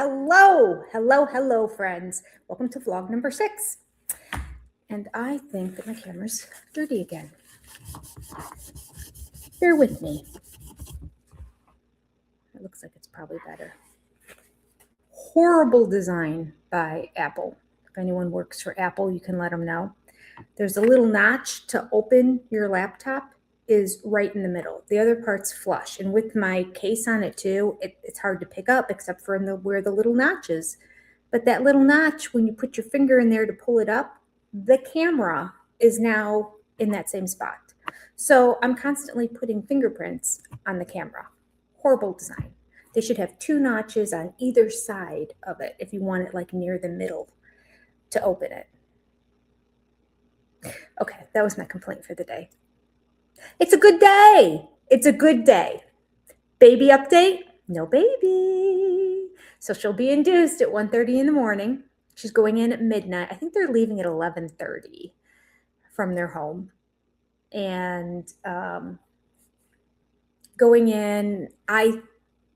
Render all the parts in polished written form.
Hello, friends. Welcome to vlog number 6. And I think that my camera's dirty again. Bear with me. It looks like it's probably better. Horrible design by Apple. If anyone works for Apple, you can let them know. There's a little notch to open your laptop is right in the middle. The other part's flush. And with my case on it too, it's hard to pick up except for where the little notch is. But that little notch, when you put your finger in there to pull it up, the camera is now in that same spot. So I'm constantly putting fingerprints on the camera. Horrible design. They should have 2 notches on either side of it if you want it like near the middle to open it. Okay, that was my complaint for the day. It's a good day. It's a good day. Baby update? No baby. So she'll be induced at 1:30 in the morning. She's going in at midnight. I think they're leaving at 11:30 from their home. And going in, I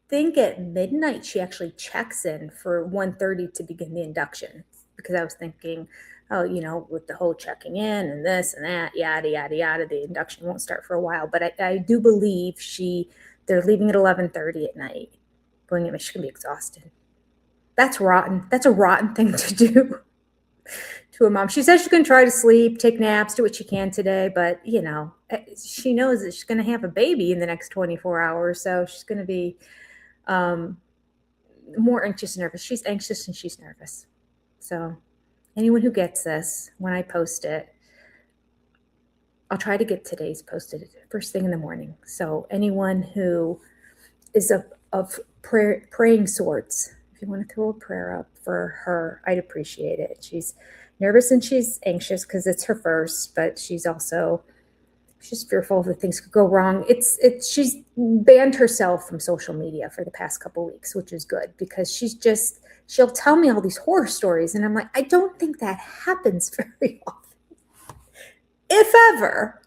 think at midnight she actually checks in for 1:30 to begin the induction. Because I was thinking, oh, with the whole checking in and this and that, yada, yada, yada, the induction won't start for a while. But I do believe they're leaving at 11:30 at night. Going in, she's going to be exhausted. That's rotten. That's a rotten thing to do to a mom. She says she's going to try to sleep, take naps, do what she can today. But, she knows that she's going to have a baby in the next 24 hours. So she's going to be more anxious and nervous. She's anxious and she's nervous. So anyone who gets this, when I post it, I'll try to get today's posted first thing in the morning. So anyone who is of praying sorts, if you want to throw a prayer up for her, I'd appreciate it. She's nervous and she's anxious because it's her first, but she's fearful that things could go wrong. She's banned herself from social media for the past couple weeks, which is good because she'll tell me all these horror stories. And I'm like, I don't think that happens very often. If ever.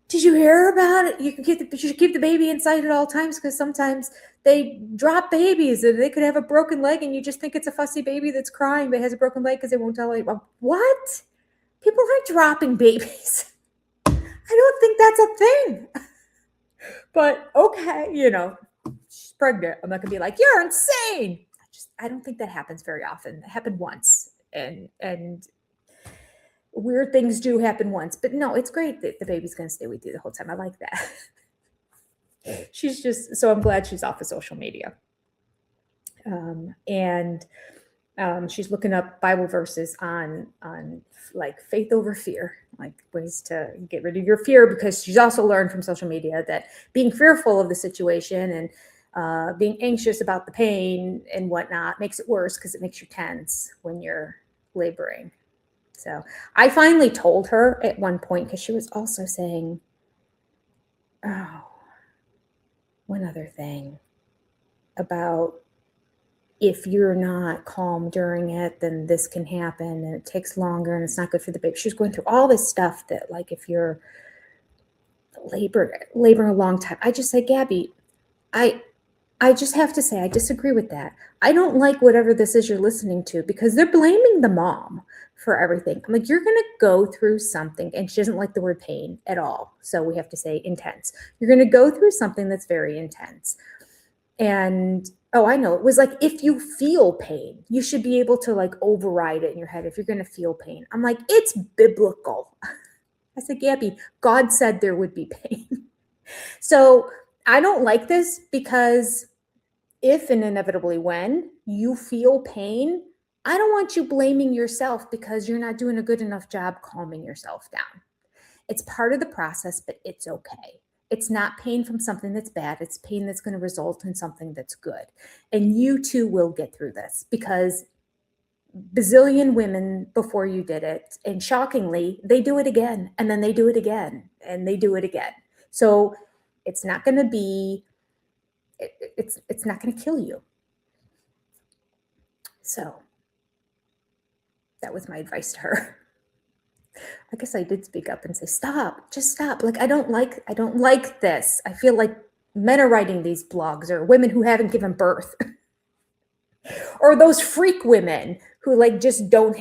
Did you hear about it? You should keep the baby inside at all times because sometimes they drop babies and they could have a broken leg and you just think it's a fussy baby that's crying but has a broken leg because they won't tell anyone. What? People aren't dropping babies. I don't think that's a thing. But okay, she's pregnant. I'm not going to be like, you're insane. I don't think that happens very often. It happened once. And weird things do happen once. But no, it's great that the baby's going to stay with you the whole time. I like that. So I'm glad she's off of social media. She's looking up Bible verses on like faith over fear, like ways to get rid of your fear, because she's also learned from social media that being fearful of the situation and being anxious about the pain and whatnot makes it worse because it makes you tense when you're laboring. So I finally told her at one point, because she was also saying, one other thing about if you're not calm during it, then this can happen and it takes longer and it's not good for the baby. She was going through all this stuff that, like, if you're laboring a long time, I just say, Gabby, I just have to say, I disagree with that. I don't like whatever this is you're listening to because they're blaming the mom for everything. I'm like, you're going to go through something, and she doesn't like the word pain at all. So we have to say intense. You're going to go through something that's very intense. And, I know. It was like, if you feel pain, you should be able to like override it in your head if you're going to feel pain. I'm like, it's biblical. I said, Gabby, God said there would be pain. So I don't like this because if and inevitably when you feel pain, I don't want you blaming yourself because you're not doing a good enough job calming yourself down. It's part of the process, but it's okay. It's not pain from something that's bad. It's pain that's going to result in something that's good. And you too will get through this because bazillion women before you did it. And shockingly, they do it again. And then they do it again. And they do it again. So it's not going to be, it's not going to kill you. So that was my advice to her. I guess I did speak up and say, stop, just stop. Like, I don't like this. I feel like men are writing these blogs, or women who haven't given birth. or those freak women who like just don't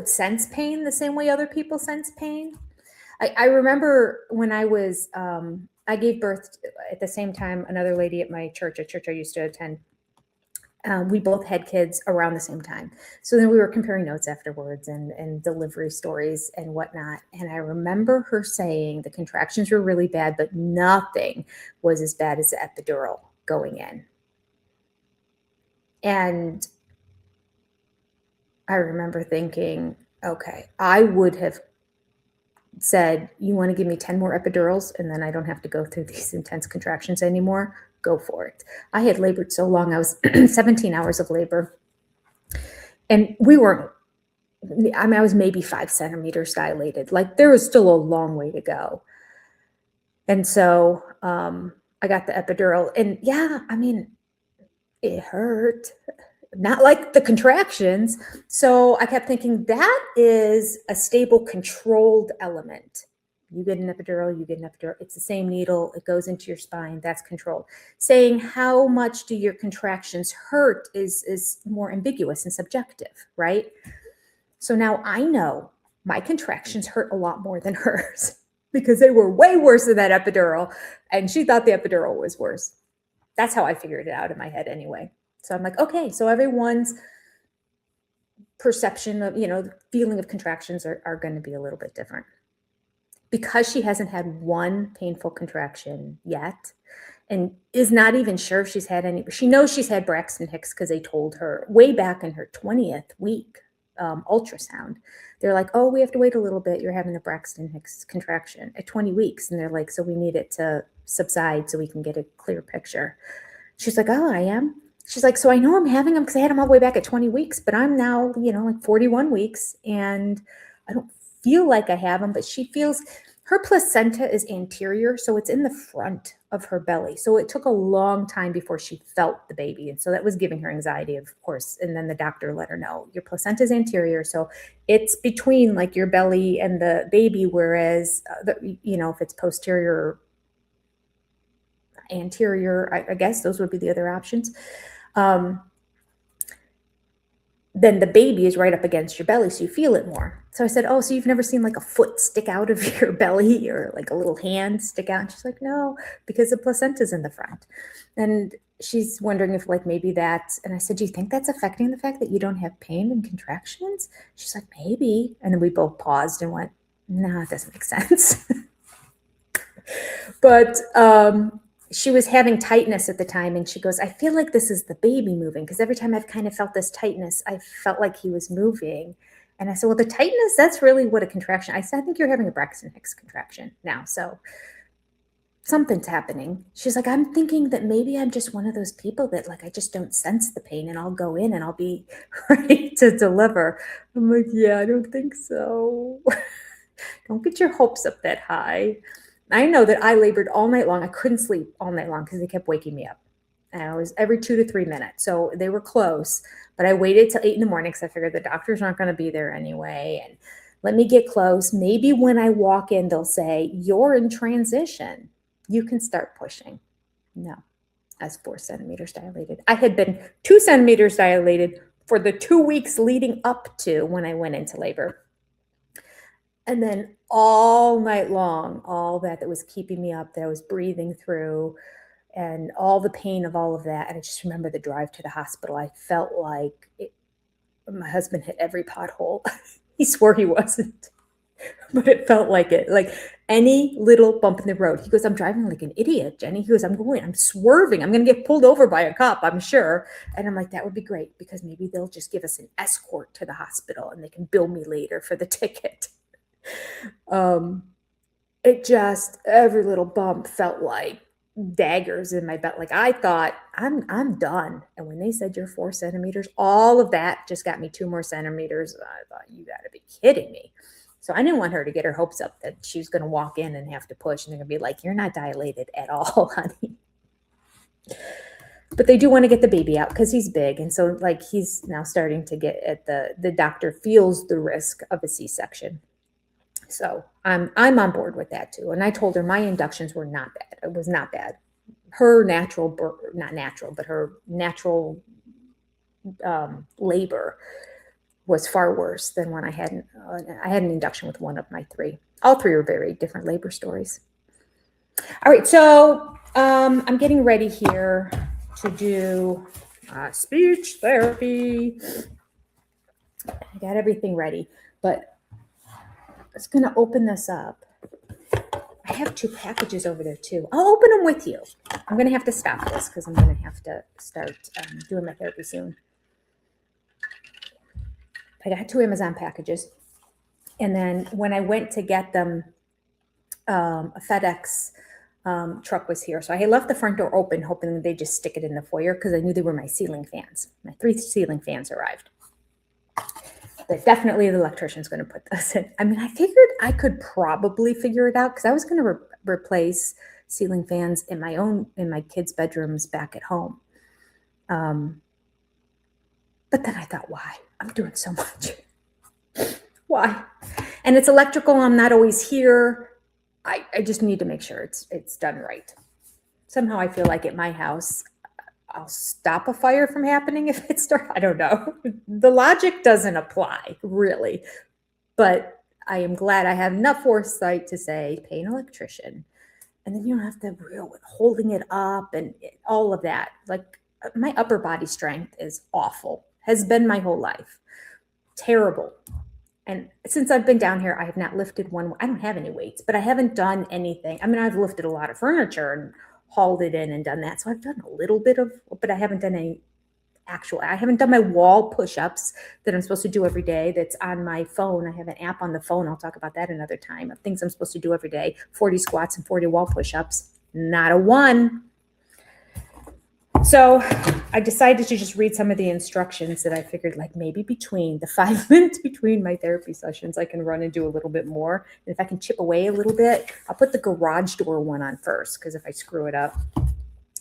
sense pain the same way other people sense pain. I remember when I gave birth at the same time, another lady at my church, a church I used to attend, we both had kids around the same time. So then we were comparing notes afterwards and delivery stories and whatnot. And I remember her saying the contractions were really bad, but nothing was as bad as the epidural going in. And I remember thinking, okay, I would have said, you want to give me 10 more epidurals and then I don't have to go through these intense contractions anymore? Go for it. I had labored so long. I was 17 hours of labor. And we weren't, I mean, I was maybe 5 centimeters dilated. Like there was still a long way to go. And so I got the epidural. And yeah, I mean, it hurt. Not like the contractions. So I kept thinking that is a stable, controlled element. You get an epidural, you get an epidural. It's the same needle. It goes into your spine. That's controlled. Saying how much do your contractions hurt is more ambiguous and subjective, right? So now I know my contractions hurt a lot more than hers because they were way worse than that epidural. And she thought the epidural was worse. That's how I figured it out in my head anyway. So I'm like, okay, so everyone's perception of, the feeling of contractions are going to be a little bit different. Because she hasn't had one painful contraction yet and is not even sure if she's had any, she knows she's had Braxton Hicks because they told her way back in her 20th week ultrasound. They're like, oh, we have to wait a little bit. You're having a Braxton Hicks contraction at 20 weeks. And they're like, so we need it to subside so we can get a clear picture. She's like, oh, I am. She's like, so I know I'm having them because I had them all the way back at 20 weeks, but I'm now, like 41 weeks and I don't feel like I have them, but she feels her placenta is anterior. So it's in the front of her belly. So it took a long time before she felt the baby. And so that was giving her anxiety, of course. And then the doctor let her know your placenta is anterior. So it's between like your belly and the baby. Whereas, if it's posterior, anterior, I guess those would be the other options. Then the baby is right up against your belly, so you feel it more. So I said, oh, so you've never seen like a foot stick out of your belly or like a little hand stick out? And she's like, no, because the placenta's in the front. And she's wondering if like maybe that's, and I said, do you think that's affecting the fact that you don't have pain and contractions? She's like, maybe. And then we both paused and went, no, it doesn't make sense. But she was having tightness at the time. And she goes, I feel like this is the baby moving. Because every time I've kind of felt this tightness, I felt like he was moving. And I said, well, the tightness, that's really what a contraction. I said, I think you're having a Braxton Hicks contraction now. So something's happening. She's like, I'm thinking that maybe I'm just one of those people that like, I just don't sense the pain and I'll go in and I'll be ready to deliver. I'm like, yeah, I don't think so. Don't get your hopes up that high. I know that I labored all night long. I couldn't sleep all night long because they kept waking me up. And I was every 2 to 3 minutes. So they were close, but I waited till 8 in the morning because I figured the doctors aren't going to be there anyway. And let me get close. Maybe when I walk in, they'll say, you're in transition. You can start pushing. No, I was 4 centimeters dilated. I had been 2 centimeters dilated for the 2 weeks leading up to when I went into labor. And then all night long, all that was keeping me up, that I was breathing through, and all the pain of all of that. And I just remember the drive to the hospital. I felt like my husband hit every pothole. He swore he wasn't, but it felt like it. Like any little bump in the road. He goes, I'm driving like an idiot, Jenny. He goes, I'm swerving. I'm going to get pulled over by a cop, I'm sure. And I'm like, that would be great because maybe they'll just give us an escort to the hospital and they can bill me later for the ticket. It just, every little bump felt like daggers in my butt. Like I thought I'm done. And when they said you're 4 centimeters, all of that just got me 2 more centimeters. I thought, you gotta be kidding me. So I didn't want her to get her hopes up that she was going to walk in and have to push. And they're going to be like, you're not dilated at all, honey. But they do want to get the baby out because he's big. And so like he's now starting to get at the doctor feels the risk of a C-section. So I'm on board with that too. And I told her my inductions were not bad. It was not bad. Her natural, not natural, but her natural labor was far worse than when I had an induction with one of my 3. All 3 are very different labor stories. All right, so I'm getting ready here to do speech therapy. I got everything ready, but I was going to open this up. I have 2 packages over there too. I'll open them with you. I'm going to have to stop this because I'm going to have to start doing my therapy soon. I got 2 Amazon packages. And then when I went to get them, a FedEx truck was here. So I left the front door open, hoping they just stick it in the foyer because I knew they were my ceiling fans. My 3 ceiling fans arrived. But definitely the electrician's going to put those in. I mean, I figured I could probably figure it out because I was going to replace ceiling fans in my kids' bedrooms back at home. But then I thought, why? I'm doing so much. Why? And it's electrical. I'm not always here. I just need to make sure it's done right. Somehow I feel like at my house, I'll stop a fire from happening if it starts. I don't know. The logic doesn't apply, really. But I am glad I have enough foresight to say, pay an electrician. And then you don't have to deal with holding it up and all of that. Like, my upper body strength is awful. Has been my whole life. Terrible. And since I've been down here, I have not lifted one. I don't have any weights, but I haven't done anything. I mean, I've lifted a lot of furniture and hauled it in and done that. So I've done a little bit of, but I haven't done any I haven't done my wall push-ups that I'm supposed to do every day. That's on my phone. I have an app on the phone. I'll talk about that another time, of things I'm supposed to do every day. 40 squats and 40 wall push-ups. Not a one. So I decided to just read some of the instructions that I figured, like, maybe between the 5 minutes between my therapy sessions, I can run and do a little bit more. And if I can chip away a little bit, I'll put the garage door one on first, because if I screw it up,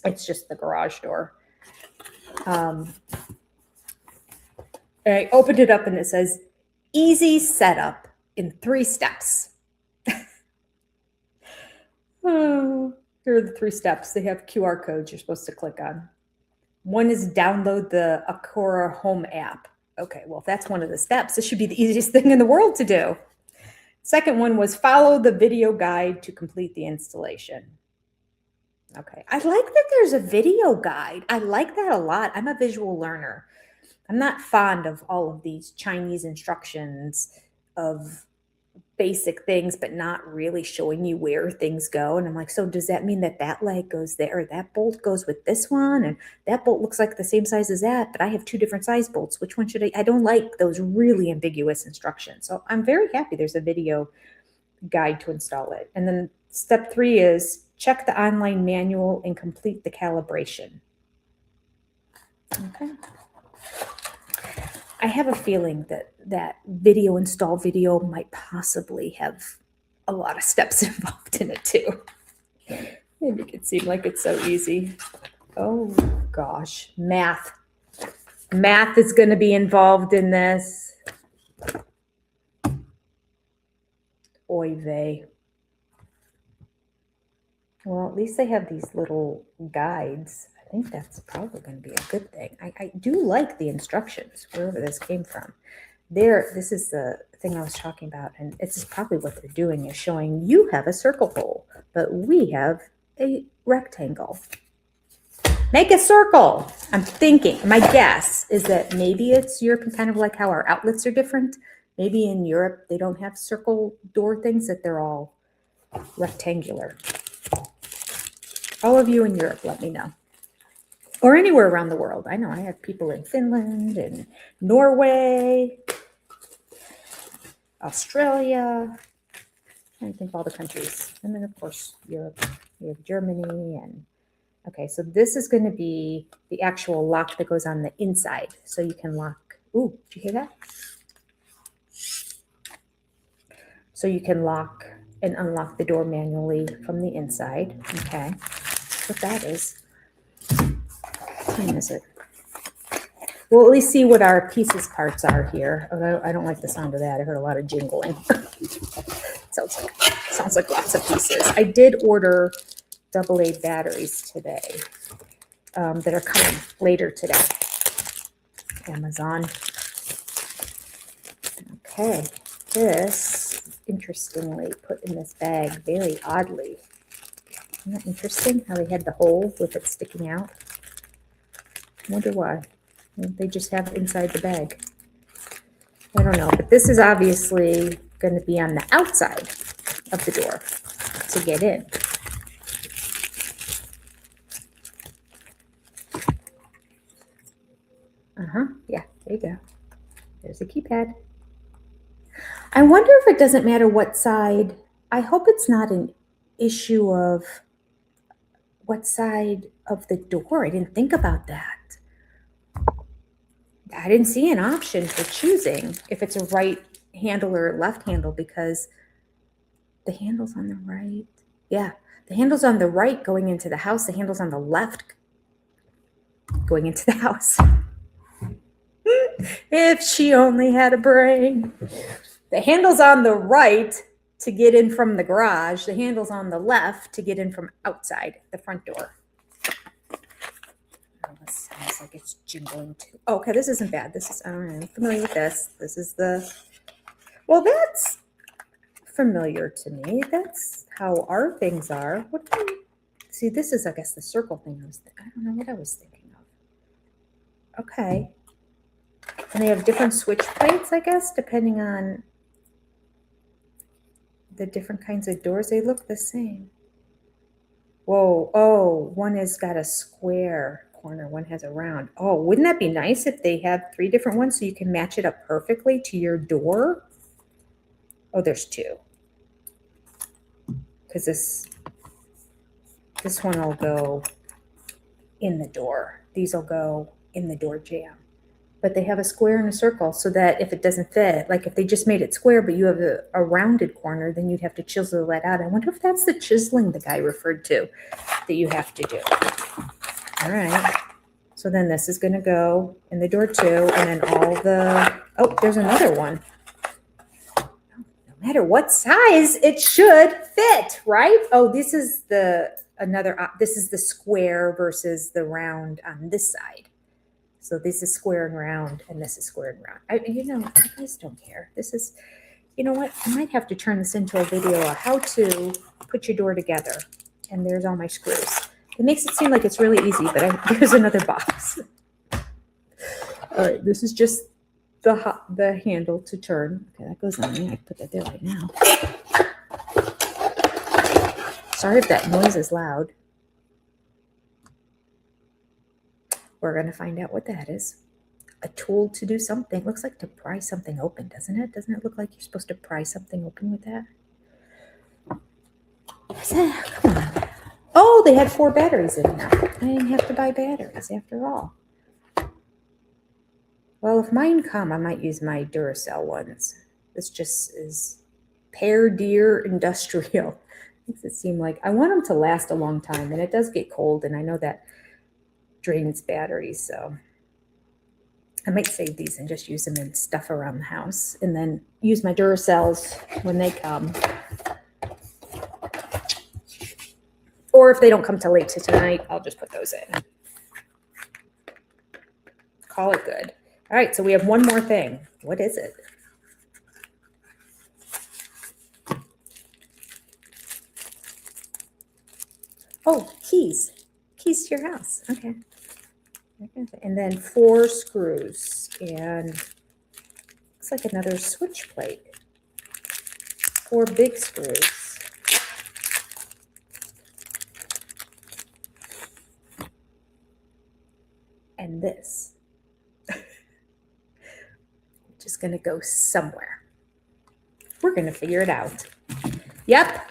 it's just the garage door. I opened it up and it says, easy setup in 3 steps. Oh. Here are the 3 steps. They have QR codes you're supposed to click on. One is download the Acora Home app. Okay, well, if that's one of the steps, this should be the easiest thing in the world to do. Second one was follow the video guide to complete the installation. Okay, I like that there's a video guide. I like that a lot. I'm a visual learner. I'm not fond of all of these Chinese instructions of basic things, but not really showing you where things go. And I'm like, so does that mean that that leg goes there, or that bolt goes with this one, and that bolt looks like the same size as that, but I have 2 different size bolts. Which one should I don't like those really ambiguous instructions. So I'm very happy there's a video guide to install it. And then step 3 is check the online manual and complete the calibration. Okay. I have a feeling that video install video might possibly have a lot of steps involved in it too. Make it seem like it's so easy. Oh gosh, math. Math is going to be involved in this. Oy vey. Well, at least they have these little guides. I think that's probably going to be a good thing. I do like the instructions, wherever this came from. This is the thing I was talking about, and it's probably what they're doing is showing you have a circle hole, but we have a rectangle. Make a circle. I'm thinking, my guess is that maybe it's Europe, kind of like how our outlets are different. Maybe in Europe they don't have circle door things, that they're all rectangular. All of you in Europe, let me know. Or anywhere around the world. I know I have people in Finland and Norway, Australia. I think all the countries. And then, of course, Europe. We have Germany. And okay, so this is going to be the actual lock that goes on the inside. So you can lock. Ooh, did you hear that? So you can lock and unlock the door manually from the inside. Okay, that's what that is. What time is it? We'll at least see what our pieces parts are here. Oh, I don't like the sound of that. I heard a lot of jingling. sounds like lots of pieces. I did order AA batteries today that are coming later today. Amazon. Okay, this, interestingly, put in this bag very oddly. Isn't that interesting how they had the hole with it sticking out? I wonder why. They just have it inside the bag. I don't know, but this is obviously going to be on the outside of the door to get in. Yeah, there you go. There's a keypad. I wonder if it doesn't matter what side. I hope it's not an issue of what side of the door. I didn't think about that. I didn't see an option for choosing if it's a right handle or left handle, because the handle's on the right. Yeah, the handle's on the right going into the house. The handle's on the left going into the house. If she only had a brain. The handle's on the right to get in from the garage. The handle's on the left to get in from outside the front door. Oh, this sounds like it's jingling too. Oh, okay, this isn't bad. This is, I'm familiar with this. This is the, well, that's familiar to me. That's how our things are. What do you, see, this is, I guess, the circle thing. I don't know what I was thinking of. Okay. And they have different switch plates, I guess, depending on the different kinds of doors. They look the same. Whoa, oh, one has got a square corner, one has a round. Oh, wouldn't that be nice if they have 3 different ones so you can match it up perfectly to your door? Oh, there's 2. Because this one will go in the door. These will go in the door jamb. But they have a square and a circle so that if it doesn't fit, like if they just made it square, but you have a rounded corner, then you'd have to chisel that out. I wonder if that's the chiseling the guy referred to that you have to do. All right. So then this is going to go in the door too. And then all the, oh, there's another one. No matter what size, it should fit, right? Oh, this is the this is the square versus the round on this side. So this is square and round, and this is square and round. I just don't care. This is, you know what? I might have to turn this into a video of how to put your door together. And there's all my screws. It makes it seem like it's really easy, but there's another box. All right, this is just the handle to turn. Okay, that goes on. I can put that there right now. Sorry if that noise is loud. We're going to find out what that is. A tool to do something. Looks like to pry something open, doesn't it? Doesn't it look like you're supposed to pry something open with that? Come on. Oh, they had 4 batteries in there. I didn't have to buy batteries after all. Well, if mine come, I might use my Duracell ones. This just is Pear Deer Industrial. Makes it seem like I want them to last a long time, and it does get cold, and I know that drains batteries, so I might save these and just use them in stuff around the house, and then use my Duracells when they come. Or if they don't come till late tonight, I'll just put those in. Call it good. All right, so we have one more thing. What is it? Oh, keys. Keys to your house. Okay. And then 4 screws, and looks like another switch plate. 4 big screws. And this. Just going to go somewhere. We're going to figure it out. Yep.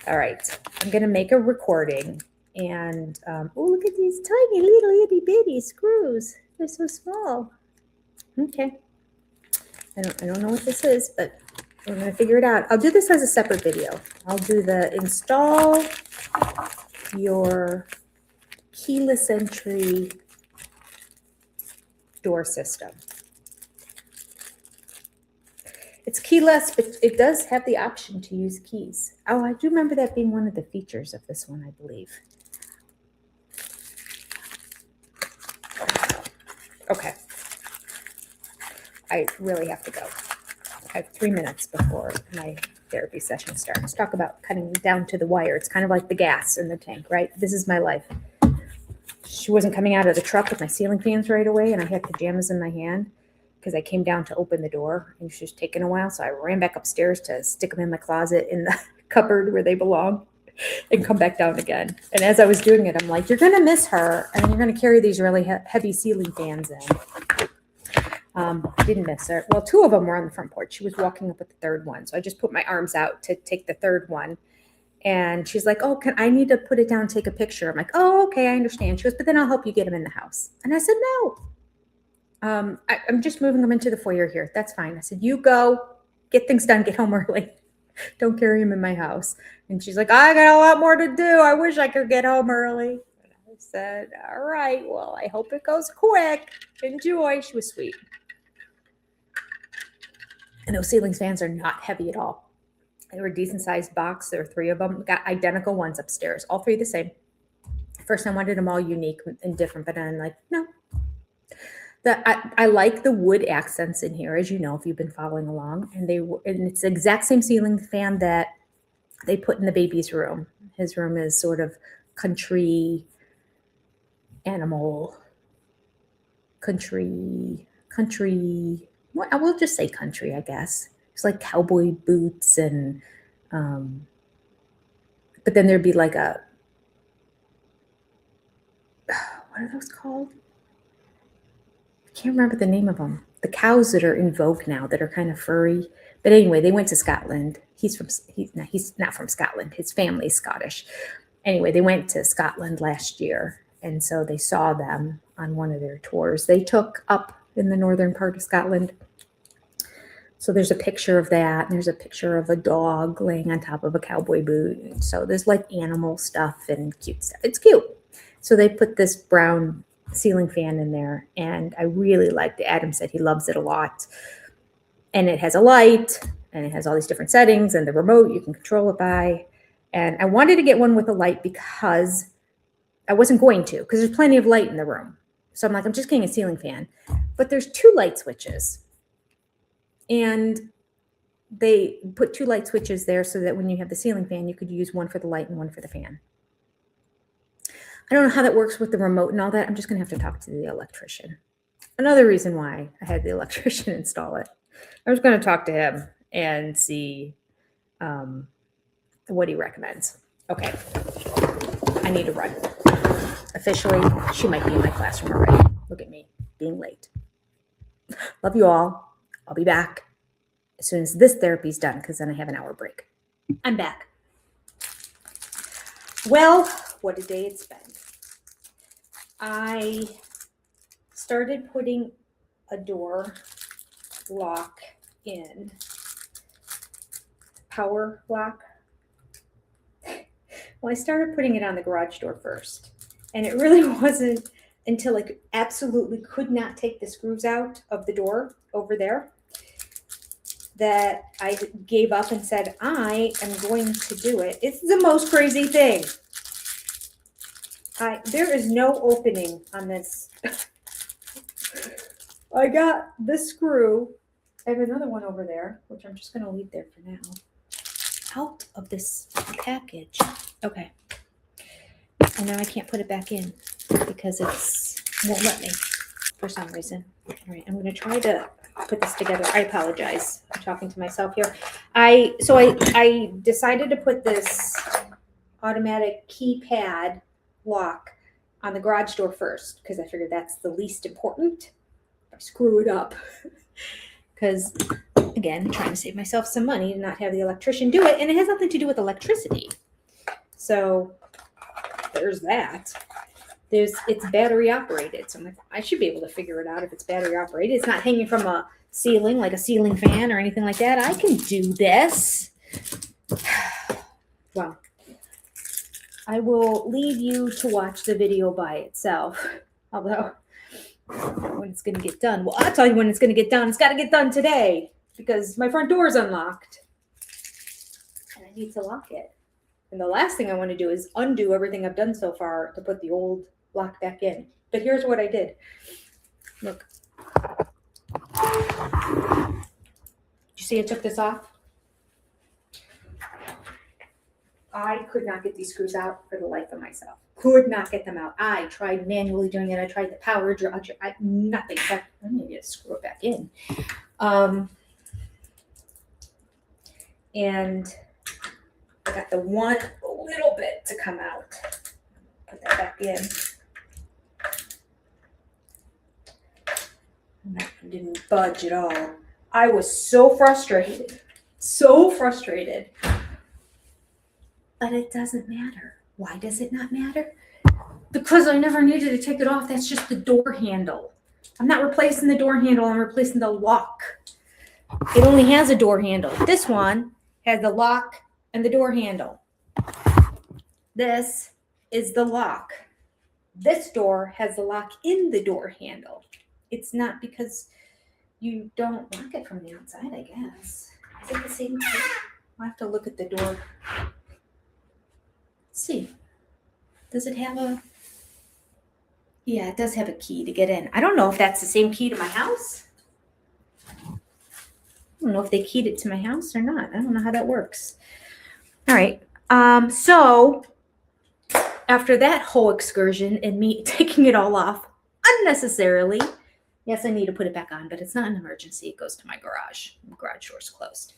All right. I'm going to make a recording. And, oh, look at these tiny little itty bitty screws. They're so small. Okay. I don't know what this is, but we're going to figure it out. I'll do this as a separate video. I'll do the install your keyless entry door system. It's keyless, but it does have the option to use keys. Oh, I do remember that being one of the features of this one, I believe. Okay. I really have to go. I have 3 minutes before my therapy session starts. Talk about cutting down to the wire. It's kind of like the gas in the tank, right? This is my life. She wasn't coming out of the truck with my ceiling fans right away, and I had pajamas in my hand because I came down to open the door, and she was taking a while. So I ran back upstairs to stick them in my closet in the cupboard where they belong and come back down again. And as I was doing it, I'm like, you're going to miss her, and you're going to carry these really heavy ceiling fans in. I didn't miss her. Well, 2 of them were on the front porch. She was walking up with the 3rd one. So I just put my arms out to take the 3rd one. And she's like, oh, I need to put it down and take a picture. I'm like, oh, okay, I understand. She goes, but then I'll help you get them in the house. And I said, no. I'm just moving them into the foyer here. That's fine. I said, you go, get things done, get home early. Don't carry them in my house. And she's like, I got a lot more to do. I wish I could get home early. And I said, all right, well, I hope it goes quick. Enjoy. She was sweet. And those ceiling fans are not heavy at all. They were a decent sized box. There were 3 of them. Got identical ones upstairs. All 3 the same. First, I wanted them all unique and different, but I'm like, no. I like the wood accents in here, as you know, if you've been following along. And it's the exact same ceiling fan that they put in the baby's room. His room is sort of country animal, country. Well, I will just say country, I guess. It's like cowboy boots and, but then there'd be like what are those called? I can't remember the name of them. The cows that are in vogue now that are kind of furry. But anyway, they went to Scotland. He's not from Scotland. His family's Scottish. Anyway, they went to Scotland last year. And so they saw them on one of their tours they took up in the northern part of Scotland. So there's a picture of that. And there's a picture of a dog laying on top of a cowboy boot. And so there's like animal stuff and cute stuff. It's cute. So they put this brown ceiling fan in there, and I really liked it. Adam said he loves it a lot. And it has a light, and it has all these different settings, and the remote you can control it by. And I wanted to get one with a light because I wasn't going to, because there's plenty of light in the room. So I'm like, I'm just getting a ceiling fan. But there's 2 light switches. And they put 2 light switches there so that when you have the ceiling fan, you could use one for the light and one for the fan. I don't know how that works with the remote and all that. I'm just going to have to talk to the electrician. Another reason why I had the electrician install it. I was going to talk to him and see what he recommends. Okay. I need to run. Officially, she might be in my classroom already. Look at me, being late. Love you all. I'll be back as soon as this therapy's done, because then I have an hour break. I'm back. Well, what a day it's been. I started putting a door lock in. Power lock. Well, I started putting it on the garage door first. And it really wasn't until I absolutely could not take the screws out of the door over there that I gave up and said, I am going to do it. It's the most crazy thing. There is no opening on this. I got this screw. I have another one over there, which I'm just going to leave there for now. Out of this package. Okay. And now I can't put it back in because it won't let me for some reason. All right, I'm going to try to put this together. I apologize. I'm talking to myself here. I decided to put this automatic keypad lock on the garage door first because I figured that's the least important. I screw it up because, again, trying to save myself some money and not have the electrician do it, and it has nothing to do with electricity. So there's that. It's battery operated, so I'm like, I should be able to figure it out if it's battery operated. It's not hanging from a ceiling like a ceiling fan or anything like that. I can do this. Well, I will leave you to watch the video by itself. Although, when it's going to get done. Well, I'll tell you when it's going to get done. It's got to get done today because my front door is unlocked. And I need to lock it. And the last thing I want to do is undo everything I've done so far to put the old lock back in. But here's what I did. Look. You see I took this off? I could not get these screws out for the life of myself. Could not get them out. I tried manually doing it. I tried the power drill. Nothing. I need to screw it back in. And I got the one little bit to come out. Put that back in. And that didn't budge at all. I was so frustrated. So frustrated. But it doesn't matter. Why does it not matter? Because I never needed to take it off. That's just the door handle. I'm not replacing the door handle. I'm replacing the lock. It only has a door handle. This one has the lock and the door handle. This is the lock. This door has the lock in the door handle. It's not because you don't lock it from the outside, I guess. Is it the same thing? I'll have to look at the door. Let's see. Does it have a... Yeah, it does have a key to get in. I don't know if that's the same key to my house. I don't know if they keyed it to my house or not. I don't know how that works. All right. So after that whole excursion and me taking it all off unnecessarily, yes, I need to put it back on, but it's not an emergency. It goes to my garage. The garage door's closed.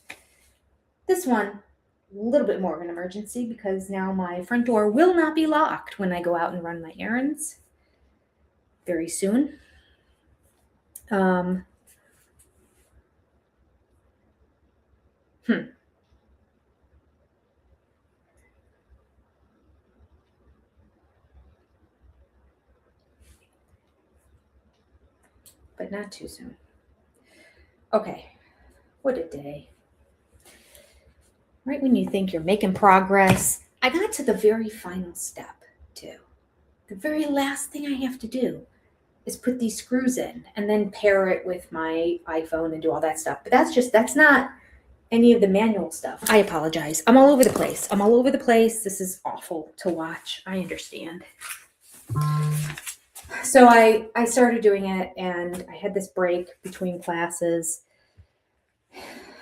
This one, a little bit more of an emergency because now my front door will not be locked when I go out and run my errands very soon. But not too soon. Okay, what a day. Right when you think you're making progress, I got to the very final step too. The very last thing I have to do is put these screws in and then pair it with my iPhone and do all that stuff. But that's not any of the manual stuff. I apologize. I'm all over the place. This is awful to watch. I understand. So I started doing it and I had this break between classes.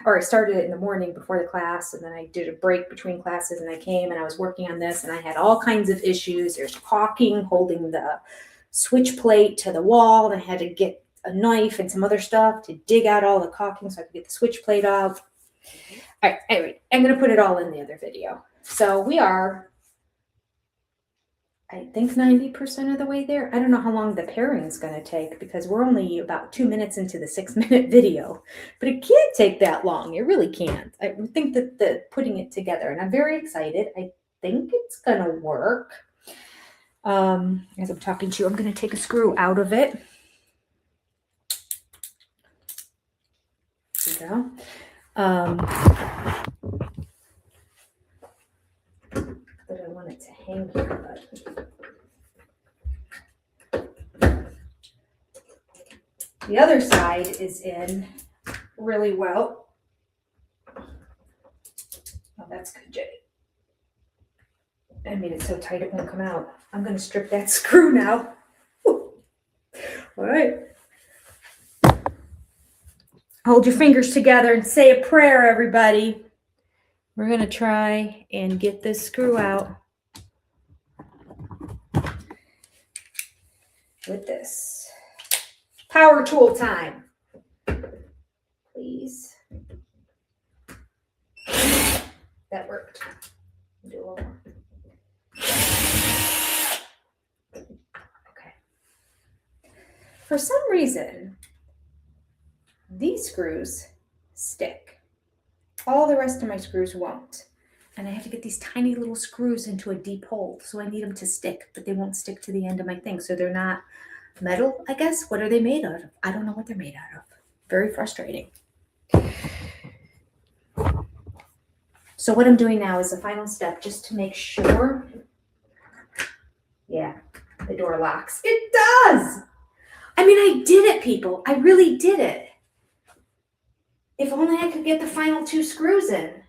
Or I started it in the morning before the class, and then I did a break between classes, and I came and I was working on this, and I had all kinds of issues. There's caulking holding the switch plate to the wall, and I had to get a knife and some other stuff to dig out all the caulking so I could get the switch plate off. All right, anyway, I'm going to put it all in the other video. So we are, I think, 90% of the way there. I don't know how long the pairing is going to take because we're only about 2 minutes into the 6-minute video, but it can't take that long. It really can't. I think that the putting it together, and I'm very excited. I think it's going to work. As I'm talking to you, I'm going to take a screw out of it. There we go. But I want it to hang here, but the other side is in really well. Oh, that's good, Jay. I made it so tight it won't come out. I'm going to strip that screw now. All right. Hold your fingers together and say a prayer, everybody. We're going to try and get this screw out with this. Power tool time. Please. That worked. Do a little more. Okay. For some reason, these screws stick. All the rest of my screws won't. And I have to get these tiny little screws into a deep hole. So I need them to stick, but they won't stick to the end of my thing. So they're not metal, I guess. What are they made out of? I don't know what they're made out of. Very frustrating. So what I'm doing now is the final step just to make sure. Yeah, the door locks. It does! I mean, I did it, people. I really did it. If only I could get the final 2 screws in.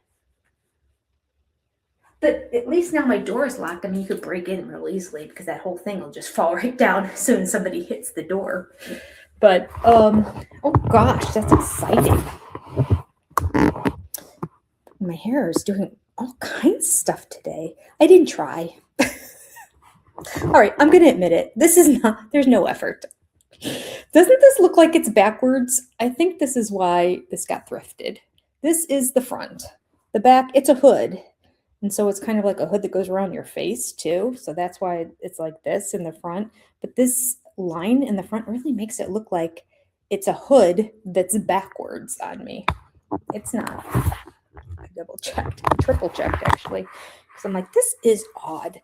But at least now my door is locked. I mean, you could break in real easily because that whole thing will just fall right down as soon as somebody hits the door. But, oh gosh, that's exciting. My hair is doing all kinds of stuff today. I didn't try. All right, I'm going to admit it. This is not, there's no effort. Doesn't this look like it's backwards? I think this is why this got thrifted. This is the front. The back, it's a hood. And so it's kind of like a hood that goes around your face too. So that's why it's like this in the front. But this line in the front really makes it look like it's a hood that's backwards on me. It's not. I double checked, triple checked actually. Because I'm like, this is odd.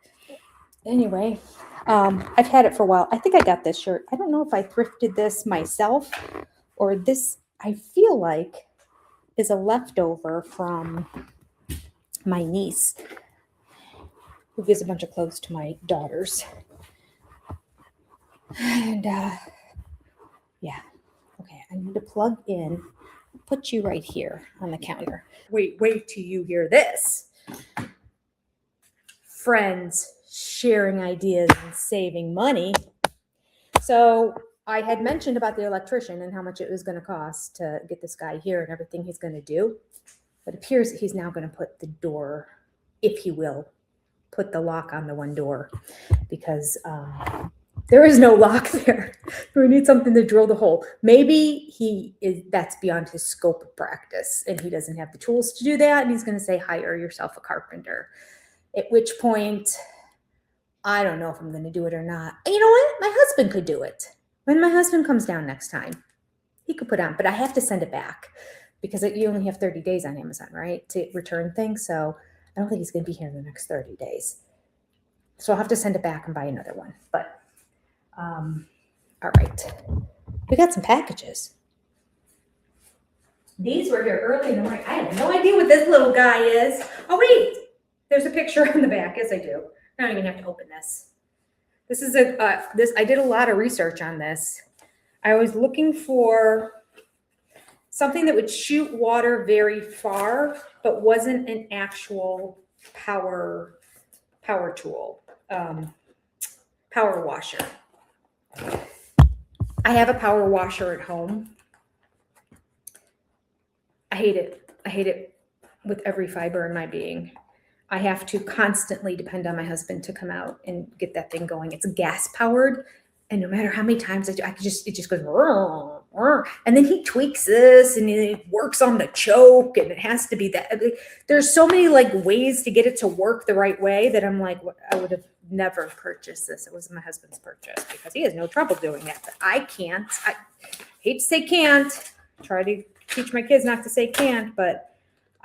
Anyway, I've had it for a while. I think I got this shirt. I don't know if I thrifted this myself or this, I feel like, is a leftover from my niece who gives a bunch of clothes to my daughters. And yeah, okay, I need to plug in. I'll put you right here on the counter. Wait till you hear this. Friends sharing ideas and saving money. So I had mentioned about the electrician and how much it was going to cost to get this guy here and everything he's going to do. It appears that he's now going to put the door, if he will, put the lock on the one door because there is no lock there. We need something to drill the hole. Maybe that's beyond his scope of practice and he doesn't have the tools to do that. And he's going to say, hire yourself a carpenter. At which point, I don't know if I'm going to do it or not. You know what? My husband could do it. When my husband comes down next time, he could put on, but I have to send it back because you only have 30 days on Amazon, right? To return things. So I don't think he's going to be here in the next 30 days. So I'll have to send it back and buy another one. But, all right. We got some packages. These were here early in the morning. I have no idea what this little guy is. Oh, wait. There's a picture on the back. Yes, I do. I don't even have to open this. This is I did a lot of research on this. I was looking for something that would shoot water very far, but wasn't an actual power tool, power washer. I have a power washer at home. I hate it. I hate it with every fiber in my being. I have to constantly depend on my husband to come out and get that thing going. It's gas powered. And no matter how many times I do, it just goes, rrr, rrr. And then he tweaks this and it works on the choke and it has to be that. There's so many like ways to get it to work the right way that I'm like, I would have never purchased this. It was my husband's purchase because he has no trouble doing that. But I can't. I hate to say can't. Try to teach my kids not to say can't, but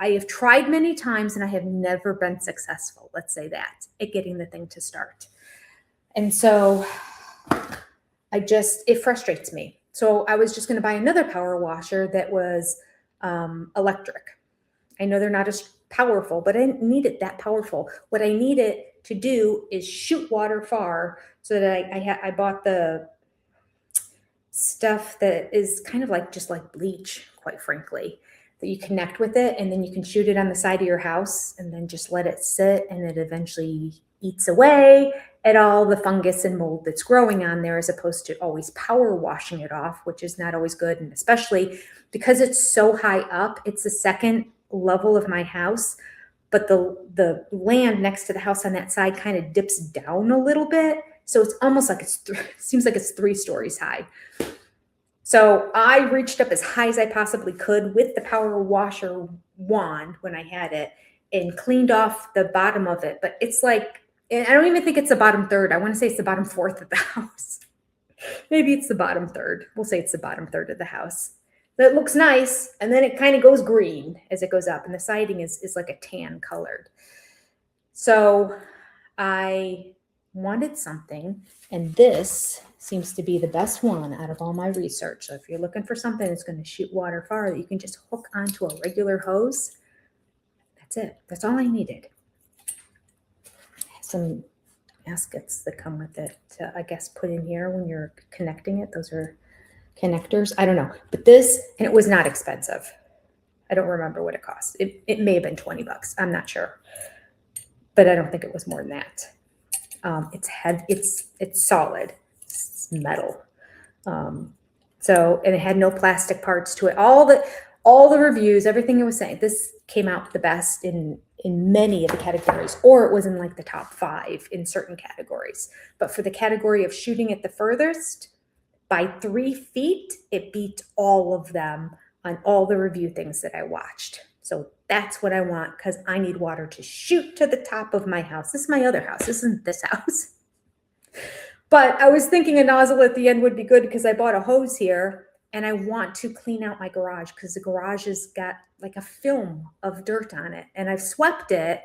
I have tried many times and I have never been successful, let's say that, at getting the thing to start. And so it frustrates me. So I was just going to buy another power washer that was electric. I know they're not as powerful, but I didn't need it that powerful. What I need it to do is shoot water far so that I bought the stuff that is kind of like just like bleach, quite frankly, that you connect with it and then you can shoot it on the side of your house and then just let it sit and it eventually eats away at all the fungus and mold that's growing on there as opposed to always power washing it off, which is not always good. And especially because it's so high up, it's the second level of my house, but the land next to the house on that side kind of dips down a little bit. So it's almost like it seems like it's 3 stories high. So I reached up as high as I possibly could with the power washer wand when I had it and cleaned off the bottom of it. But it's like, and I don't even think it's the bottom third. I want to say it's the bottom fourth of the house. Maybe it's the bottom third. We'll say it's the bottom third of the house. That looks nice. And then it kind of goes green as it goes up. And the siding is like a tan colored. So I wanted something, and this seems to be the best one out of all my research. So if you're looking for something that's going to shoot water far that you can just hook onto a regular hose, that's it. That's all I needed. Some gaskets that come with it to, I guess, put in here when you're connecting it. Those are connectors. I don't know. But this, and it was not expensive. I don't remember what it cost. It may have been $20. I'm not sure. But I don't think it was more than that. It's heavy. It's solid. It's metal. So, and it had no plastic parts to it. All the reviews, everything it was saying, this came out the best in many of the categories, or it was in like the top 5 in certain categories. But for the category of shooting it the furthest by 3 feet, it beat all of them on all the review things that I watched. So that's what I want, because I need water to shoot to the top of my house. This is my other house. This isn't this house. But I was thinking a nozzle at the end would be good because I bought a hose here and I want to clean out my garage because the garage has got like a film of dirt on it, and I've swept it.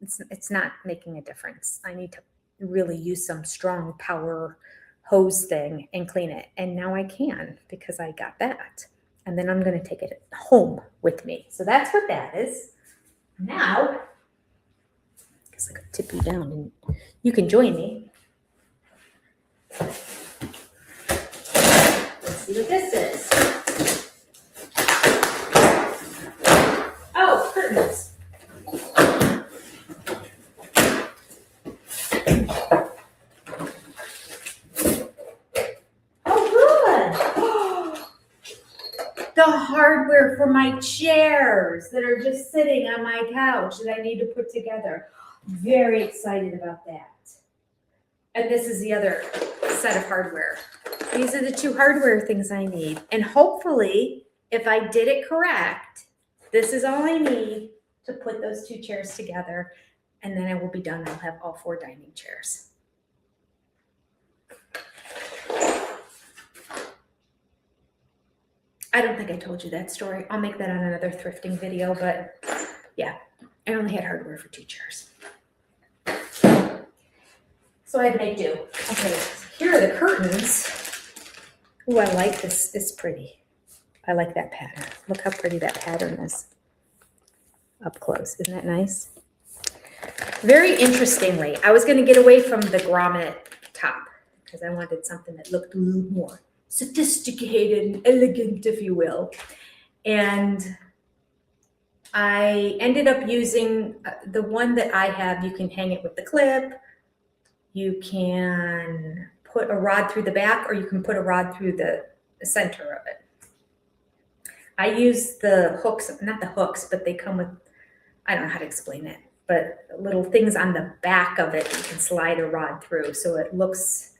It's not making a difference. I need to really use some strong power hose thing and clean it. And now I can because I got that. And then I'm going to take it home with me. So that's what that is. Now, I guess I could tip you down and you can join me. Let's see what this is. Oh, curtains. Oh, good. The hardware for my chairs that are just sitting on my couch that I need to put together. Very excited about that. And this is the other set of hardware. These are the 2 hardware things I need. And hopefully, if I did it correct, this is all I need to put those 2 chairs together. And then I will be done. I'll have all 4 dining chairs. I don't think I told you that story. I'll make that on another thrifting video, but yeah, I only had hardware for 2 chairs. So I had to make do. Okay, here are the curtains. Ooh, I like this. It's pretty. I like that pattern. Look how pretty that pattern is up close. Isn't that nice? Very interestingly, I was going to get away from the grommet top because I wanted something that looked a little more sophisticated and elegant, if you will. And I ended up using the one that I have. You can hang it with the clip. You can put a rod through the back, or you can put a rod through the center of it. I use the hooks, not the hooks, but they come with, I don't know how to explain it, but little things on the back of it you can slide a rod through. So it looks,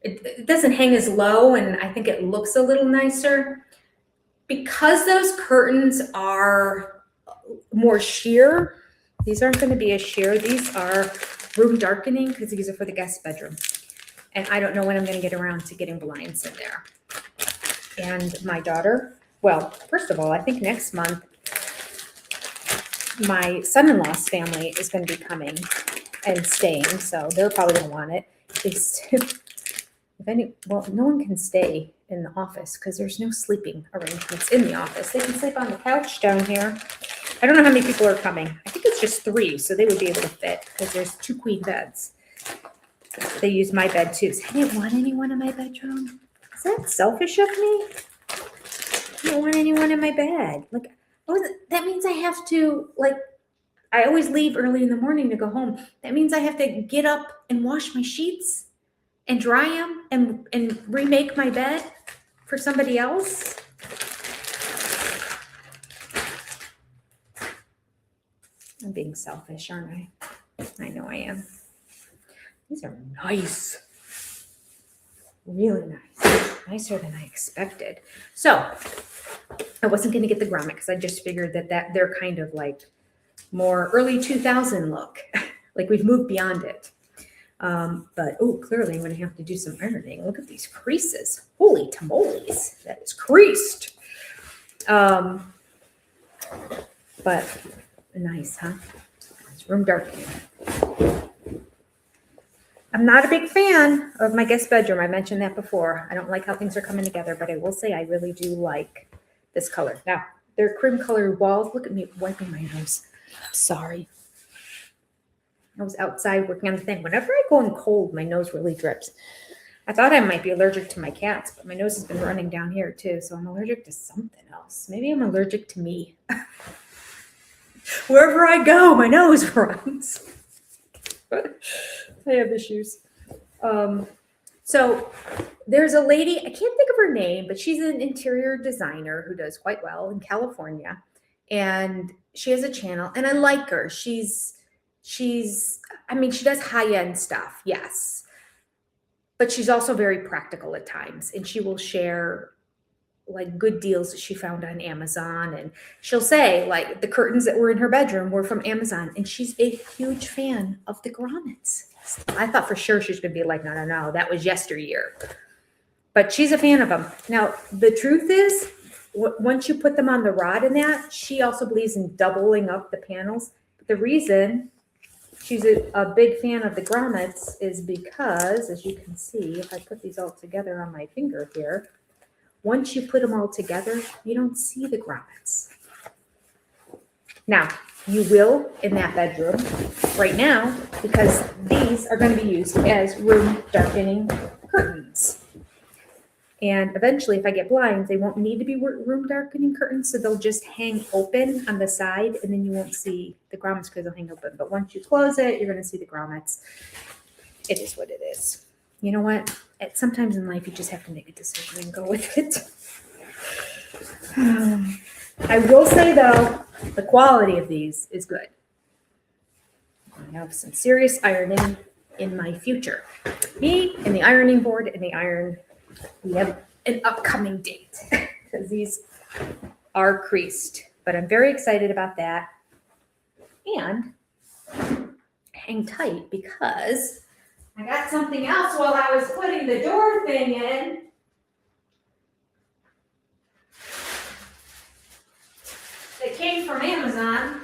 it doesn't hang as low, and I think it looks a little nicer. Because those curtains are more sheer, these aren't going to be as sheer. These are room darkening because these are for the guest bedroom. And I don't know when I'm going to get around to getting blinds in there. And my daughter, well, first of all, I think next month, my son-in-law's family is going to be coming and staying. So they're probably going to want it. Well, no one can stay in the office because there's no sleeping arrangements in the office. They can sleep on the couch down here. I don't know how many people are coming. I think it's just 3, so they would be able to fit because there's 2 queen beds. They use my bed too. So I didn't want anyone in my bedroom. Is that selfish of me? I don't want anyone in my bed. Like, that means I have to, like, I always leave early in the morning to go home. That means I have to get up and wash my sheets and dry them and remake my bed for somebody else. I'm being selfish, aren't I? I know I am. These are nice. Really nice. Nicer than I expected. So I wasn't going to get the grommet because I just figured that they're kind of like more early 2000 look. Like we've moved beyond it. But clearly I'm going to have to do some ironing. Look at these creases. Holy tamales. That is creased. But nice, huh? It's room darkening. I'm not a big fan of my guest bedroom. I mentioned that before. I don't like how things are coming together, but I will say I really do like this color. Now, they're cream colored walls. Look at me wiping my nose. I'm sorry. I was outside working on the thing. Whenever I go in cold, my nose really drips. I thought I might be allergic to my cats, but my nose has been running down here too. So I'm allergic to something else. Maybe I'm allergic to me. Wherever I go, my nose runs. I have issues. So there's a lady, I can't think of her name, but she's an interior designer who does quite well in California. And she has a channel and I like her. I mean, she does high-end stuff, yes. But she's also very practical at times. And she will share like good deals that she found on Amazon. And she'll say like the curtains that were in her bedroom were from Amazon. And she's a huge fan of the grommets. I thought for sure she was going to be like, no, that was yesteryear. But she's a fan of them. Now, the truth is, once you put them on the rod and that, she also believes in doubling up the panels. The reason she's a big fan of the grommets is because, as you can see, if I put these all together on my finger here, once you put them all together, you don't see the grommets. Now, you will in that bedroom right now because these are going to be used as room darkening curtains. And eventually, if I get blinds, they won't need to be room darkening curtains, so they'll just hang open on the side, and then you won't see the grommets because they'll hang open. But once you close it, you're going to see the grommets. It is what it is. You know what? Sometimes in life, you just have to make a decision and go with it. I will say, though, the quality of these is good. I have some serious ironing in my future. Me and the ironing board and the iron. We have an upcoming date because these are creased, but I'm very excited about that. And hang tight because I got something else while I was putting the door thing in. It came from Amazon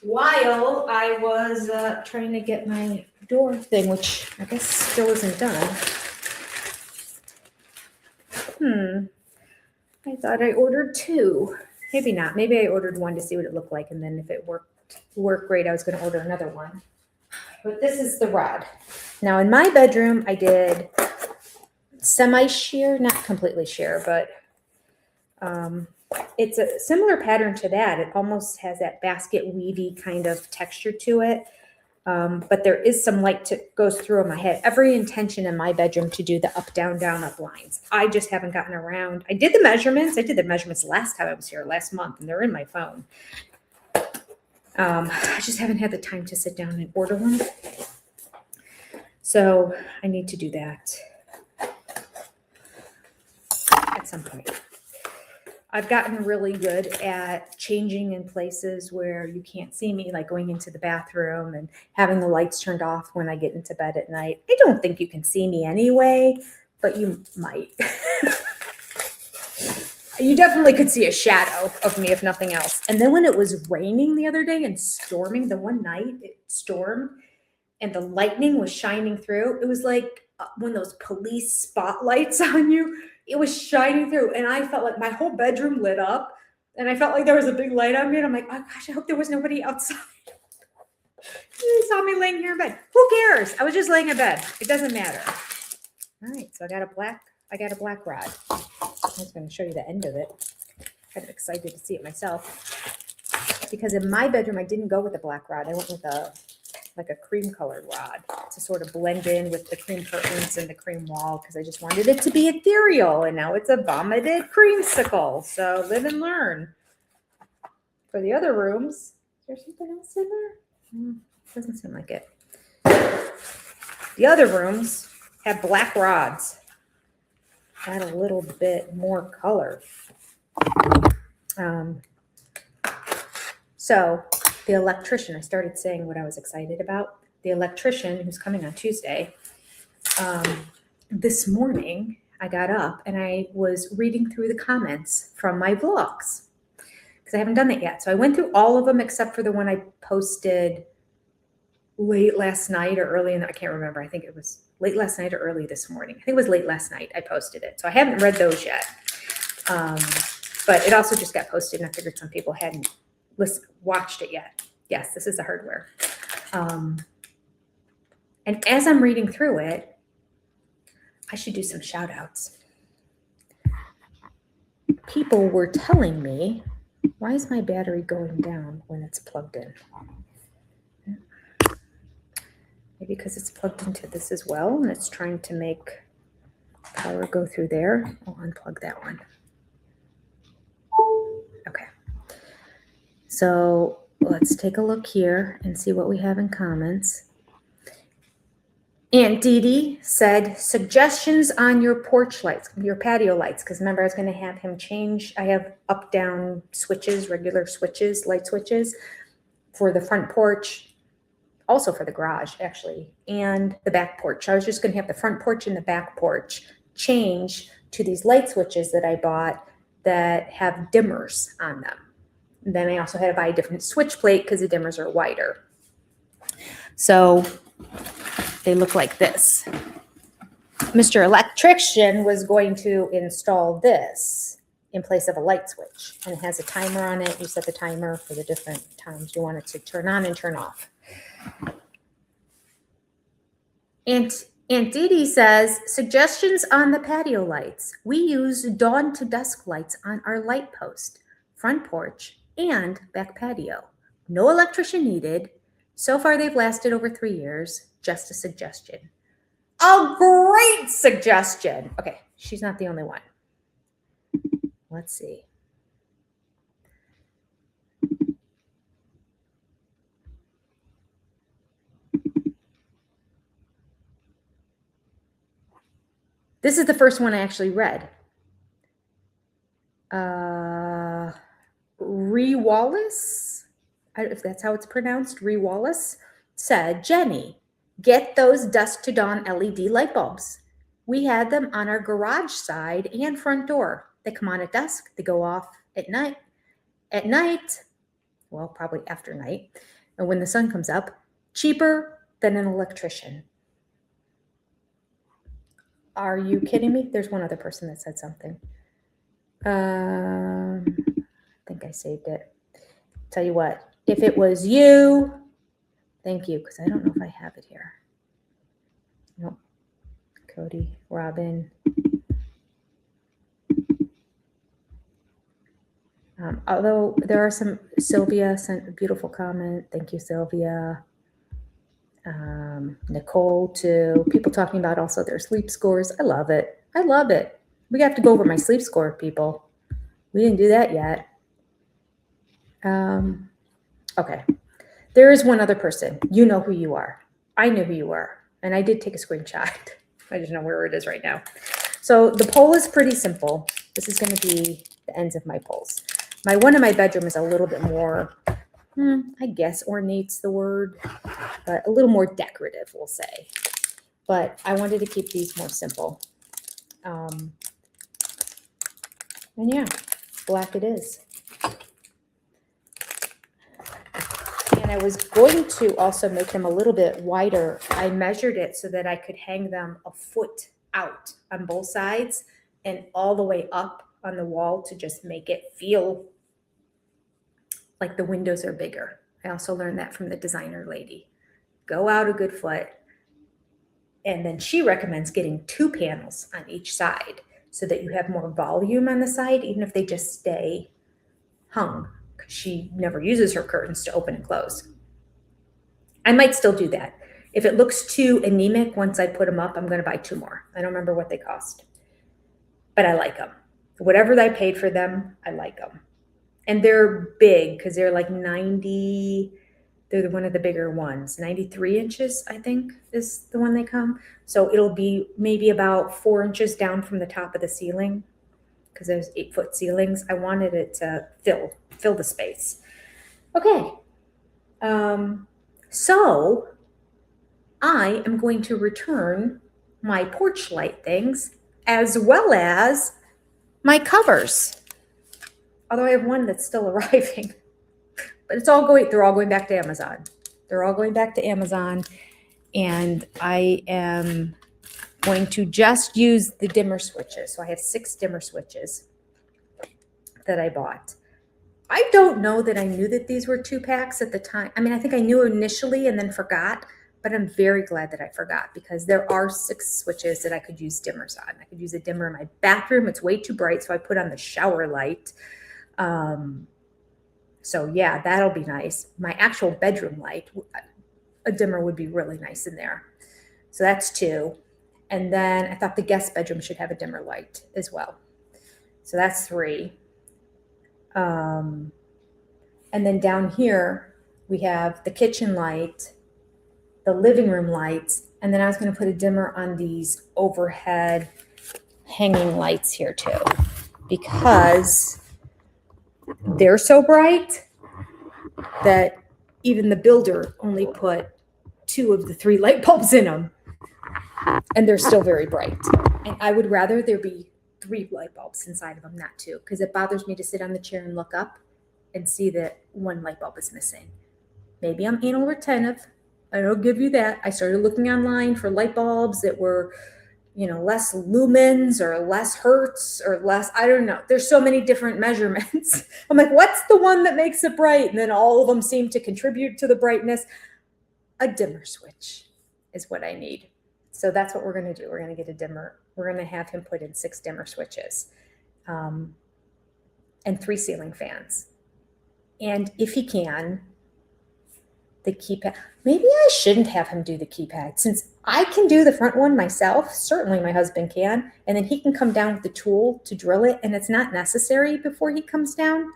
while I was trying to get my door thing, which I guess still isn't done. I thought I ordered two. Maybe not. Maybe I ordered one to see what it looked like, and then if it worked great, I was going to order another one. But this is the rod. Now, in my bedroom, I did semi-sheer, not completely sheer, but it's a similar pattern to that. It almost has that basket weavy kind of texture to it. But there is some light that goes through in my head. Every intention in my bedroom to do the up, down, down, up lines. I just haven't gotten around. I did the measurements. I did the measurements last time I was here, last month, and they're in my phone. I just haven't had the time to sit down and order one. So I need to do that at some point. I've gotten really good at changing in places where you can't see me, like going into the bathroom and having the lights turned off when I get into bed at night. I don't think you can see me anyway, but you might. You definitely could see a shadow of me, if nothing else. And then when it was raining the other day and storming, the one night it stormed and the lightning was shining through, it was like when those police spotlights on you. It was shining through, and I felt like my whole bedroom lit up, and I felt like there was a big light on me, and I'm like, oh gosh, I hope there was nobody outside. You saw me laying here in bed. Who cares? I was just laying in bed. It doesn't matter. All right, so I got a black rod. I was going to show you the end of it. Kind of excited to see it myself. Because in my bedroom, I didn't go with a black rod. I went with a cream colored rod to sort of blend in with the cream curtains and the cream wall because I just wanted it to be ethereal, and now it's a vomited creamsicle. So live and learn. For the other rooms, is there something else in there? Doesn't seem like it. The other rooms have black rods. Add a little bit more color. So the electrician, I started saying what I was excited about. The electrician who's coming on Tuesday, this morning I got up and I was reading through the comments from my vlogs because I haven't done that yet. So I went through all of them except for the one I posted late last night or early in I can't remember. I think it was late last night or early this morning. I think it was late last night I posted it. So I haven't read those yet. But it also just got posted and I figured some people hadn't watched it yet. Yes, this is the hardware. And as I'm reading through it, I should do some shout outs. People were telling me, why is my battery going down when it's plugged in? Maybe because it's plugged into this as well and it's trying to make power go through there. I'll unplug that one. Okay. So let's take a look here and see what we have in comments. Aunt Dee Dee said, suggestions on your porch lights, your patio lights, because remember I was going to have him change. I have up-down switches, regular switches, light switches for the front porch, also for the garage, actually, and the back porch. I was just going to have the front porch and the back porch change to these light switches that I bought that have dimmers on them. And then I also had to buy a different switch plate because the dimmers are wider. So they look like this. Mr. Electrician was going to install this in place of a light switch, and it has a timer on it. You set the timer for the different times you want it to turn on and turn off. Aunt Dee Dee says, suggestions on the patio lights. We use dawn to dusk lights on our light post, front porch, and back patio. No electrician needed. So far, they've lasted over 3 years. Just a suggestion. A great suggestion. Okay, she's not the only one. Let's see. This is the first one I actually read. Ree Wallace, if that's how it's pronounced, Ree Wallace, said, Jenny, get those dusk to dawn LED light bulbs. We had them on our garage side and front door. They come on at dusk. They go off at night. At night, well, probably after night, and when the sun comes up, cheaper than an electrician. Are you kidding me? There's one other person that said something. I think I saved it. Tell you what, if it was you, thank you, because I don't know if I have it here. Nope. Cody, Robin. Although there are some, Sylvia sent a beautiful comment. Thank you, Sylvia. Nicole too. People talking about also their sleep scores. I love it. I love it. We have to go over my sleep score, people. We didn't do that yet. Okay. There is one other person. You know who you are. I know who you are. And I did take a screenshot. I just know where it is right now. So the poll is pretty simple. This is going to be the ends of my polls. My one in my bedroom is a little bit more, I guess ornate's the word, but a little more decorative, we'll say. But I wanted to keep these more simple. And yeah, black it is. And I was going to also make them a little bit wider. I measured it so that I could hang them a foot out on both sides and all the way up on the wall to just make it feel like the windows are bigger. I also learned that from the designer lady. Go out a good foot. And then she recommends getting 2 panels on each side so that you have more volume on the side, even if they just stay hung, because she never uses her curtains to open and close. I might still do that. If it looks too anemic once I put them up, I'm going to buy 2 more. I don't remember what they cost, but I like them. Whatever I paid for them, I like them. And they're big because they're like 90, they're one of the bigger ones. 93 inches, I think, is the one they come. So it'll be maybe about 4 inches down from the top of the ceiling because there's 8-foot ceilings. I wanted it to fill the space. Okay. So I am going to return my porch light things as well as my covers. Although I have one that's still arriving, but they're all going back to Amazon. They're all going back to Amazon, and I am going to just use the dimmer switches. So I have 6 dimmer switches that I bought. I don't know that I knew that these were 2 packs at the time. I mean, I think I knew initially and then forgot, but I'm very glad that I forgot because there are 6 switches that I could use dimmers on. I could use a dimmer in my bathroom. It's way too bright, so I put on the shower light. So yeah, that'll be nice. My actual bedroom light, a dimmer would be really nice in there. So that's 2. And then I thought the guest bedroom should have a dimmer light as well. So that's 3. And then down here, we have the kitchen light, the living room lights, and then I was going to put a dimmer on these overhead hanging lights here too, because they're so bright that even the builder only put 2 of the 3 light bulbs in them, and they're still very bright. And I would rather there be 3 light bulbs inside of them, not 2, because it bothers me to sit on the chair and look up and see that 1 light bulb is missing. Maybe I'm anal retentive. I don't give you that. I started looking online for light bulbs that were, less lumens or less hertz or less, I don't know. There's so many different measurements. I'm like, what's the one that makes it bright? And then all of them seem to contribute to the brightness. A dimmer switch is what I need. So that's what we're going to do. We're going to get a dimmer. We're going to have him put in 6 dimmer switches, and 3 ceiling fans. And if he can, the keypad. Maybe I shouldn't have him do the keypad, since I can do the front one myself. Certainly my husband can. And then he can come down with the tool to drill it, and it's not necessary before he comes down.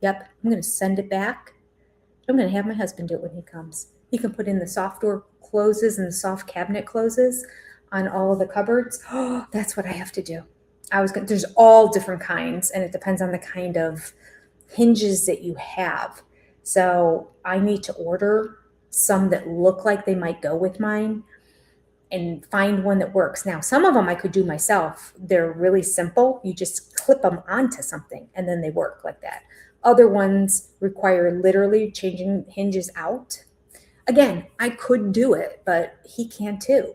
Yep, I'm going to send it back. I'm going to have my husband do it when he comes. He can put in the soft door closes and the soft cabinet closes on all of the cupboards. Oh, that's what I have to do. There's all different kinds, and it depends on the kind of hinges that you have. So I need to order some that look like they might go with mine and find one that works. Now, some of them I could do myself. They're really simple. You just clip them onto something and then they work like that. Other ones require literally changing hinges out. Again, I could do it, but he can too.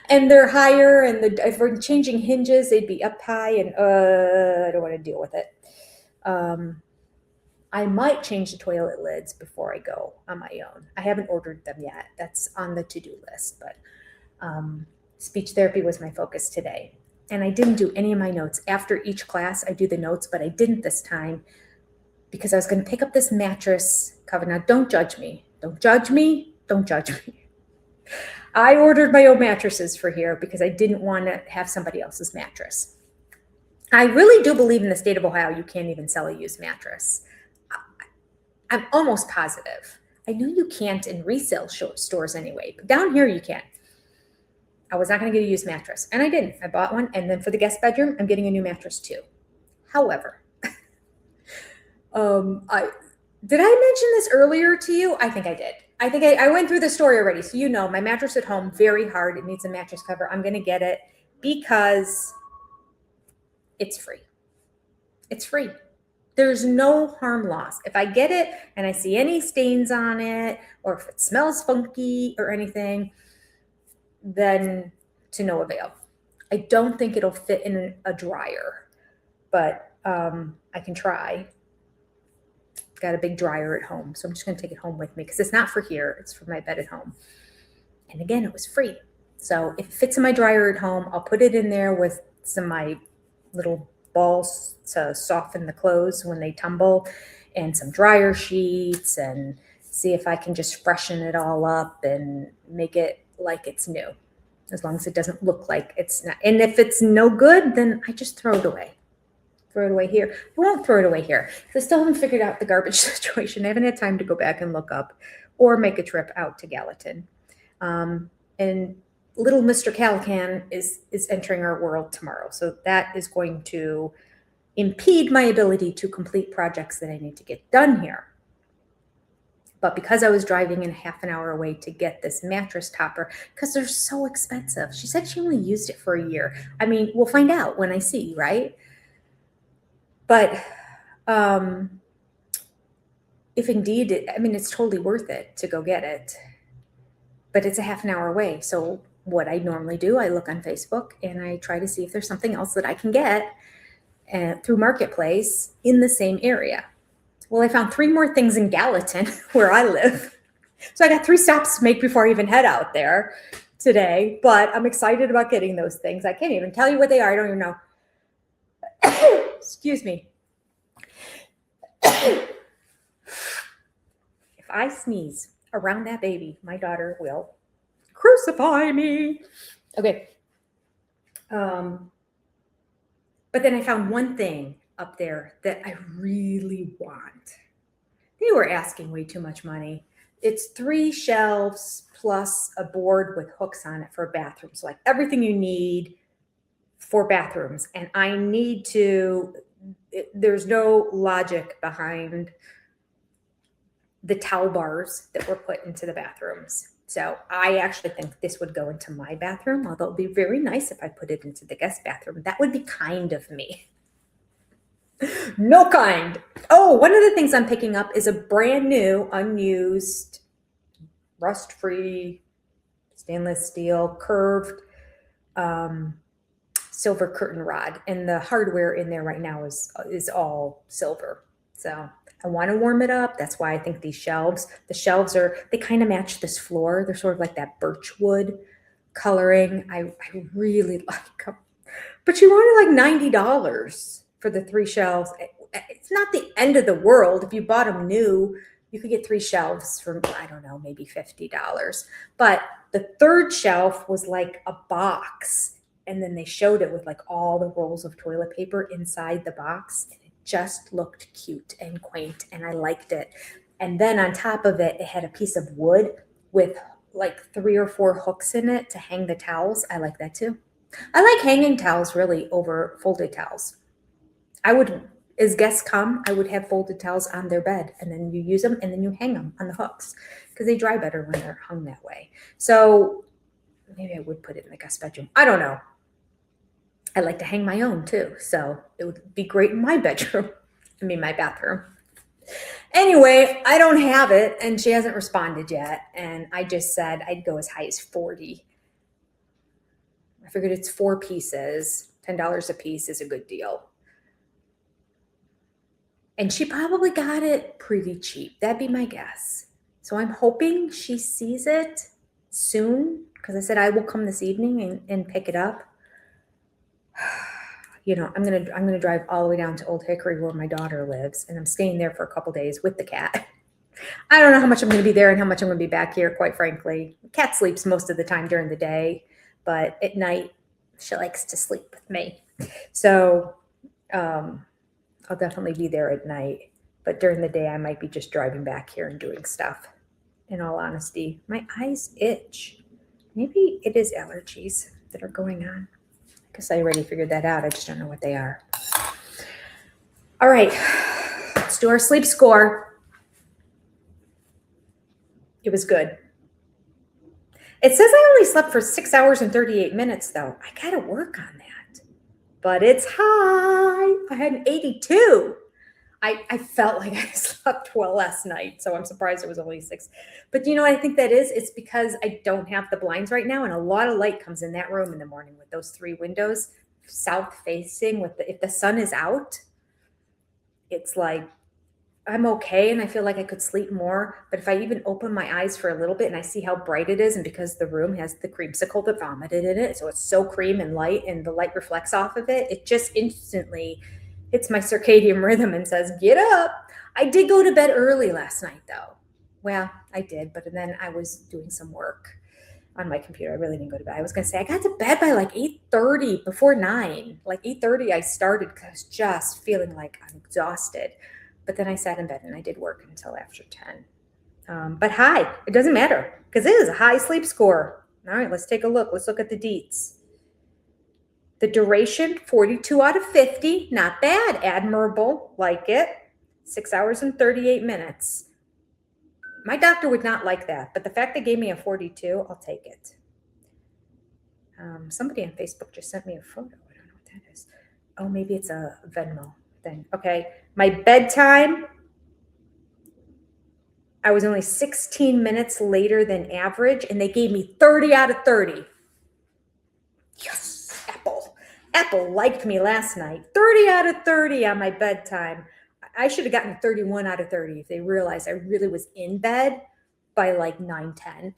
And they're higher, and if we're changing hinges, they'd be up high, and I don't want to deal with it. I might change the toilet lids before I go on my own. I haven't ordered them yet. That's on the to-do list, but speech therapy was my focus today. And I didn't do any of my notes. After each class, I do the notes, but I didn't this time because I was going to pick up this mattress cover. Now, don't judge me. Don't judge me. Don't judge me. I ordered my own mattresses for here because I didn't want to have somebody else's mattress. I really do believe in the state of Ohio, you can't even sell a used mattress. I'm almost positive. I know you can't in resale stores anyway, but down here you can. I was not going to get a used mattress, and I didn't. I bought one, and then for the guest bedroom, I'm getting a new mattress too. However, did I mention this earlier to you? I think I did. I think I went through the story already. So my mattress at home, very hard. It needs a mattress cover. I'm going to get it because it's free. It's free. There's no harm loss. If I get it and I see any stains on it, or if it smells funky or anything, then to no avail. I don't think it'll fit in a dryer, but I can try. Got a big dryer at home, so I'm just going to take it home with me because it's not for here. It's for my bed at home. And again, it was free. So if it fits in my dryer at home, I'll put it in there with some of my little balls to soften the clothes when they tumble, and some dryer sheets, and see if I can just freshen it all up and make it like it's new, as long as it doesn't look like it's not. And if it's no good, then I just throw it away. Throw it away here. I won't throw it away here because I still haven't figured out the garbage situation. I haven't had time to go back and look up or make a trip out to Gallatin. And little Mr. Calican is entering our world tomorrow. So that is going to impede my ability to complete projects that I need to get done here. But because I was driving in half an hour away to get this mattress topper, because they're so expensive. She said she only used it for a year. I mean, we'll find out when I see, right? But if indeed, it's totally worth it to go get it. But it's a half an hour away. So what I normally do, I look on Facebook and I try to see if there's something else that I can get through Marketplace in the same area. Well, I found 3 more things in Gallatin where I live. So I got 3 stops to make before I even head out there today. But I'm excited about getting those things. I can't even tell you what they are. I don't even know. Excuse me. If I sneeze around that baby, my daughter will Crucify me. Okay. But then I found one thing up there that I really want. They were asking way too much money. It's 3 shelves plus a board with hooks on it for bathrooms, like everything you need for bathrooms. And I need to, there's no logic behind the towel bars that were put into the bathrooms. So I actually think this would go into my bathroom, although it'd be very nice if I put it into the guest bathroom. That would be kind of me. No kind. Oh, one of the things I'm picking up is a brand new, unused, rust-free, stainless steel, curved silver curtain rod. And the hardware in there right now is all silver. So I want to warm it up. That's why I think the shelves they kind of match this floor. They're sort of like that birch wood coloring. I really like them. But you wanted like $90 for the 3 shelves. It's not the end of the world. If you bought them new, you could get 3 shelves for, I don't know, maybe $50. But the 3rd shelf was like a box. And then they showed it with like all the rolls of toilet paper inside the box. And it just looked cute and quaint, and I liked it. And then on top of it, it had a piece of wood with like 3 or 4 hooks in it to hang the towels. I like that too. I like hanging towels really over folded towels. I would, as guests come, I would have folded towels on their bed, and then you use them and then you hang them on the hooks because they dry better when they're hung that way. So maybe I would put it in the guest bedroom. I don't know. I like to hang my own too, so it would be great in my bedroom. I mean, my bathroom. Anyway, I don't have it, and she hasn't responded yet, and I just said I'd go as high as 40. I figured it's 4 pieces. $10 a piece is a good deal. And she probably got it pretty cheap. That'd be my guess. So I'm hoping she sees it soon, because I said I will come this evening and pick it up. You know, I'm gonna drive all the way down to Old Hickory where my daughter lives, and I'm staying there for a couple days with the cat. I don't know how much I'm gonna be there and how much I'm gonna be back here, quite frankly. The cat sleeps most of the time during the day, but at night she likes to sleep with me. So I'll definitely be there at night, but during the day I might be just driving back here and doing stuff. In all honesty, my eyes itch. Maybe it is allergies that are going on. Guess I already figured that out. I just don't know what they are. All right, let's do our sleep score. It was good. It says I only slept for 6 hours and 38 minutes, though. I got to work on that. But it's high. I had an 82. I felt like I slept well last night, so I'm surprised it was only 6. But you know what I think that is? It's because I don't have the blinds right now, and a lot of light comes in that room in the morning with those 3 windows, south facing. If the sun is out, it's like I'm okay, and I feel like I could sleep more. But if I even open my eyes for a little bit and I see how bright it is, and because the room has the creamsicle that vomited in it, so it's so cream and light, and the light reflects off of it, it just instantly hits my circadian rhythm and says, get up. I did go to bed early last night, though. Well, I did, but then I was doing some work on my computer. I really didn't go to bed. I was going to say I got to bed by like 8:30, before 9. Like 8:30 I started because I was just feeling like I'm exhausted. But then I sat in bed and I did work until after 10. But high, it doesn't matter because it is a high sleep score. All right, let's take a look. Let's look at the deets. The duration, 42 out of 50. Not bad. Admirable. Like it. 6 hours and 38 minutes. My doctor would not like that, but the fact they gave me a 42, I'll take it. Somebody on Facebook just sent me a photo. I don't know what that is. Oh, maybe it's a Venmo thing. Okay. My bedtime, I was only 16 minutes later than average, and they gave me 30 out of 30. Yes. Apple liked me last night. 30 out of 30 on my bedtime. I should have gotten 31 out of 30 if they realized I really was in bed by like 9:10.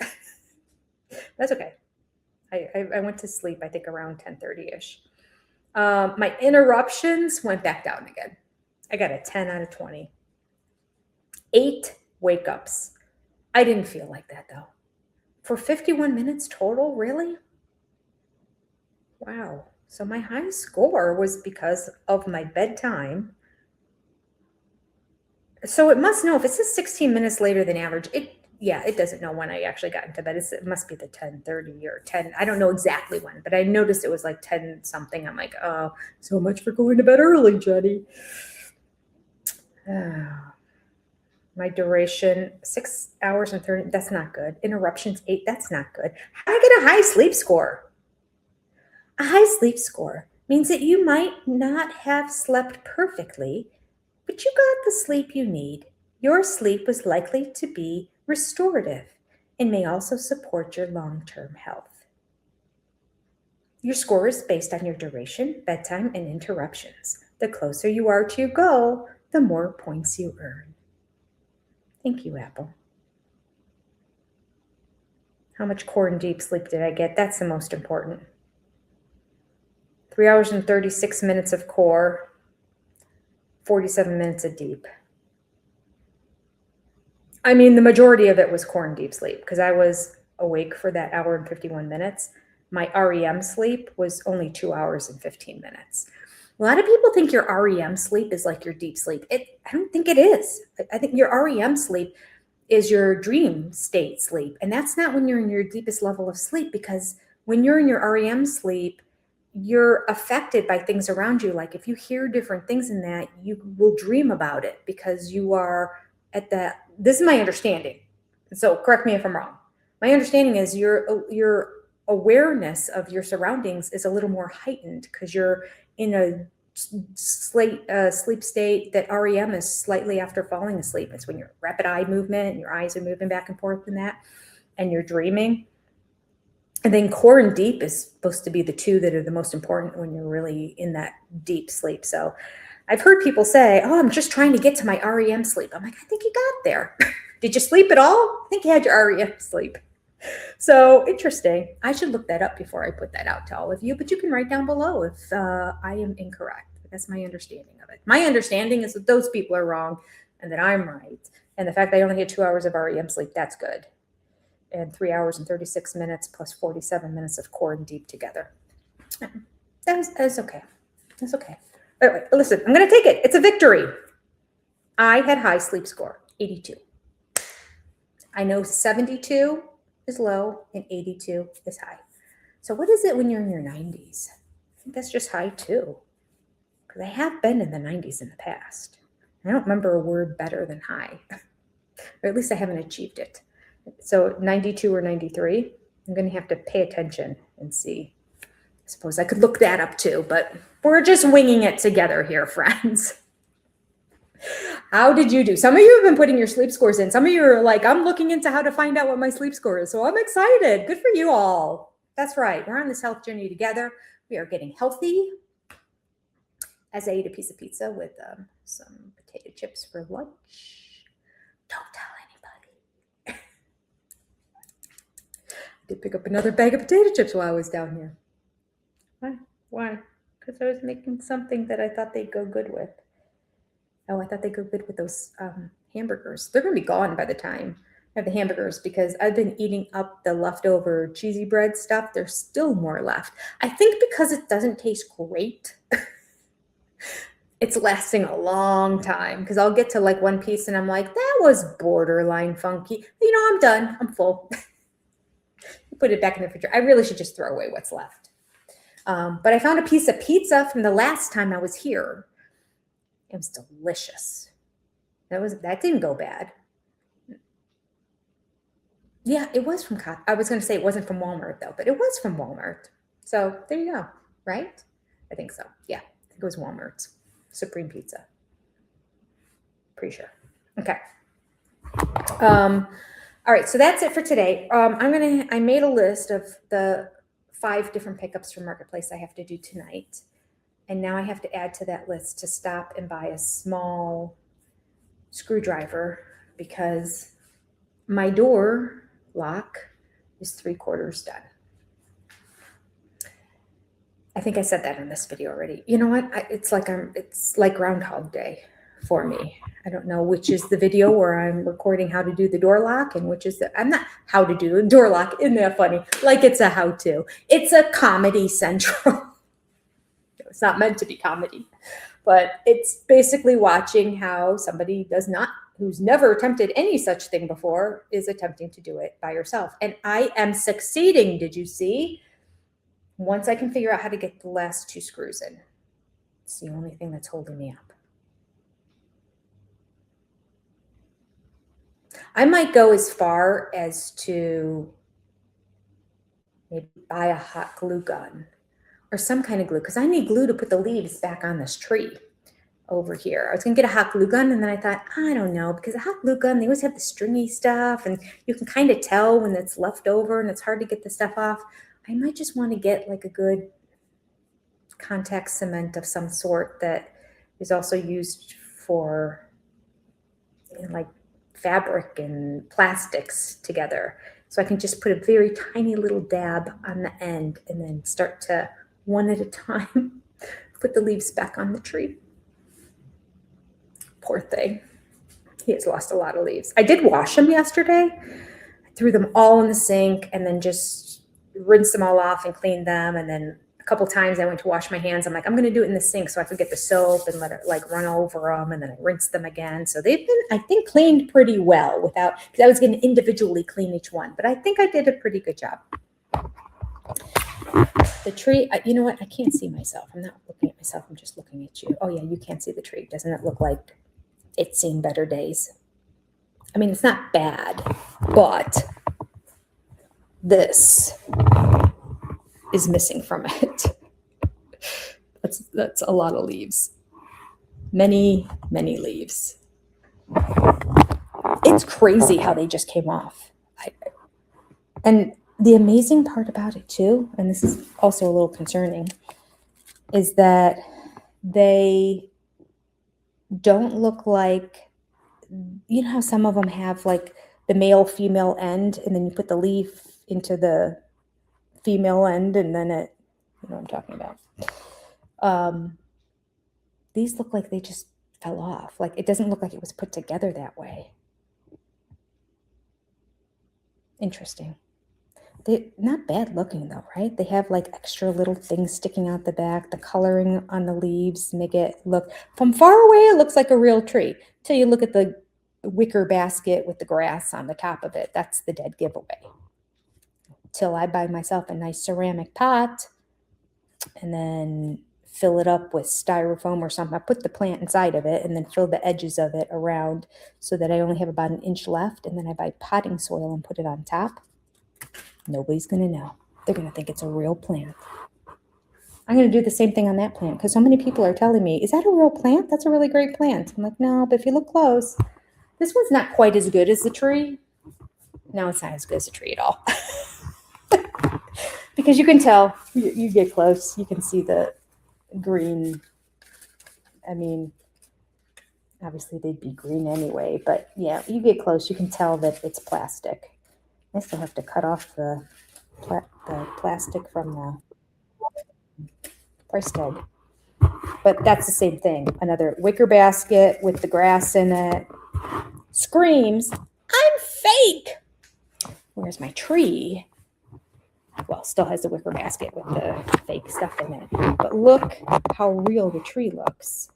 That's okay. I went to sleep, I think, around 10:30-ish. My interruptions went back down again. I got a 10 out of 20. 8 wake-ups. I didn't feel like that, though. For 51 minutes total, really? Wow. So my high score was because of my bedtime. So it must know if it says 16 minutes later than average, it doesn't know when I actually got into bed. It must be the 10:30 or 10. I don't know exactly when, but I noticed it was like 10 something. I'm like, oh, so much for going to bed early, Jenny. My duration, 6 hours and 30. That's not good. Interruptions, 8. That's not good. How do I get a high sleep score? A high sleep score means that you might not have slept perfectly, but you got the sleep you need. Your sleep was likely to be restorative and may also support your long-term health. Your score is based on your duration, bedtime, and interruptions. The closer you are to your goal, the more points you earn. Thank you, Apple. How much core and deep sleep did I get? That's the most important. 3 hours and 36 minutes of core, 47 minutes of deep. I mean, the majority of it was core and deep sleep because I was awake for that hour and 51 minutes. My REM sleep was only 2 hours and 15 minutes. A lot of people think your REM sleep is like your deep sleep. I don't think it is. I think your REM sleep is your dream state sleep. And that's not when you're in your deepest level of sleep, because when you're in your REM sleep, you're affected by things around you. Like if you hear different things in that, you will dream about it because you are at that. This is my understanding. So correct me if I'm wrong. My understanding is your awareness of your surroundings is a little more heightened because you're in a sleep state that REM is slightly after falling asleep. It's when your rapid eye movement and your eyes are moving back and forth in that, and you're dreaming. And then core and deep is supposed to be the two that are the most important when you're really in that deep sleep. So I've heard people say, oh, I'm just trying to get to my REM sleep. I'm like, I think you got there. Did you sleep at all? I think you had your REM sleep. So interesting. I should look that up before I put that out to all of you, but you can write down below if I am incorrect. That's my understanding of it. My understanding is that those people are wrong and that I'm right. And the fact that I only had 2 hours of REM sleep, that's good. And 3 hours and 36 minutes plus 47 minutes of core and deep together. That's okay. That's okay. All right, listen, I'm going to take it. It's a victory. I had high sleep score, 82. I know 72 is low and 82 is high. So what is it when you're in your 90s? I think that's just high too, because I have been in the 90s in the past. I don't remember a word better than high, or at least I haven't achieved it. So 92 or 93, I'm going to have to pay attention and see. I suppose I could look that up too, but we're just winging it together here, friends. How did you do? Some of you have been putting your sleep scores in. Some of you are like, I'm looking into how to find out what my sleep score is. So I'm excited. Good for you all. That's right. We're on this health journey together. We are getting healthy. As I ate a piece of pizza with some potato chips for lunch. Don't tell anybody. I did pick up another bag of potato chips while I was down here. Why? Because I was making something that I thought they'd go good with. Oh, I thought they'd go good with those hamburgers. They're going to be gone by the time I have the hamburgers because I've been eating up the leftover cheesy bread stuff. There's still more left. I think because it doesn't taste great, it's lasting a long time because I'll get to like one piece and I'm like, that was borderline funky. You know, I'm done. I'm full. Put it back in the refrigerator. I really should just throw away what's left. But I found a piece of pizza from the last time I was here. It was delicious. That didn't go bad. Yeah, it was from I was going to say it wasn't from Walmart though, but it was from Walmart. So there you go, right? I think so. Yeah, I think it was Walmart's Supreme Pizza. Pretty sure. Okay. All right, so that's it for today. I made a list of the 5 different pickups from Marketplace I have to do tonight. And now I have to add to that list to stop and buy a small screwdriver because my door lock is 3/4 done. I think I said that in this video already. You know what? It's like Groundhog Day for me. I don't know which is the video where I'm recording how to do the door lock and which is I'm not how to do a door lock. Isn't that funny? Like it's a how-to. It's a Comedy Central. It's not meant to be comedy, but it's basically watching how somebody who's never attempted any such thing before is attempting to do it by herself. And I am succeeding. Did you see? Once I can figure out how to get the last 2 screws in. It's the only thing that's holding me up. I might go as far as to maybe buy a hot glue gun or some kind of glue, because I need glue to put the leaves back on this tree over here. I was gonna get a hot glue gun, and then I thought, I don't know, because a hot glue gun, they always have the stringy stuff, and you can kind of tell when it's left over and it's hard to get the stuff off. I might just want to get like a good contact cement of some sort that is also used for like fabric and plastics together. So I can just put a very tiny little dab on the end and then start to, one at a time, put the leaves back on the tree. Poor thing. He has lost a lot of leaves. I did wash them yesterday. I threw them all in the sink and then just rinsed them all off and cleaned them. And then a couple times I went to wash my hands. I'm like, I'm going to do it in the sink so I could get the soap and let it like run over them. And then I rinsed them again. So they've been, I think, cleaned pretty well without, because I was going to individually clean each one. But I think I did a pretty good job. The tree, you know what? I can't see myself. I'm not looking at myself. I'm just looking at you. Oh, yeah, you can't see the tree. Doesn't it look like it's seen better days? I mean, it's not bad, but this is missing from it. That's a lot of leaves. Many, many leaves. It's crazy how they just came off. And the amazing part about it too, and this is also a little concerning, is that they don't look like, you know how some of them have like the male female end and then you put the leaf into the female end and then it, you know what I'm talking about. These look like they just fell off. Like it doesn't look like it was put together that way. Interesting. They're not bad looking though, right? They have like extra little things sticking out the back. The coloring on the leaves make it look, from far away, it looks like a real tree. Till you look at the wicker basket with the grass on the top of it. That's the dead giveaway. Till I buy myself a nice ceramic pot and then fill it up with styrofoam or something. I put the plant inside of it and then fill the edges of it around so that I only have about 1 inch left. And then I buy potting soil and put it on top. Nobody's going to know. They're going to think it's a real plant. I'm going to do the same thing on that plant because so many people are telling me, is that a real plant? That's a really great plant. I'm like, no, but if you look close, this one's not quite as good as the tree. No, it's not as good as a tree at all. Because you can tell, you get close, you can see the green. I mean, obviously they'd be green anyway, but yeah, you get close, you can tell that it's plastic. I still have to cut off the plastic from the price tag. But that's the same thing. Another wicker basket with the grass in it. Screams, I'm fake. Where's my tree? Well, still has the wicker basket with the fake stuff in it. But look how real the tree looks.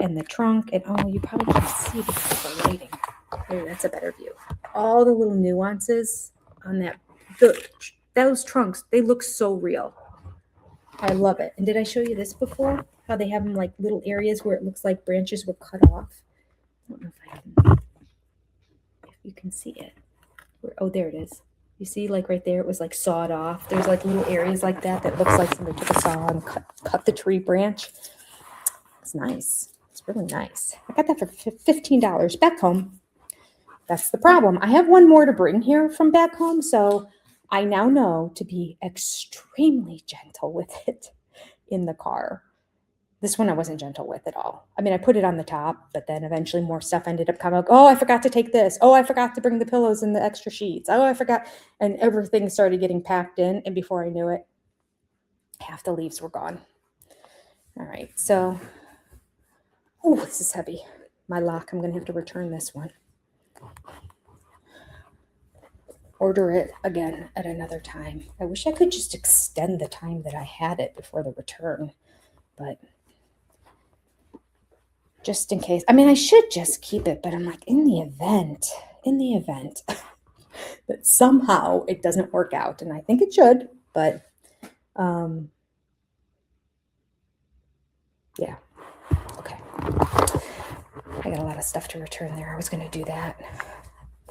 And the trunk, and oh, you probably can't see because of the lighting. Oh, that's a better view. All the little nuances on those trunks, they look so real. I love it. And did I show you this before? How they have them like little areas where it looks like branches were cut off. I don't know if you can see it. Oh, there it is. You see, like right there, it was like sawed off. There's like little areas like that looks like somebody took a saw and cut the tree branch. It's nice. It's really nice. I got that for $15 back home. That's the problem. I have one more to bring here from back home, so I now know to be extremely gentle with it in the car. This one I wasn't gentle with at all. I mean, I put it on the top, but then eventually more stuff ended up coming. Oh, I forgot to take this. Oh, I forgot to bring the pillows and the extra sheets. Oh, I forgot. And everything started getting packed in. And before I knew it, half the leaves were gone. All right. So Oh, this is heavy. My lock, I'm going to have to return this one. Order it again at another time. I wish I could just extend the time that I had it before the return, but just in case. I mean, I should just keep it, but I'm like, in the event that somehow it doesn't work out, and I think it should, but yeah. Okay. I got a lot of stuff to return there. I was going to do that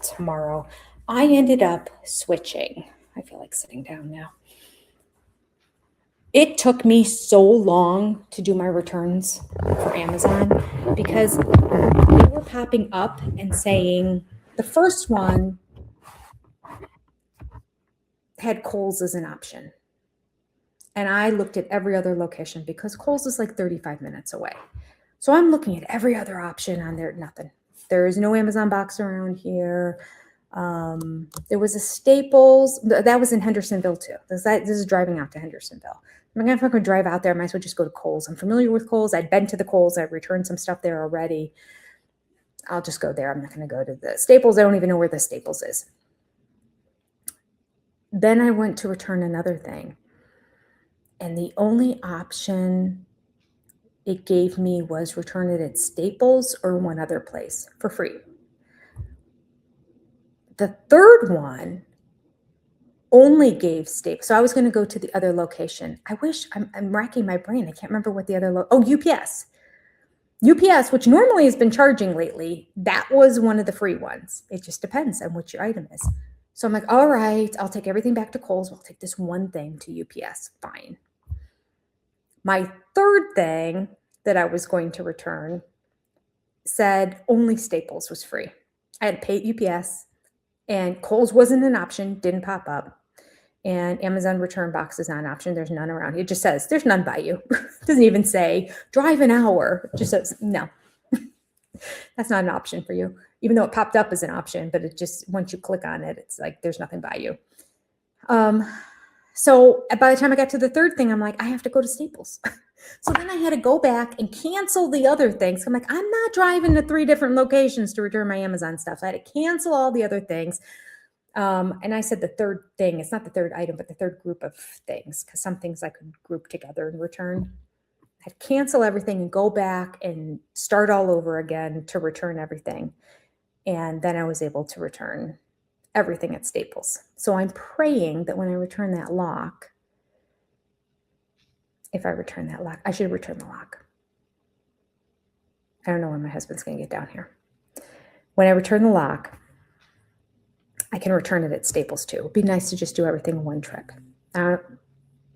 tomorrow. I ended up switching. I feel like sitting down now. It took me so long to do my returns for Amazon because they were popping up and saying the first one had Kohl's as an option. And I looked at every other location because Kohl's is like 35 minutes away. So I'm looking at every other option on there, nothing. There is no Amazon box around here. There was a Staples, that was in Hendersonville too. This is driving out to Hendersonville. I'm going to drive out there. I might as well just go to Kohl's. I'm familiar with Kohl's. I'd been to the Kohl's. I've returned some stuff there already. I'll just go there. I'm not going to go to the Staples. I don't even know where the Staples is. Then I went to return another thing. And the only option it gave me was return it at Staples or one other place for free. The third one only gave Staples. So I was going to go to the other location. I wish, I'm racking my brain. I can't remember what the other, UPS. UPS, which normally has been charging lately, that was one of the free ones. It just depends on what your item is. So I'm like, all right, I'll take everything back to Kohl's. We'll take this one thing to UPS. Fine. My third thing that I was going to return said only Staples was free. I had to pay UPS, and Kohl's wasn't an option, didn't pop up. And Amazon return box is not an option. There's none around here. It just says there's none by you. It doesn't even say drive an hour. It just says no. That's not an option for you, even though it popped up as an option. But it just, once you click on it, it's like there's nothing by you. So by the time I got to the third thing, I'm like, I have to go to Staples. So then I had to go back and cancel the other things. I'm like, I'm not driving to 3 different locations to return my Amazon stuff. So I had to cancel all the other things. And I said the third thing, it's not the third item, but the third group of things, because some things I could group together and return. I had to cancel everything and go back and start all over again to return everything. And then I was able to return everything at Staples. So I'm praying that when I return that lock, if I return that lock, I should return the lock. I don't know when my husband's going to get down here. When I return the lock, I can return it at Staples too. It'd be nice to just do everything in one trip.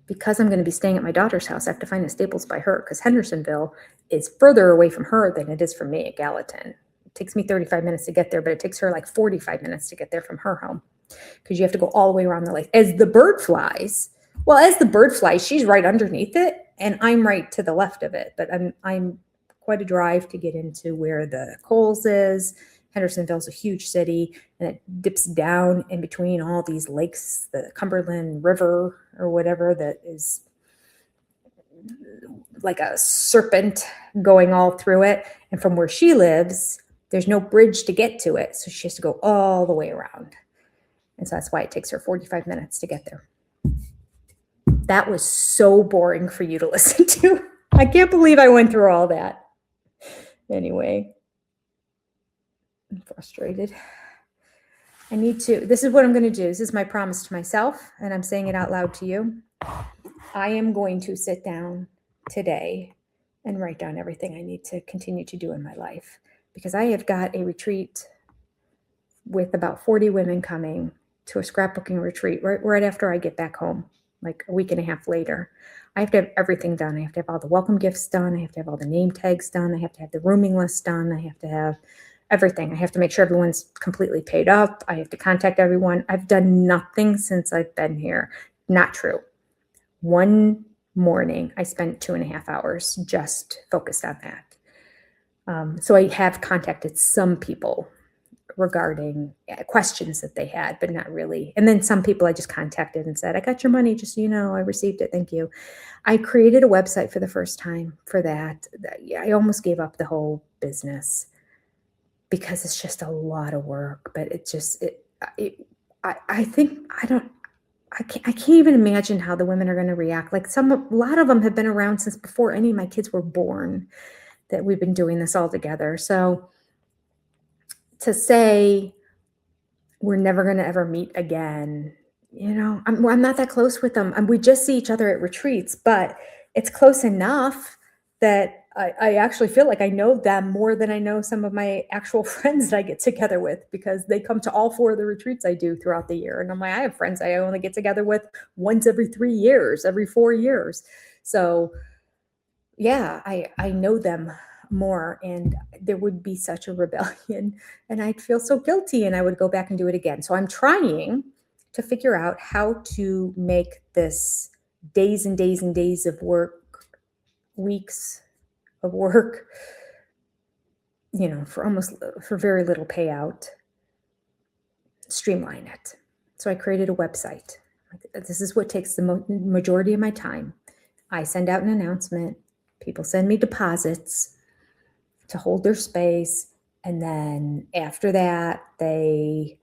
Because I'm going to be staying at my daughter's house, I have to find a Staples by her because Hendersonville is further away from her than it is from me at Gallatin. It takes me 35 minutes to get there, but it takes her like 45 minutes to get there from her home because you have to go all the way around the lake. As the bird flies, she's right underneath it, and I'm right to the left of it. But I'm quite a drive to get into where the Kohl's is. Hendersonville's a huge city, and it dips down in between all these lakes, the Cumberland River or whatever, that is like a serpent going all through it. And from where she lives, there's no bridge to get to it. So she has to go all the way around. And so that's why it takes her 45 minutes to get there. That was so boring for you to listen to. I can't believe I went through all that. Anyway. I'm frustrated. This is what I'm going to do. This is my promise to myself, and I'm saying it out loud to you. I am going to sit down today and write down everything I need to continue to do in my life, because I have got a retreat with about 40 women coming to a scrapbooking retreat right after I get back home, like a week and a half later. I have to have everything done. I have to have all the welcome gifts done. I have to have all the name tags done. I have to have the rooming list done. I have to have everything. I have to make sure everyone's completely paid up. I have to contact everyone. I've done nothing since I've been here. Not true. One morning, I spent 2.5 hours just focused on that. So I have contacted some people regarding questions that they had, but not really. And then some people I just contacted and said, I got your money, just so you know, I received it. Thank you. I created a website for the first time for that. Yeah, I almost gave up the whole business because it's just a lot of work, but I think I can't even imagine how the women are going to react. Like a lot of them have been around since before any of my kids were born, that we've been doing this all together. So to say we're never going to ever meet again, I'm not that close with them. We just see each other at retreats, but it's close enough that I actually feel like I know them more than I know some of my actual friends that I get together with, because they come to all 4 of the retreats I do throughout the year. And I'm like, I have friends I only get together with once every 3 years, every 4 years. So yeah, I know them more, and there would be such a rebellion, and I'd feel so guilty, and I would go back and do it again. So I'm trying to figure out how to make this days and days and days of work, weeks of work, for very little payout, streamline it. So I created a website. This is what takes the majority of my time. I send out an announcement. People send me deposits to hold their space. And then after that, they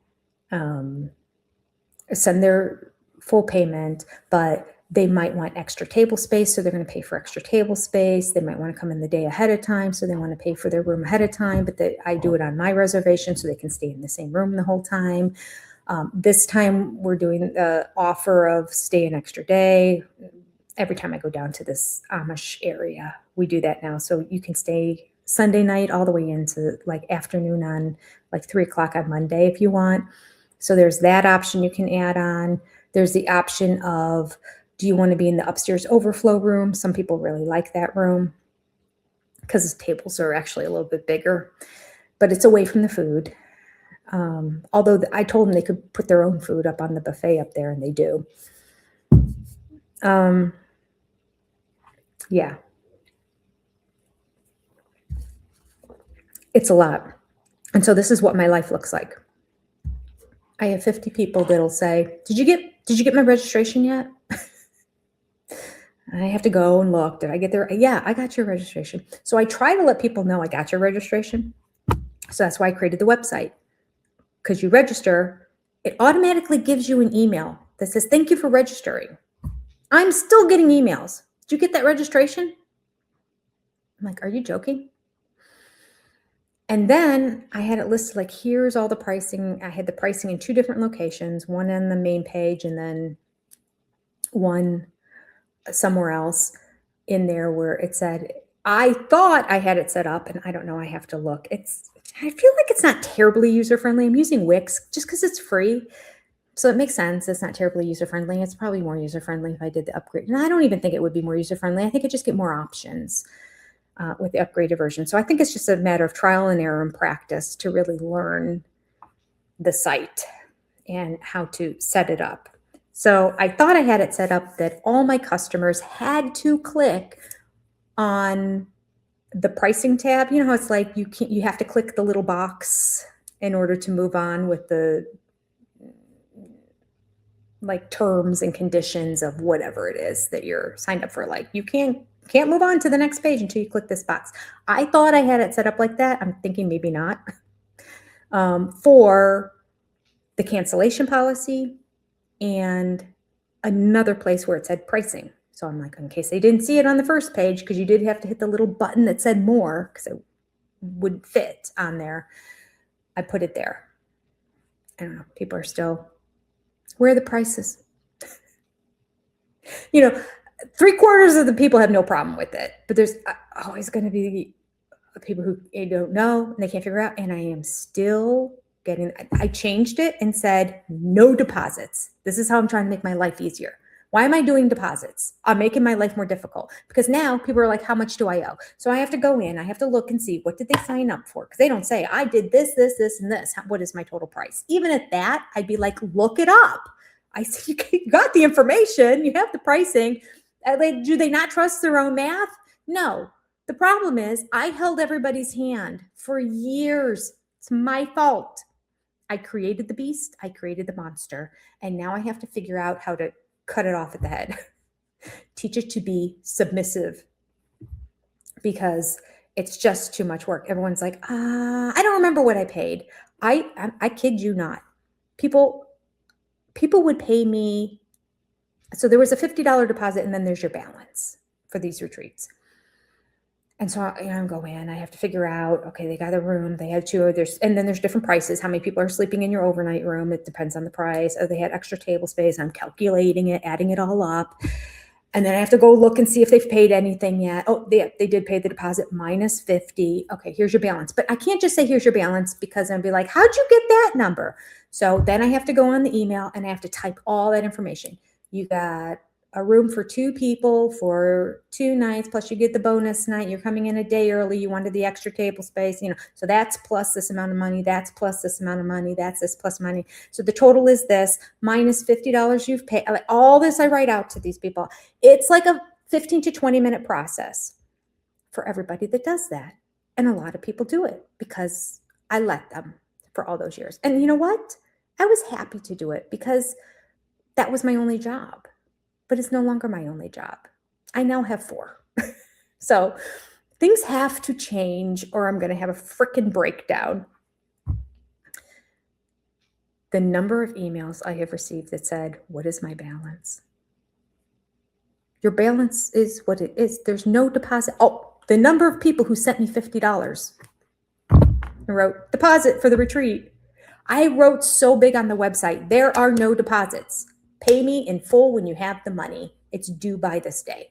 send their full payment, but they might want extra table space. So they're going to pay for extra table space. They might want to come in the day ahead of time. So they want to pay for their room ahead of time, but I do it on my reservation so they can stay in the same room the whole time. This time we're doing the offer of stay an extra day. Every time I go down to this Amish area, we do that now. So you can stay Sunday night all the way into like afternoon on like 3:00 on Monday if you want. So there's that option you can add on. There's the option of, do you want to be in the upstairs overflow room? Some people really like that room because the tables are actually a little bit bigger, but it's away from the food. Although I told them they could put their own food up on the buffet up there, and they do. Yeah. It's a lot. And so this is what my life looks like. I have 50 people that'll say, did you get my registration yet? I have to go and look. Did I get there? Yeah, I got your registration. So I try to let people know I got your registration. So that's why I created the website. Because you register, it automatically gives you an email that says, thank you for registering. I'm still getting emails. Did you get that registration? I'm like, are you joking? And then I had it listed like, here's all the pricing. I had the pricing in 2 different locations, one on the main page and then one somewhere else in there where it said, I thought I had it set up, and I don't know, I have to look. I feel like it's not terribly user-friendly. I'm using Wix just because it's free. So it makes sense. It's not terribly user-friendly. It's probably more user-friendly if I did the upgrade. And I don't even think it would be more user-friendly. I think it just get more options with the upgraded version. So I think it's just a matter of trial and error and practice to really learn the site and how to set it up. So I thought I had it set up that all my customers had to click on the pricing tab. You know how it's like you have to click the little box in order to move on with the like terms and conditions of whatever it is that you're signed up for. Like you can't move on to the next page until you click this box. I thought I had it set up like that. I'm thinking maybe not. For the cancellation policy and another place where it said pricing. So I'm like, in case they didn't see it on the first page, because you did have to hit the little button that said more because it would fit on there. I put it there. I don't know. People are still, where are the prices? 3/4 of the people have no problem with it, but there's always going to be people who don't know and they can't figure out. And I am still getting, I changed it and said, no deposits. This is how I'm trying to make my life easier. Why am I doing deposits? I'm making my life more difficult because now people are like, how much do I owe? So I have to go in, I have to look and see, what did they sign up for? Because they don't say, I did this, this, this, and this. What is my total price? Even at that, I'd be like, look it up. I said, you got the information, you have the pricing. Do they not trust their own math? No. The problem is I held everybody's hand for years. It's my fault. I created the beast, I created the monster, and now I have to figure out how to cut it off at the head. Teach it to be submissive, because it's just too much work. Everyone's like, I don't remember what I paid. I kid you not. People would pay me. So there was a $50 deposit, and then there's your balance for these retreats. And so I'm going, I have to figure out, okay, they got a room, they had two, and then there's different prices. How many people are sleeping in your overnight room? It depends on the price. Oh, they had extra table space. I'm calculating it, adding it all up. And then I have to go look and see if they've paid anything yet. Oh, they did pay the deposit, minus 50. Okay, here's your balance. But I can't just say, here's your balance, because I'd be like, how'd you get that number? So then I have to go on the email and I have to type all that information. You got a room for 2 people for 2 nights, plus you get the bonus night. You're coming in a day early. You wanted the extra table space, so that's plus this amount of money. That's plus this amount of money. That's this plus money. So the total is this minus $50 you've paid. All this I write out to these people. It's like a 15 to 20 minute process for everybody that does that. And a lot of people do it because I let them for all those years. And you know what? I was happy to do it because that was my only job. But it's no longer my only job. I now have 4. So things have to change or I'm going to have a freaking breakdown. The number of emails I have received that said, what is my balance? Your balance is what it is. There's no deposit. Oh, the number of people who sent me $50 and wrote deposit for the retreat. I wrote so big on the website, there are no deposits. Pay me in full when you have the money. It's due by this day.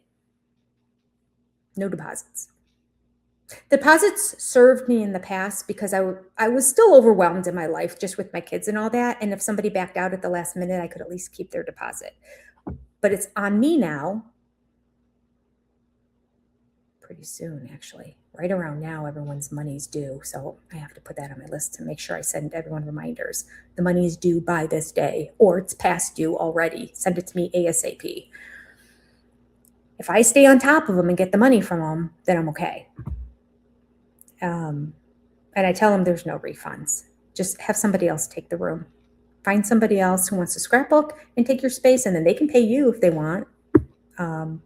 No deposits. Deposits served me in the past because I was still overwhelmed in my life just with my kids and all that. And if somebody backed out at the last minute, I could at least keep their deposit. But it's on me now. Pretty soon, actually. Right around now, everyone's money's due. So I have to put that on my list to make sure I send everyone reminders. The money is due by this day, or it's past due already. Send it to me ASAP. If I stay on top of them and get the money from them, then I'm okay. And I tell them there's no refunds. Just have somebody else take the room. Find somebody else who wants to scrapbook and take your space, and then they can pay you if they want.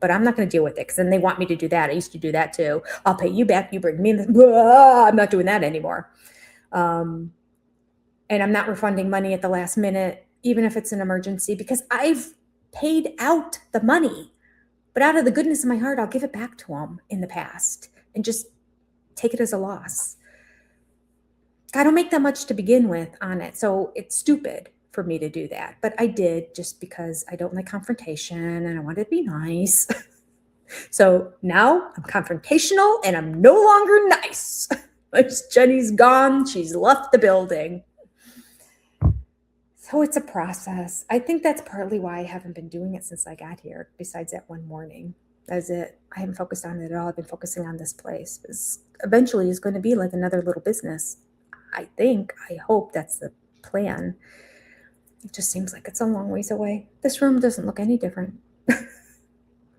But I'm not going to deal with it because then they want me to do that. I used to do that too. I'll pay you back. You bring me in. I'm not doing that anymore. And I'm not refunding money at the last minute, even if it's an emergency, because I've paid out the money. But out of the goodness of my heart, I'll give it back to them in the past and just take it as a loss. I don't make that much to begin with on it. So it's stupid for me to do that. But I did just because I don't like confrontation and I wanted to be nice. So now I'm confrontational and I'm no longer nice. Jenny's gone. She's left the building. So it's a process. I think that's partly why I haven't been doing it since I got here, besides that one morning. That's it. I haven't focused on it at all. I've been focusing on this place. Eventually it's going to be like another little business. I hope that's the plan. It just seems like it's a long ways away. This room doesn't look any different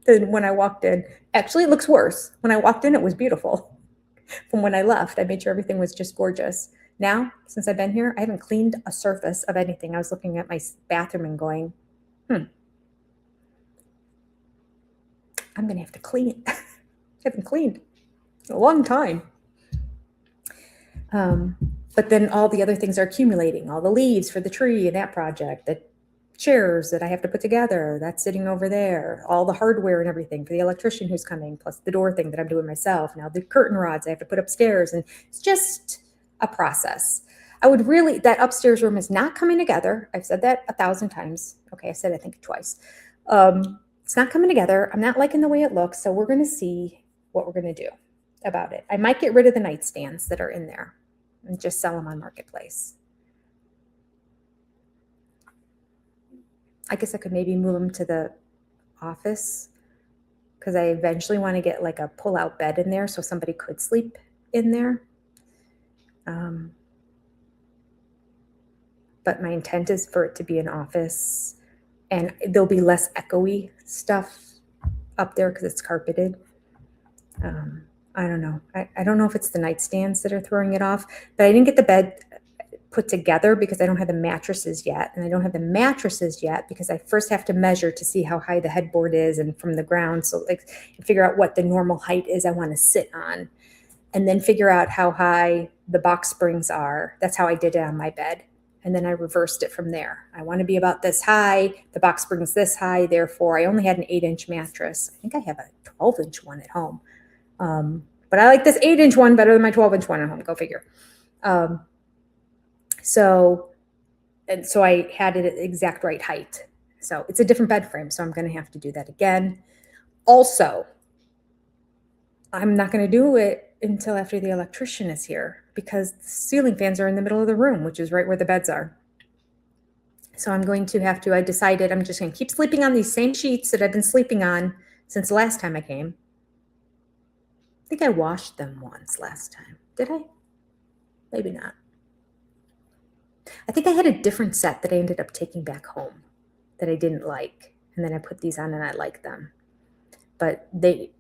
than when I walked in. Actually, it looks worse. When I walked in, it was beautiful. From when I left, I made sure everything was just gorgeous. Now, since I've been here, I haven't cleaned a surface of anything. I was looking at my bathroom and going, I'm going to have to clean. I haven't cleaned in a long time. But then all the other things are accumulating. All the leaves for the tree and that project, the chairs that I have to put together, that's sitting over there. All the hardware and everything for the electrician who's coming, plus the door thing that I'm doing myself. Now the curtain rods I have to put upstairs, and it's just a process. That upstairs room is not coming together. I've said that 1,000 times. Okay, I said I think twice. It's not coming together. I'm not liking the way it looks, so we're going to see what we're going to do about it. I might get rid of the nightstands that are in there and just sell them on Marketplace. I guess I could maybe move them to the office because I eventually want to get like a pull-out bed in there so somebody could sleep in there. But my intent is for it to be an office, and there'll be less echoey stuff up there because it's carpeted. I don't know. I don't know if it's the nightstands that are throwing it off, but I didn't get the bed put together because I don't have the mattresses yet. And I don't have the mattresses yet because I first have to measure to see how high the headboard is and from the ground. So like figure out what the normal height is I want to sit on, and then figure out how high the box springs are. That's how I did it on my bed. And then I reversed it from there. I want to be about this high. The box springs this high. Therefore, I only had an 8-inch mattress. I think I have a 12-inch one at home. But I like this 8-inch one better than my 12-inch one at home. Go figure. So I had it at the exact right height. So it's a different bed frame. So I'm going to have to do that again. Also, I'm not going to do it until after the electrician is here because the ceiling fans are in the middle of the room, which is right where the beds are. So I'm going to have to, I decided I'm just going to keep sleeping on these same sheets that I've been sleeping on since the last time I came. I think I washed them once last time. Did I? Maybe not. I think I had a different set that I ended up taking back home that I didn't like. And then I put these on and I like them. But they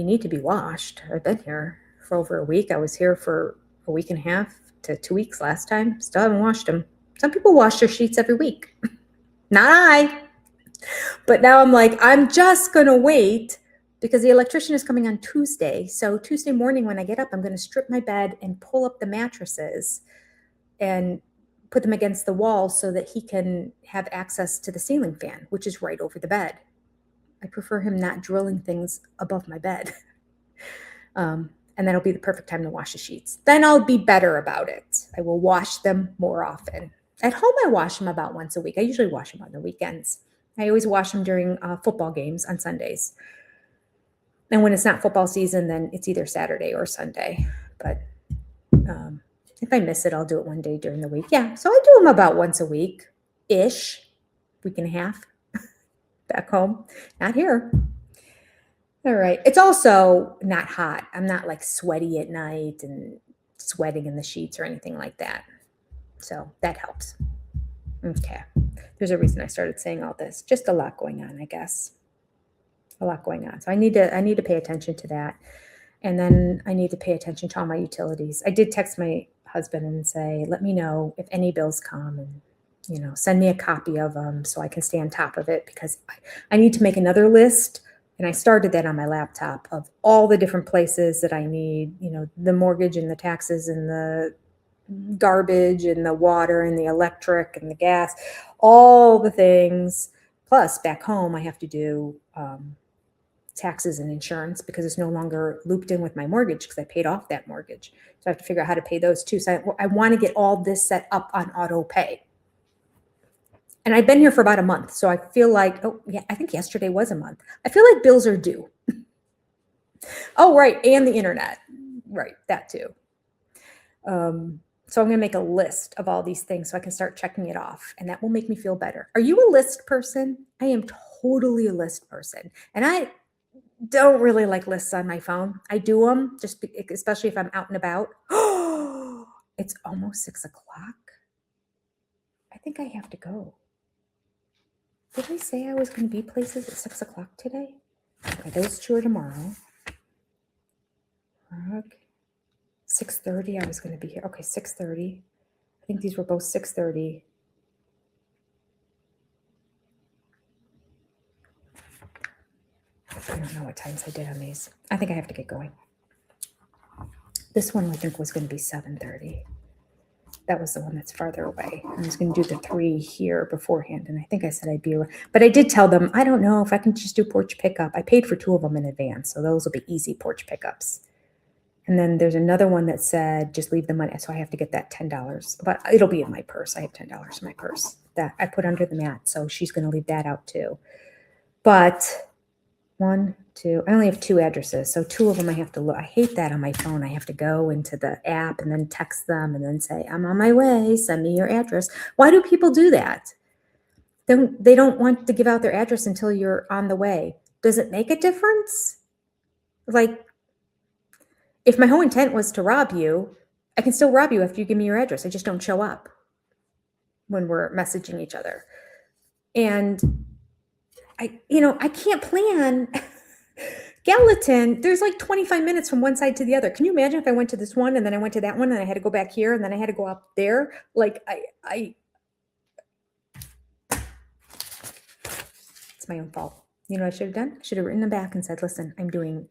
need to be washed. I've been here for over a week. I was here for a week and a half to 2 weeks last time. Still haven't washed them. Some people wash their sheets every week. Not I. But now I'm like, I'm just going to wait because the electrician is coming on Tuesday. So Tuesday morning when I get up, I'm going to strip my bed and pull up the mattresses and put them against the wall so that he can have access to the ceiling fan, which is right over the bed. I prefer him not drilling things above my bed. And that'll be the perfect time to wash the sheets. Then I'll be better about it. I will wash them more often. At home, I wash them about once a week. I usually wash them on the weekends. I always wash them during football games on Sundays. And when it's not football season, then it's either Saturday or Sunday. But if I miss it, I'll do it one day during the week. Yeah, so I do them about once a week-ish, week and a half. Back home, not here. All right. It's also not hot. I'm not like sweaty at night and sweating in the sheets or anything like that. So that helps. Okay. There's a reason I started saying all this. Just a lot going on, I guess. A lot going on. So I need to pay attention to that. And then I need to pay attention to all my utilities. I did text my husband and say, let me know if any bills come and send me a copy of them so I can stay on top of it because I need to make another list. And I started that on my laptop of all the different places that I need, the mortgage and the taxes and the garbage and the water and the electric and the gas, all the things. Plus back home, I have to do taxes and insurance because it's no longer looped in with my mortgage because I paid off that mortgage. So I have to figure out how to pay those too. So I want to get all this set up on auto pay. And I've been here for about a month. So I feel like, I think yesterday was a month. I feel like bills are due. Oh, right. And the internet. Right. That too. So I'm going to make a list of all these things so I can start checking it off. And that will make me feel better. Are you a list person? I am totally a list person. And I don't really like lists on my phone. I do them especially if I'm out and about. Oh, it's almost 6 o'clock. I think I have to go. Did I say I was going to be places at 6 o'clock today? Okay, those two are tomorrow. Okay. 6:30, I was going to be here. Okay, 6:30. I think these were both 6:30. I don't know what times I did on these. I think I have to get going. This one I think was going to be 7:30. That was the one that's farther away. I was going to do the 3 here beforehand, and I think I said I'd be around. But I did tell them, I don't know if I can just do porch pickup. I paid for 2 of them in advance, so those will be easy porch pickups. And then there's another one that said, just leave the money. So I have to get that $10. But it'll be in my purse. I have $10 in my purse that I put under the mat, so she's going to leave that out too. But 1, 2, I only have 2 addresses. So 2 of them I have to look. I hate that on my phone. I have to go into the app and then text them and then say, I'm on my way. Send me your address. Why do people do that? They don't want to give out their address until you're on the way. Does it make a difference? Like, if my whole intent was to rob you, I can still rob you after you give me your address. I just don't show up when we're messaging each other. And I can't plan Gallatin, there's like 25 minutes from one side to the other. Can you imagine if I went to this one and then I went to that one and I had to go back here and then I had to go up there? Like it's my own fault. You know what I should have done? I should have written them back and said, listen, I'm doing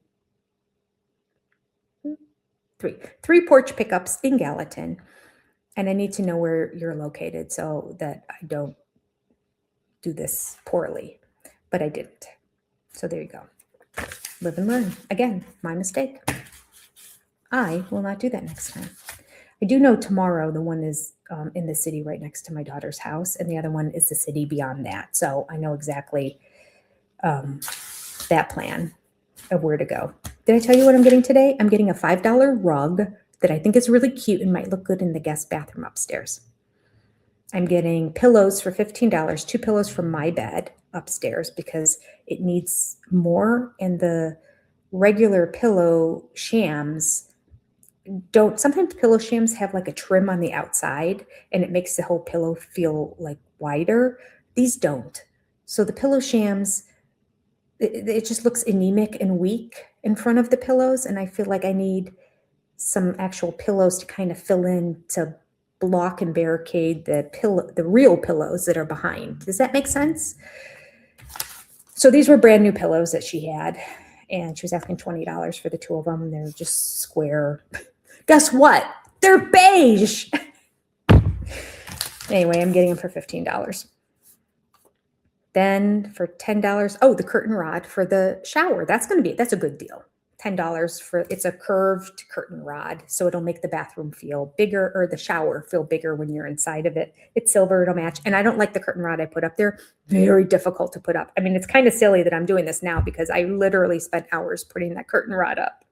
three porch pickups in Gallatin, and I need to know where you're located so that I don't do this poorly. But I didn't. So there you go. Live and learn. Again, my mistake. I will not do that next time. I do know tomorrow the one is in the city right next to my daughter's house, and the other one is the city beyond that. So I know exactly that plan of where to go. Did I tell you what I'm getting today? I'm getting a $5 rug that I think is really cute and might look good in the guest bathroom upstairs. I'm getting pillows for $15, 2 pillows from my bed upstairs because it needs more, and the regular pillow shams don't. Sometimes pillow shams have like a trim on the outside and it makes the whole pillow feel like wider. These don't. So the pillow shams, it just looks anemic and weak in front of the pillows, and I feel like I need some actual pillows to kind of fill in to block and barricade the real pillows that are behind. Does that make sense? So these were brand new pillows that she had, and she was asking $20 for the 2 of them. They're just square. Guess what? They're beige. Anyway, I'm getting them for $15. Then for $10, oh, the curtain rod for the shower. That's a good deal. $10 for, it's a curved curtain rod, so it'll make the bathroom feel bigger, or the shower feel bigger when you're inside of it. It's silver, it'll match. And I don't like the curtain rod I put up there. Very difficult to put up. I mean, it's kind of silly that I'm doing this now because I literally spent hours putting that curtain rod up.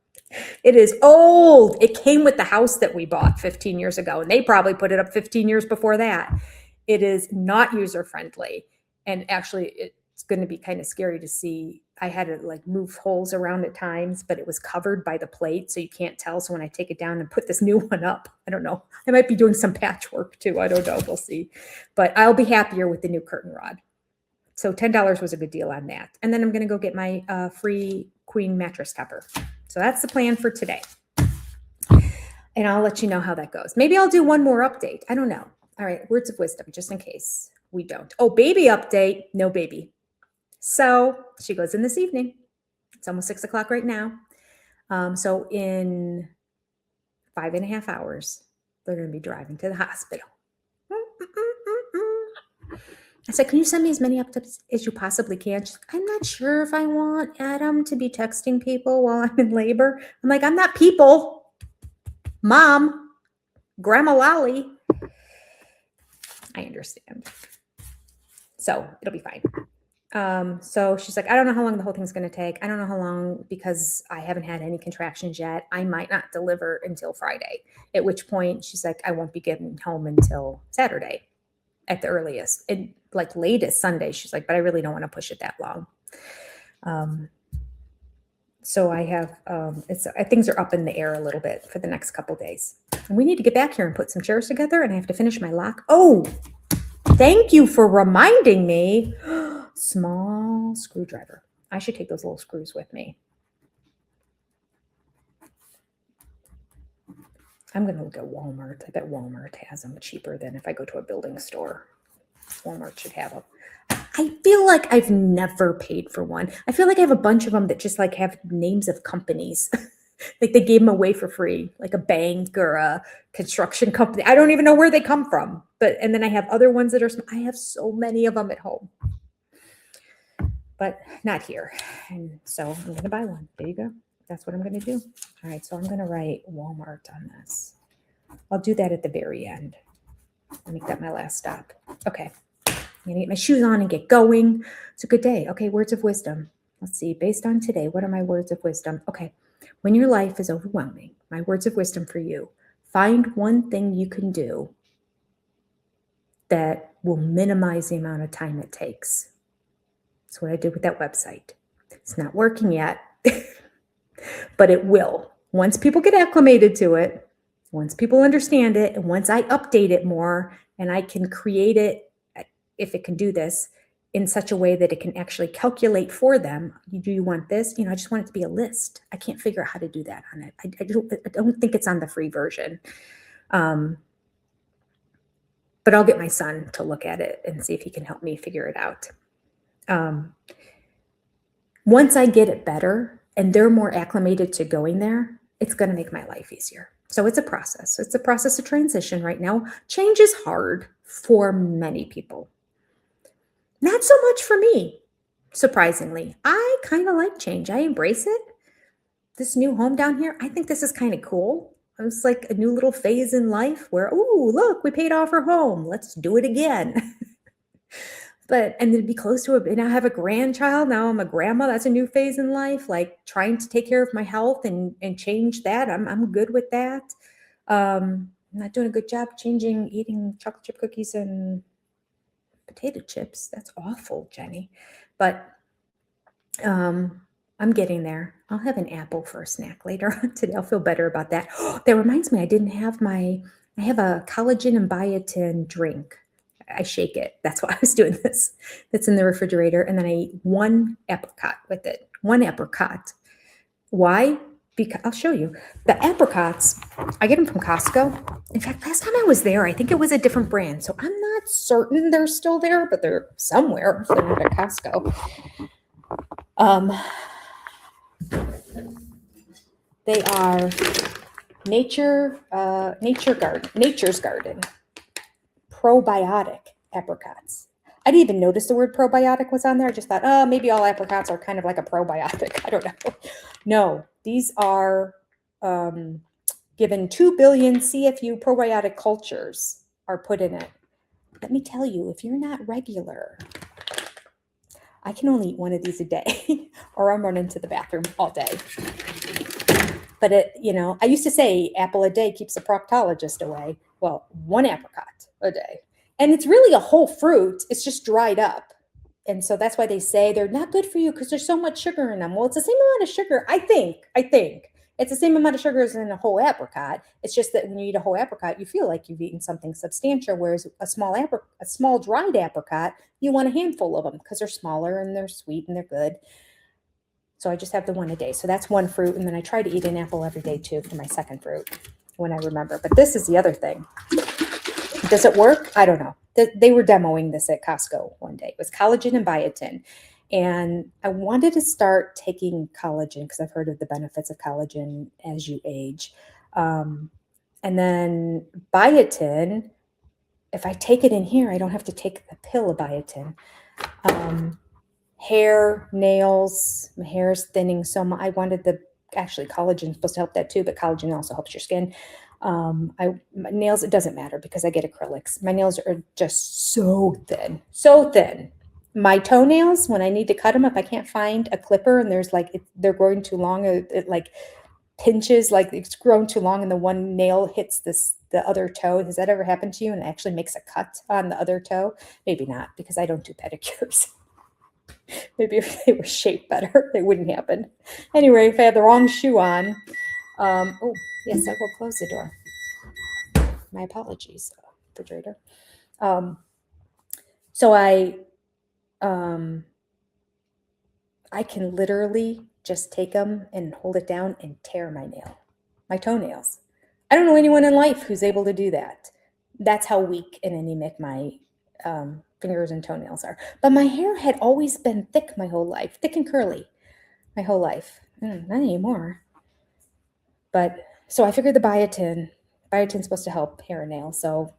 It is old. It came with the house that we bought 15 years ago, and they probably put it up 15 years before that. It is not user-friendly. And actually, it's going to be kind of scary to see. I had to like move holes around at times, but it was covered by the plate, so you can't tell. So when I take it down and put this new one up, I don't know. I might be doing some patchwork too. I don't know. We'll see. But I'll be happier with the new curtain rod. So $10 was a good deal on that. And then I'm going to go get my free queen mattress cover. So that's the plan for today. And I'll let you know how that goes. Maybe I'll do one more update. I don't know. All right. Words of wisdom, just in case we don't. Oh, baby update. No baby. So she goes in this evening. It's almost 6 o'clock right now. So in 5.5 hours, they're going to be driving to the hospital. I said, can you send me as many updates as you possibly can? She's like, I'm not sure if I want Adam to be texting people while I'm in labor. I'm like, I'm not people. Mom, Grandma Lolly. I understand. So it'll be fine. So she's like, I don't know how long the whole thing's going to take. I don't know how long because I haven't had any contractions yet. I might not deliver until Friday, at which point she's like, I won't be getting home until Saturday at the earliest, and like latest Sunday. She's like, but I really don't want to push it that long. So I have, things are up in the air a little bit for the next couple days. And we need to get back here and put some chairs together, and I have to finish my lock. Oh, thank you for reminding me. Small screwdriver. I should take those little screws with me. I'm going to look at Walmart. I bet Walmart has them cheaper than if I go to a building store. Walmart should have them. I feel like I've never paid for one. I feel like I have a bunch of them that just like have names of companies. Like they gave them away for free, like a bank or a construction company. I don't even know where they come from. And then I have other ones that are, I have so many of them at home. But not here. And so I'm going to buy one. There you go. That's what I'm going to do. All right. So I'm going to write Walmart on this. I'll do that at the very end. I'll make that my last stop. Okay. I'm going to get my shoes on and get going. It's a good day. Okay. Words of wisdom. Let's see. Based on today, what are my words of wisdom? Okay. When your life is overwhelming, my words of wisdom for you, find one thing you can do that will minimize the amount of time it takes. That's what I did with that website. It's not working yet, but it will. Once people get acclimated to it, once people understand it, and once I update it more and I can create it, if it can do this, in such a way that it can actually calculate for them. Do you want this? I just want it to be a list. I can't figure out how to do that on it. I don't think it's on the free version. But I'll get my son to look at it and see if he can help me figure it out. Once I get it better and they're more acclimated to going there, it's going to make my life easier. So it's a process. It's a process of transition right now. Change is hard for many people. Not so much for me, surprisingly. I kind of like change. I embrace it. This new home down here, I think this is kind of cool. It's like a new little phase in life where, oh, look, we paid off our home. Let's do it again. And to be close to it, and I have a grandchild. Now I'm a grandma. That's a new phase in life, like trying to take care of my health and change that. I'm good with that. I'm not doing a good job eating chocolate chip cookies and potato chips. That's awful, Jenny. But I'm getting there. I'll have an apple for a snack later on today. I'll feel better about that. That reminds me, I have a collagen and biotin drink. I shake it. That's why I was doing this. That's in the refrigerator. And then I eat one apricot with it. One apricot. Why? Because I'll show you. The apricots, I get them from Costco. In fact, last time I was there, I think it was a different brand. So I'm not certain they're still there, but they're somewhere if they're not at Costco. They are Nature's Garden probiotic apricots. I didn't even notice the word probiotic was on there. I just thought, oh, maybe all apricots are kind of like a probiotic. I don't know. No, these are given 2 billion CFU probiotic cultures are put in it. Let me tell you, if you're not regular, I can only eat one of these a day or I'm running to the bathroom all day. But I used to say apple a day keeps a proctologist away. Well, one apricot a day. And it's really a whole fruit. It's just dried up. And so that's why they say they're not good for you because there's so much sugar in them. Well, it's the same amount of sugar. I think it's the same amount of sugar as in a whole apricot. It's just that when you eat a whole apricot, you feel like you've eaten something substantial. Whereas a small dried apricot, you want a handful of them because they're smaller and they're sweet and they're good. So I just have the one a day. So that's one fruit. And then I try to eat an apple every day too for my second fruit when I remember. But this is the other thing. Does it work? I don't know. They were demoing this at Costco one day. It was collagen and biotin. And I wanted to start taking collagen because I've heard of the benefits of collagen as you age. And then biotin, if I take it in here, I don't have to take the pill of biotin. Hair, nails, my hair is thinning so much. I wanted actually collagen is supposed to help that too, but collagen also helps your skin. My nails, it doesn't matter because I get acrylics. My nails are just so thin. My toenails, when I need to cut them, if I can't find a clipper and they're growing too long, it like pinches, like it's grown too long and the one nail hits the other toe. Has that ever happened to you? And it actually makes a cut on the other toe? Maybe not because I don't do pedicures. Maybe if they were shaped better, it wouldn't happen. Anyway, if I had the wrong shoe on, oh, yes, I will close the door. My apologies, refrigerator. So I can literally just take them and hold it down and tear my toenails. I don't know anyone in life who's able to do that. That's how weak and anemic my fingers and toenails are. But my hair had always been thick my whole life, thick and curly my whole life. Not anymore. But so I figured the biotin's supposed to help hair and nails. So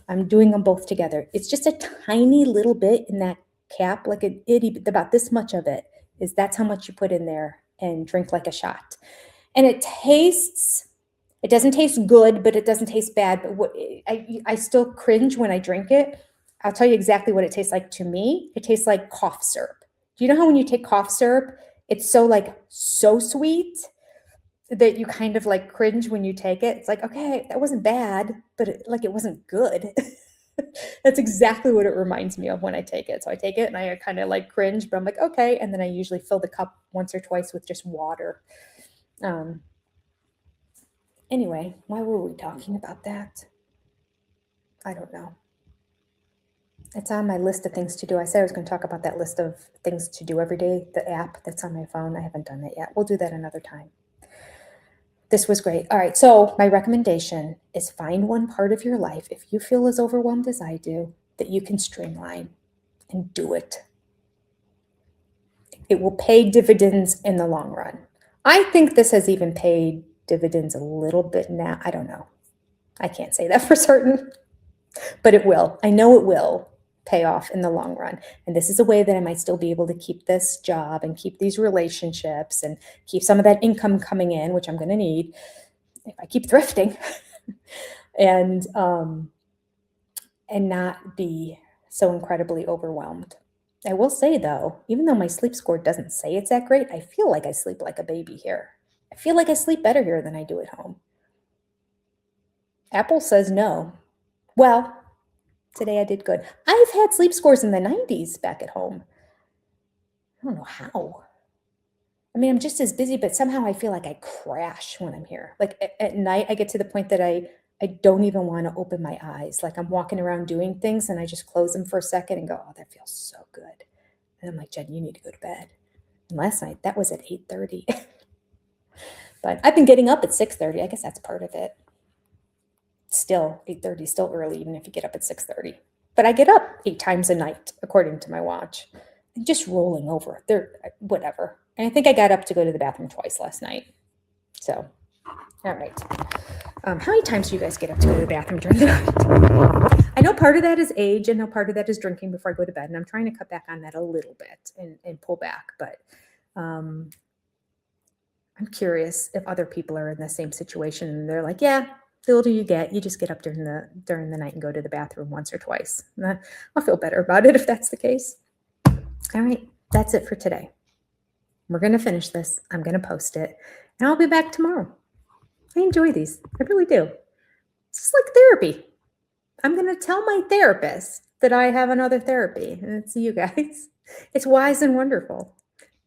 I'm doing them both together. It's just a tiny little bit in that cap, like an itty, about this much of it that's how much you put in there and drink like a shot. And it doesn't taste good, but it doesn't taste bad. But I still cringe when I drink it. I'll tell you exactly what it tastes like to me. It tastes like cough syrup. Do you know how when you take cough syrup, it's so sweet that you kind of like cringe when you take it? It's like, okay, that wasn't bad, but it wasn't good. That's exactly what it reminds me of when I take it. So I take it and I kind of like cringe, but I'm like, okay. And then I usually fill the cup once or twice with just water. Anyway, why were we talking about that? I don't know. It's on my list of things to do. I said I was going to talk about that list of things to do every day, the app that's on my phone. I haven't done that yet. We'll do that another time. This was great. All right, so my recommendation is find one part of your life, if you feel as overwhelmed as I do, that you can streamline, and do it. It will pay dividends in the long run. I think this has even paid dividends a little bit now. I don't know. I can't say that for certain, but it will. I know it will pay off in the long run. And this is a way that I might still be able to keep this job and keep these relationships and keep some of that income coming in, which I'm going to need if I keep thrifting, and not be so incredibly overwhelmed. I will say though, even though my sleep score doesn't say it's that great, I feel like I sleep like a baby here. I feel like I sleep better here than I do at home. Apple says no. Well, today I did good. I've had sleep scores in the 90s back at home. I don't know how. I mean, I'm just as busy, but somehow I feel like I crash when I'm here. Like at night, I get to the point that I don't even want to open my eyes. Like I'm walking around doing things and I just close them for a second and go, oh, that feels so good. And I'm like, Jen, you need to go to bed. And last night, that was at 8:30. But I've been getting up at 6:30. I guess that's part of it. Still, 8:30 is still early, even if you get up at 6:30. But I get up 8 times a night, according to my watch. And just rolling over. Whatever. And I think I got up to go to the bathroom twice last night. So, all right. How many times do you guys get up to go to the bathroom during the night? I know part of that is age. I know part of that is drinking before I go to bed. And I'm trying to cut back on that a little bit and pull back. But I'm curious if other people are in the same situation and they're like, yeah, the older you get, you just get up during the night and go to the bathroom once or twice. I'll feel better about it if that's the case. All right, that's it for today. We're going to finish this. I'm going to post it, and I'll be back tomorrow. I enjoy these. I really do. It's just like therapy. I'm going to tell my therapist that I have another therapy, and it's you guys. It's wise and wonderful.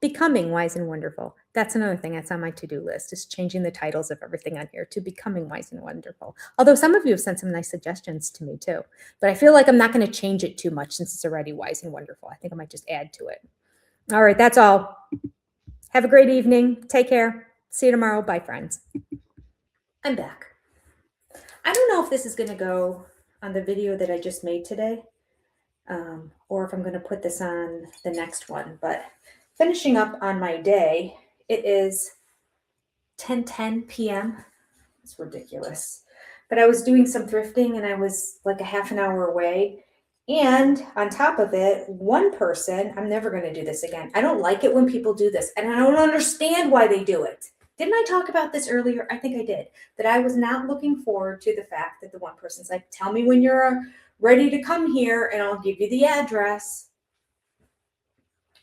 Becoming wise and wonderful. That's another thing that's on my to-do list, is changing the titles of everything on here to becoming wise and wonderful. Although some of you have sent some nice suggestions to me too. But I feel like I'm not going to change it too much since it's already wise and wonderful. I think I might just add to it. All right, that's all. Have a great evening. Take care. See you tomorrow. Bye, friends. I'm back. I don't know if this is going to go on the video that I just made today, or if I'm going to put this on the next one, but finishing up on my day, it is 10:10 p.m. It's ridiculous. But I was doing some thrifting and I was like a half an hour away. And on top of it, one person, I'm never going to do this again. I don't like it when people do this, and I don't understand why they do it. Didn't I talk about this earlier? I think I did. That I was not looking forward to the fact that the one person's like, tell me when you're ready to come here and I'll give you the address.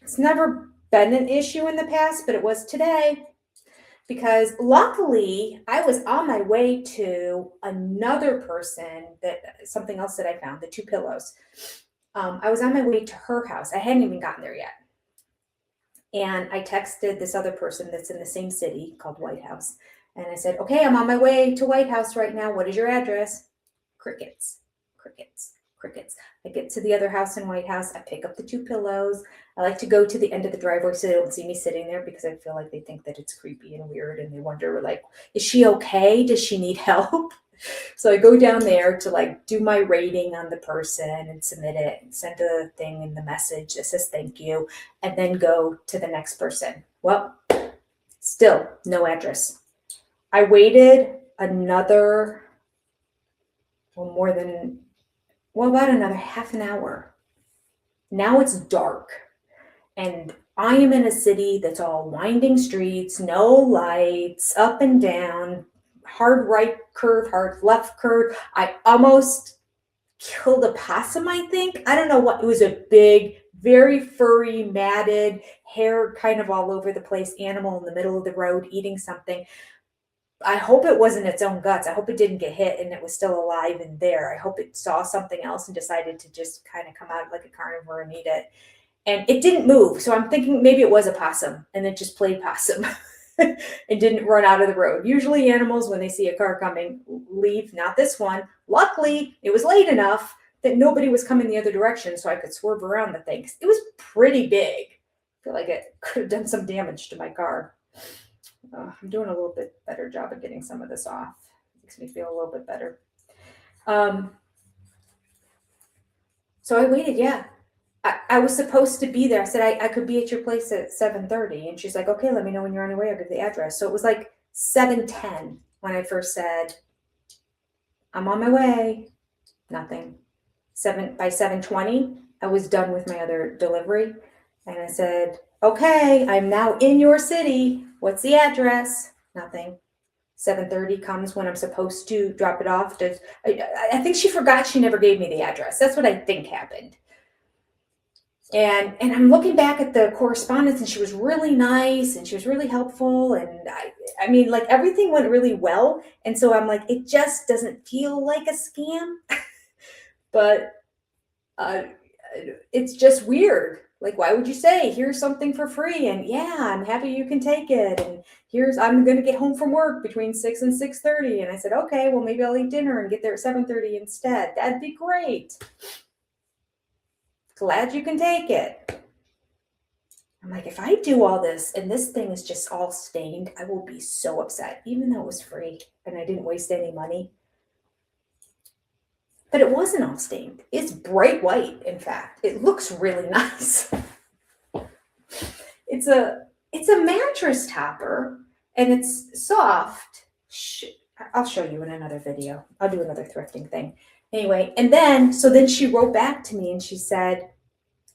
It's never been an issue in the past, but it was today. Because luckily I was on my way to another person, something else that I found, the 2 pillows. I was on my way to her house. I hadn't even gotten there yet. And I texted this other person that's in the same city called White House. And I said, okay, I'm on my way to White House right now. What is your address? Crickets, crickets, crickets. I get to the other house in White House. I pick up the 2 pillows. I like to go to the end of the driveway so they don't see me sitting there, because I feel like they think that it's creepy and weird and they wonder, like, is she okay? Does she need help? So I go down there to like do my rating on the person and submit it and send a thing in the message that says thank you, and then go to the next person. Well, still no address. I waited another, about another half an hour. Now it's dark. And I am in a city that's all winding streets, no lights, up and down, hard right curve, hard left curve. I almost killed a possum, I think. I don't know what. It was a big, very furry, matted, hair kind of all over the place animal in the middle of the road eating something. I hope it wasn't its own guts. I hope it didn't get hit and it was still alive in there. I hope it saw something else and decided to just kind of come out like a carnivore and eat it. And it didn't move. So I'm thinking maybe it was a possum and it just played possum and didn't run out of the road. Usually animals, when they see a car coming, leave. Not this one. Luckily, it was late enough that nobody was coming the other direction so I could swerve around the thing. It was pretty big. I feel like it could have done some damage to my car. I'm doing a little bit better job of getting some of this off. It makes me feel a little bit better. So I waited, yeah. I was supposed to be there. I said, I could be at your place at 7:30. And she's like, okay, let me know when you're on your way. I'll give the address. So it was like 7:10 when I first said, I'm on my way. Nothing. By 7:20, I was done with my other delivery. And I said, okay, I'm now in your city. What's the address? Nothing. 7:30 comes when I'm supposed to drop it off. I think she forgot she never gave me the address. That's what I think happened. And I'm looking back at the correspondence, and she was really nice and she was really helpful. And I mean, like, everything went really well. And so I'm like, it just doesn't feel like a scam, but it's just weird. Like, why would you say, here's something for free? And yeah, I'm happy you can take it. And I'm going to get home from work between 6 and 6:30. And I said, okay, well, maybe I'll eat dinner and get there at 7:30 instead. That'd be great. Glad you can take it. I'm like, if I do all this and this thing is just all stained, I will be so upset, even though it was free and I didn't waste any money. But it wasn't all stained. It's bright white, in fact. It looks really nice. It's a mattress topper, and it's soft. I'll show you in another video. I'll do another thrifting thing. Anyway, and then she wrote back to me and she said,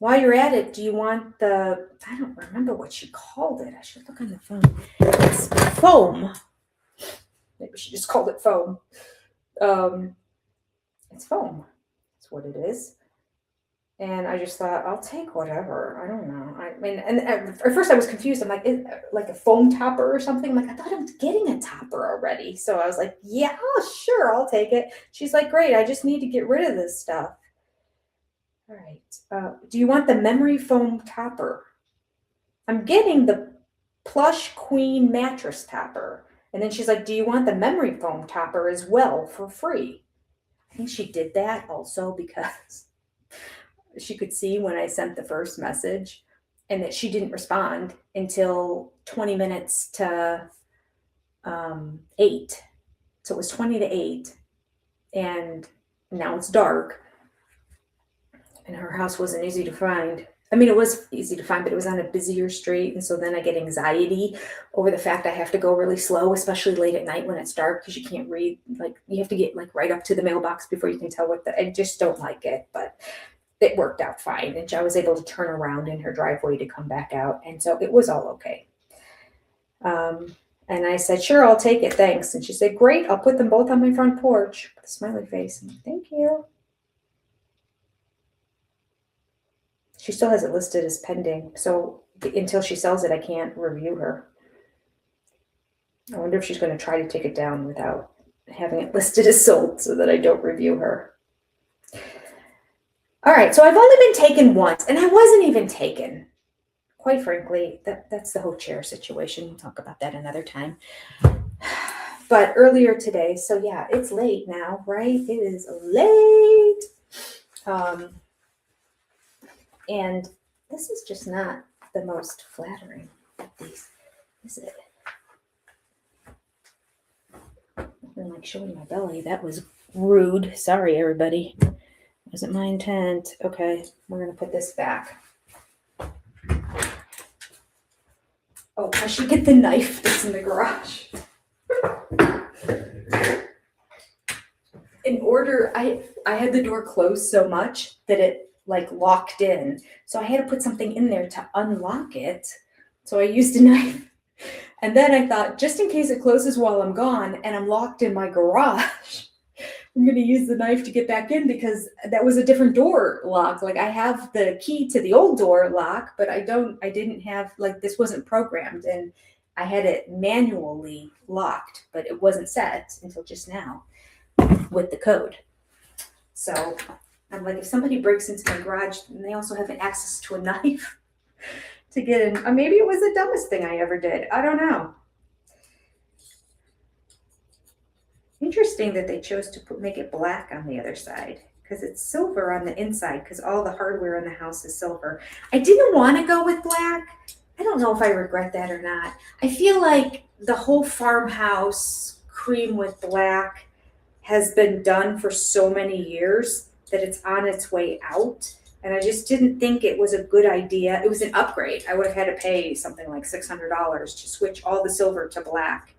while you're at it, do you want I don't remember what she called it. I should look on the phone. It's foam. Maybe she just called it foam. It's foam. That's what it is. And I just thought, I'll take whatever. I don't know. I mean, and at first I was confused. I'm like, like a foam topper or something? I'm like, I thought I was getting a topper already. So I was like, yeah, sure, I'll take it. She's like, great, I just need to get rid of this stuff. All right. Do you want the memory foam topper? I'm getting the plush queen mattress topper. And then she's like, do you want the memory foam topper as well for free? I think she did that also because she could see when I sent the first message, and that she didn't respond until 20 minutes to 8. So it was 20 to 8, and now it's dark, and her house wasn't easy to find. I mean, it was easy to find, but it was on a busier street. And so then I get anxiety over the fact I have to go really slow, especially late at night when it's dark, because you can't read. Like, you have to get like right up to the mailbox before you can tell I just don't like it, but it worked out fine. And I was able to turn around in her driveway to come back out. And so it was all okay. And I said, sure, I'll take it. Thanks. And she said, great. I'll put them both on my front porch with a smiley face. And thank you. She still has it listed as pending. So until she sells it, I can't review her. I wonder if she's going to try to take it down without having it listed as sold so that I don't review her. All right, so I've only been taken once, and I wasn't even taken. Quite frankly, that's the whole chair situation. We'll talk about that another time. But earlier today, so yeah, it's late now, right? It is late. And this is just not the most flattering of these, is it? I'm like showing my belly. That was rude. Sorry, everybody. Wasn't my intent. Okay, we're going to put this back. Oh, I should get the knife that's in the garage. I had the door closed so much that it like locked in. So I had to put something in there to unlock it. So I used a knife. And then I thought, just in case it closes while I'm gone and I'm locked in my garage, I'm going to use the knife to get back in, because that was a different door lock. Like, I have the key to the old door lock, but I didn't have, like, this wasn't programmed, and I had it manually locked, but it wasn't set until just now with the code. So I'm like, if somebody breaks into my garage, and they also have access to a knife to get in, or maybe it was the dumbest thing I ever did. I don't know. Interesting that they chose to make it black on the other side, because it's silver on the inside because all the hardware in the house is silver. I didn't want to go with black. I don't know if I regret that or not. I feel like the whole farmhouse cream with black has been done for so many years that it's on its way out. And I just didn't think it was a good idea. It was an upgrade. I would have had to pay something like $600 to switch all the silver to black.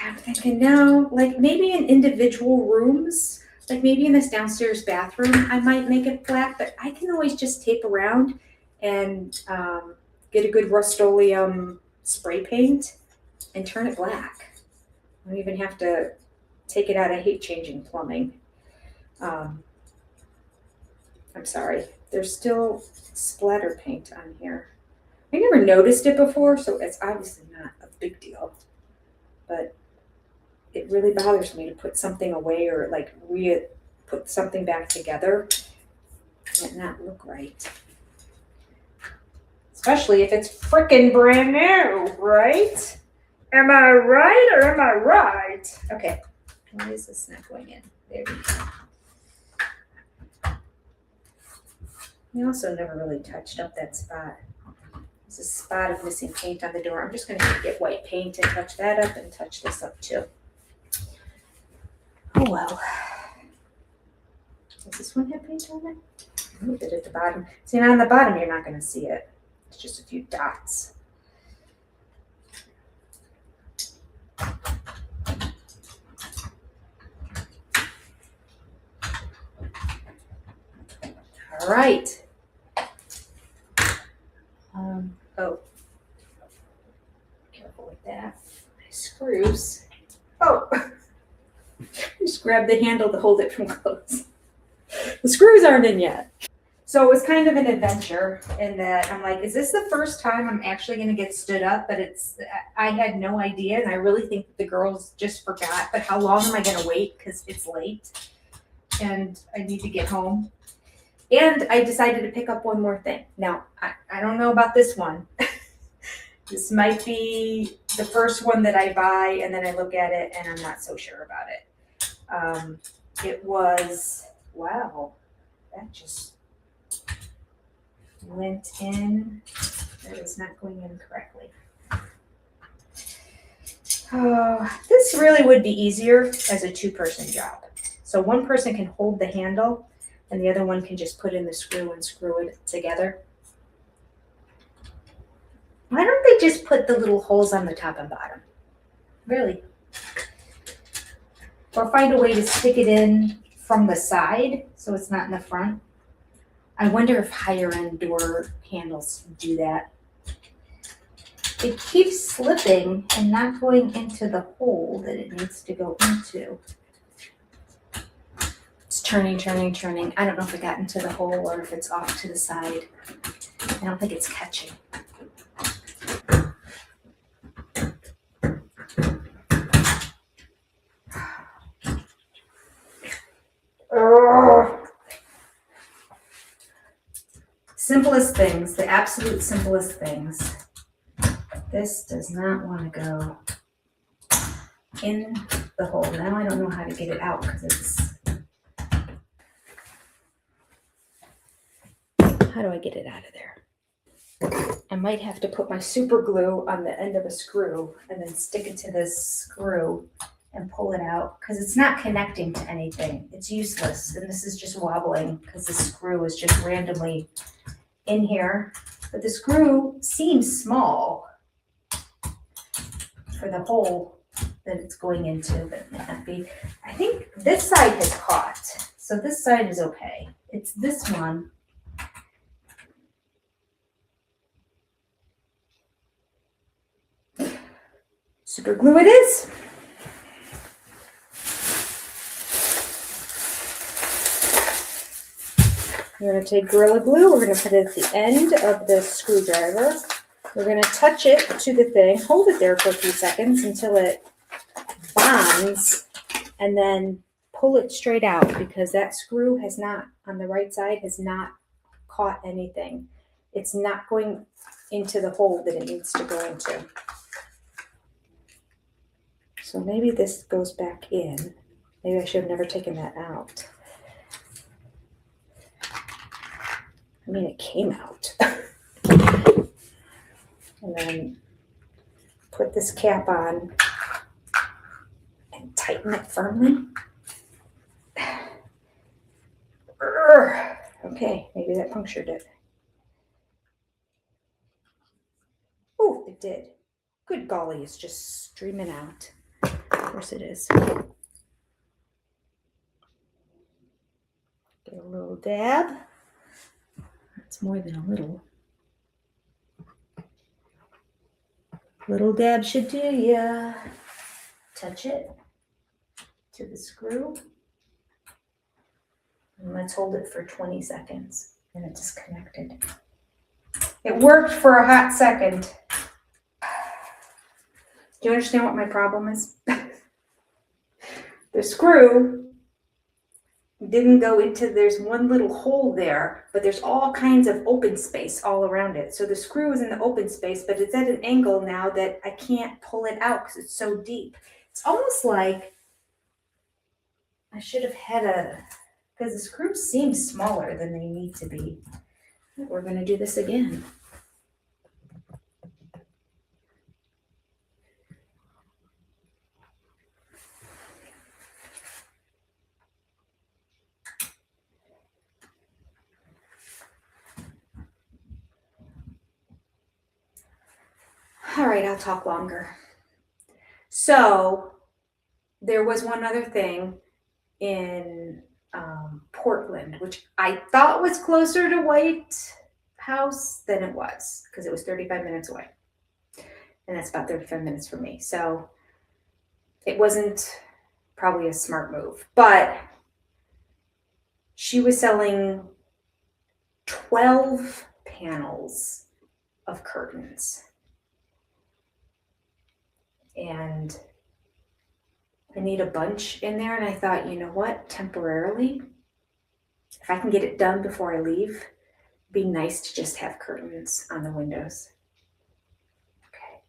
I'm thinking now, like maybe in individual rooms, like maybe in this downstairs bathroom, I might make it black, but I can always just tape around and get a good Rust-Oleum spray paint and turn it black. I don't even have to take it out. I hate changing plumbing. I'm sorry, there's still splatter paint on here. I never noticed it before, so it's obviously not a big deal, but it really bothers me to put something away or like put something back together and it not look right. Especially if it's frickin' brand new, right? Am I right or am I right? Okay, why is this not going in? There we go. We also never really touched up that spot. There's a spot of missing paint on the door. I'm just gonna get white paint and touch that up and touch this up too. Oh well. Does this one have paint on it? A little bit at the bottom. See, now on the bottom you're not gonna see it. It's just a few dots. All right. Oh, careful with that. My screws. Oh, just grab the handle to hold it from close. The screws aren't in yet. So it was kind of an adventure in that I'm like, is this the first time I'm actually going to get stood up? But I had no idea. And I really think the girls just forgot. But how long am I going to wait? Because it's late and I need to get home. And I decided to pick up one more thing. Now, I don't know about this one. This might be the first one that I buy and then I look at it and I'm not so sure about it. It was, wow, that just went in. That is not going in correctly. Oh, this really would be easier as a two-person job. So one person can hold the handle and the other one can just put in the screw and screw it together. Why don't they just put the little holes on the top and bottom? Really? Or find a way to stick it in from the side so it's not in the front. I wonder if higher end door handles do that. It keeps slipping and not going into the hole that it needs to go into. It's turning. I don't know if it got into the hole or if it's off to the side. I don't think it's catching. Simplest things, the absolute simplest things. This does not want to go in the hole. Now I don't know how to get it out because it's... How do I get it out of there? I might have to put my super glue on the end of a screw and then stick it to this screw and pull it out because it's not connecting to anything. It's useless. And this is just wobbling because the screw is just randomly in here. But the screw seems small for the hole that it's going into, but it might not be. I think this side has caught. So this side is okay. It's this one. Super glue it is. We're going to take Gorilla Glue. We're going to put it at the end of the screwdriver. We're going to touch it to the thing, hold it there for a few seconds until it bonds, and then pull it straight out because that screw has not, on the right side, has not caught anything. It's not going into the hole that it needs to go into. So maybe this goes back in. Maybe I should have never taken that out. I mean, it came out. And then put this cap on and tighten it firmly. Okay, maybe that punctured it. Oh, it did. Good golly, it's just streaming out. Of course it is. Get a little dab. That's more than a little. Little dab should do ya. Touch it to the screw. And let's hold it for 20 seconds. And it disconnected. It worked for a hot second. Do you understand what my problem is? The screw didn't go into, there's one little hole there, but there's all kinds of open space all around it. So the screw is in the open space, but it's at an angle now that I can't pull it out because it's so deep. It's almost like I should have had because the screws seem smaller than they need to be. We're going to do this again. All right, I'll talk longer. So there was one other thing in Portland, which I thought was closer to White House than it was because it was 35 minutes away. And that's about 35 minutes from me. So it wasn't probably a smart move. But she was selling 12 panels of curtains. And I need a bunch in there. And I thought, you know what, temporarily, if I can get it done before I leave, it'd be nice to just have curtains on the windows. Okay.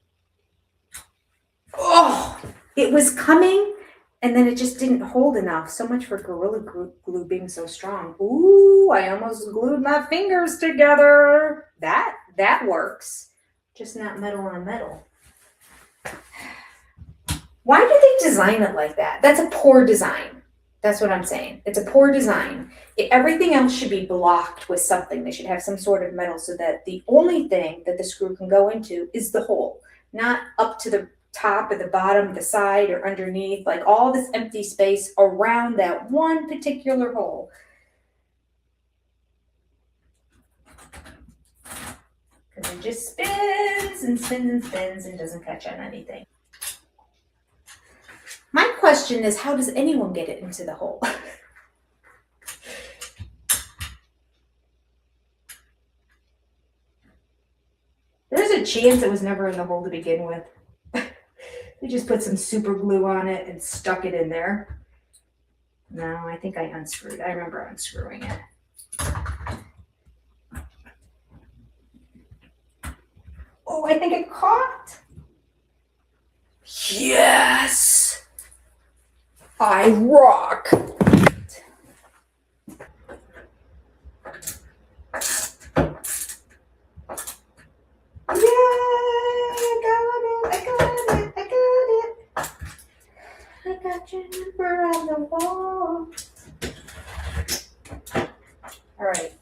Oh, it was coming and then it just didn't hold enough. So much for Gorilla Glue being so strong. Ooh, I almost glued my fingers together. That works. Just not metal on metal. Why do they design it like that? That's a poor design. That's what I'm saying. It's a poor design. Everything else should be blocked with something. They should have some sort of metal so that the only thing that the screw can go into is the hole, not up to the top or the bottom, the side or underneath, like all this empty space around that one particular hole. Because it just spins and spins and spins and doesn't catch on anything. My question is, how does anyone get it into the hole? There's a chance it was never in the hole to begin with. They just put some super glue on it and stuck it in there. No, I think I unscrewed. I remember unscrewing it. Oh, I think it caught. Yes! I rock. I got your number on the wall. All right.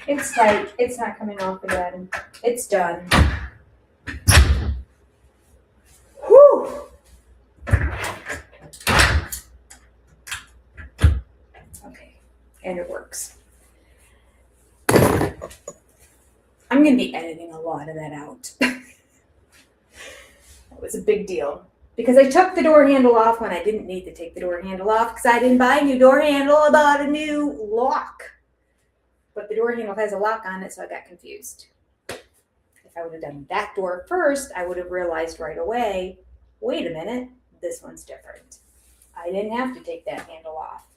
It's tight. It's not coming off again. It's done. Whew. Okay. And it works. I'm going to be editing a lot of that out. That was a big deal. Because I took the door handle off when I didn't need to take the door handle off because I didn't buy a new door handle, I bought a new lock. But the door handle has a lock on it, so I got confused. If I would have done that door first, I would have realized right away, wait a minute, this one's different. I didn't have to take that handle off.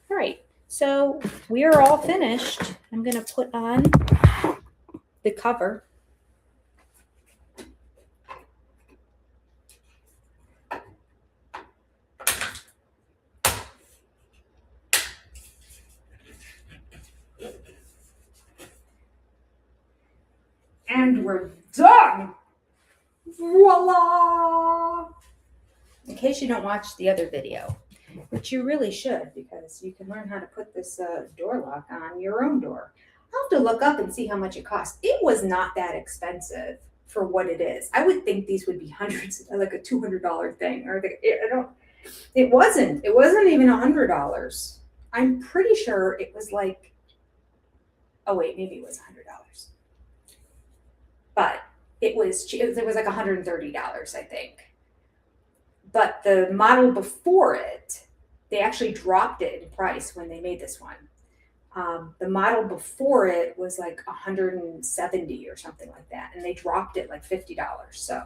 All right, so we are all finished. I'm going to put on the cover. And we're done. Voila! In case you don't watch the other video, which you really should, because you can learn how to put this door lock on your own door. I'll have to look up and see how much it costs. It was not that expensive for what it is. I would think these would be hundreds, like a $200 thing, or it wasn't. It wasn't even $100. I'm pretty sure it was like, oh wait, maybe it was $100. But it was like $130, I think. But the model before it, they actually dropped it in price when they made this one. The model before it was like $170 or something like that, and they dropped it like $50. So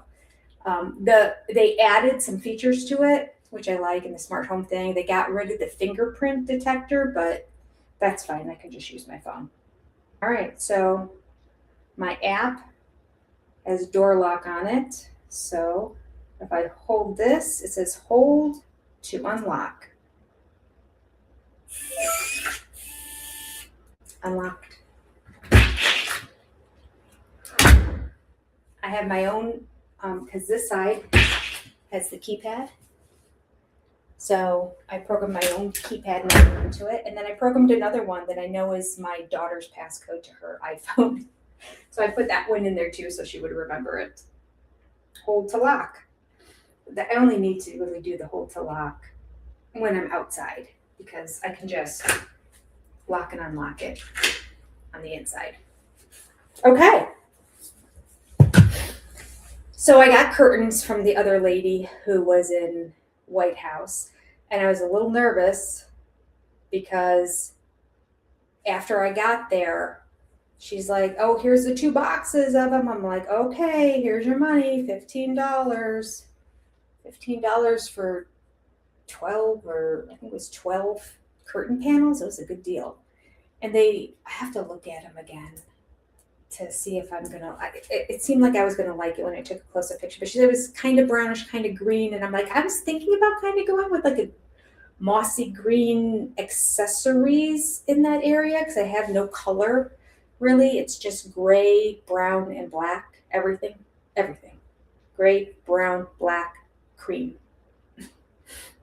they added some features to it, which I like in the smart home thing. They got rid of the fingerprint detector, but that's fine. I can just use my phone. All right, so my app has door lock on it. So if I hold this, it says hold to unlock. Unlocked. I have my own, because this side has the keypad. So I programmed my own keypad into it. And then I programmed another one that I know is my daughter's passcode to her iPhone. So I put that one in there too, so she would remember it. Hold to lock. I only need to really do the hold to lock when I'm outside, because I can just lock and unlock it on the inside. Okay. So I got curtains from the other lady who was in White House, and I was a little nervous because after I got there, she's like, oh, here's the 2 boxes of them. I'm like, okay, here's your money, $15. $15 for 12, or I think it was 12 curtain panels. It was a good deal. And I have to look at them again to see if I'm going to, it seemed like I was going to like it when I took a close-up picture, but she said it was kind of brownish, kind of green. And I'm like, I was thinking about kind of going with like a mossy green accessories in that area, because I have no color really. It's just gray, brown, and black. Everything. Gray, brown, black, cream.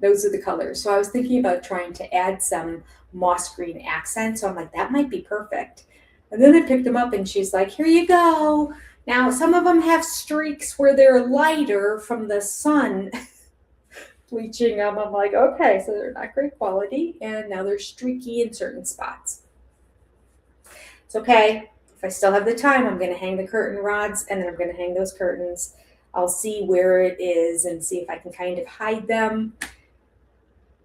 Those are the colors. So I was thinking about trying to add some moss green accent. So I'm like, that might be perfect. And then I picked them up and she's like, here you go. Now, some of them have streaks where they're lighter from the sun bleaching them. I'm like, okay, so they're not great quality. And now they're streaky in certain spots. It's okay. If I still have the time, I'm going to hang the curtain rods, and then I'm going to hang those curtains. I'll see where it is and see if I can kind of hide them.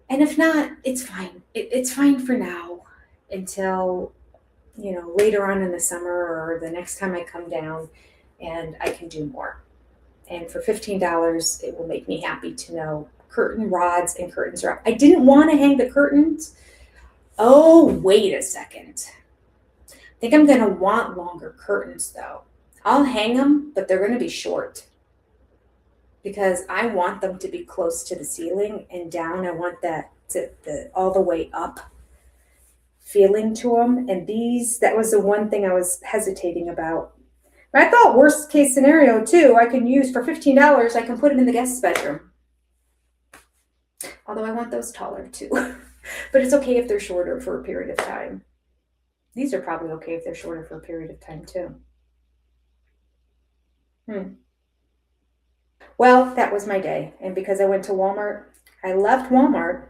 And if not, it's fine. It's fine for now until, later on in the summer or the next time I come down and I can do more. And for $15, it will make me happy to know curtain rods and curtains are up. I didn't want to hang the curtains. Oh, wait a second. I think I'm going to want longer curtains though. I'll hang them, but they're going to be short, because I want them to be close to the ceiling and down. I want that all the way up feeling to them. And that was the one thing I was hesitating about. But I thought worst case scenario too, I can use for $15, I can put them in the guest bedroom. Although I want those taller too. But it's okay if they're shorter for a period of time. These are probably okay if they're shorter for a period of time too. Well, that was my day. And because I went to Walmart, I left Walmart,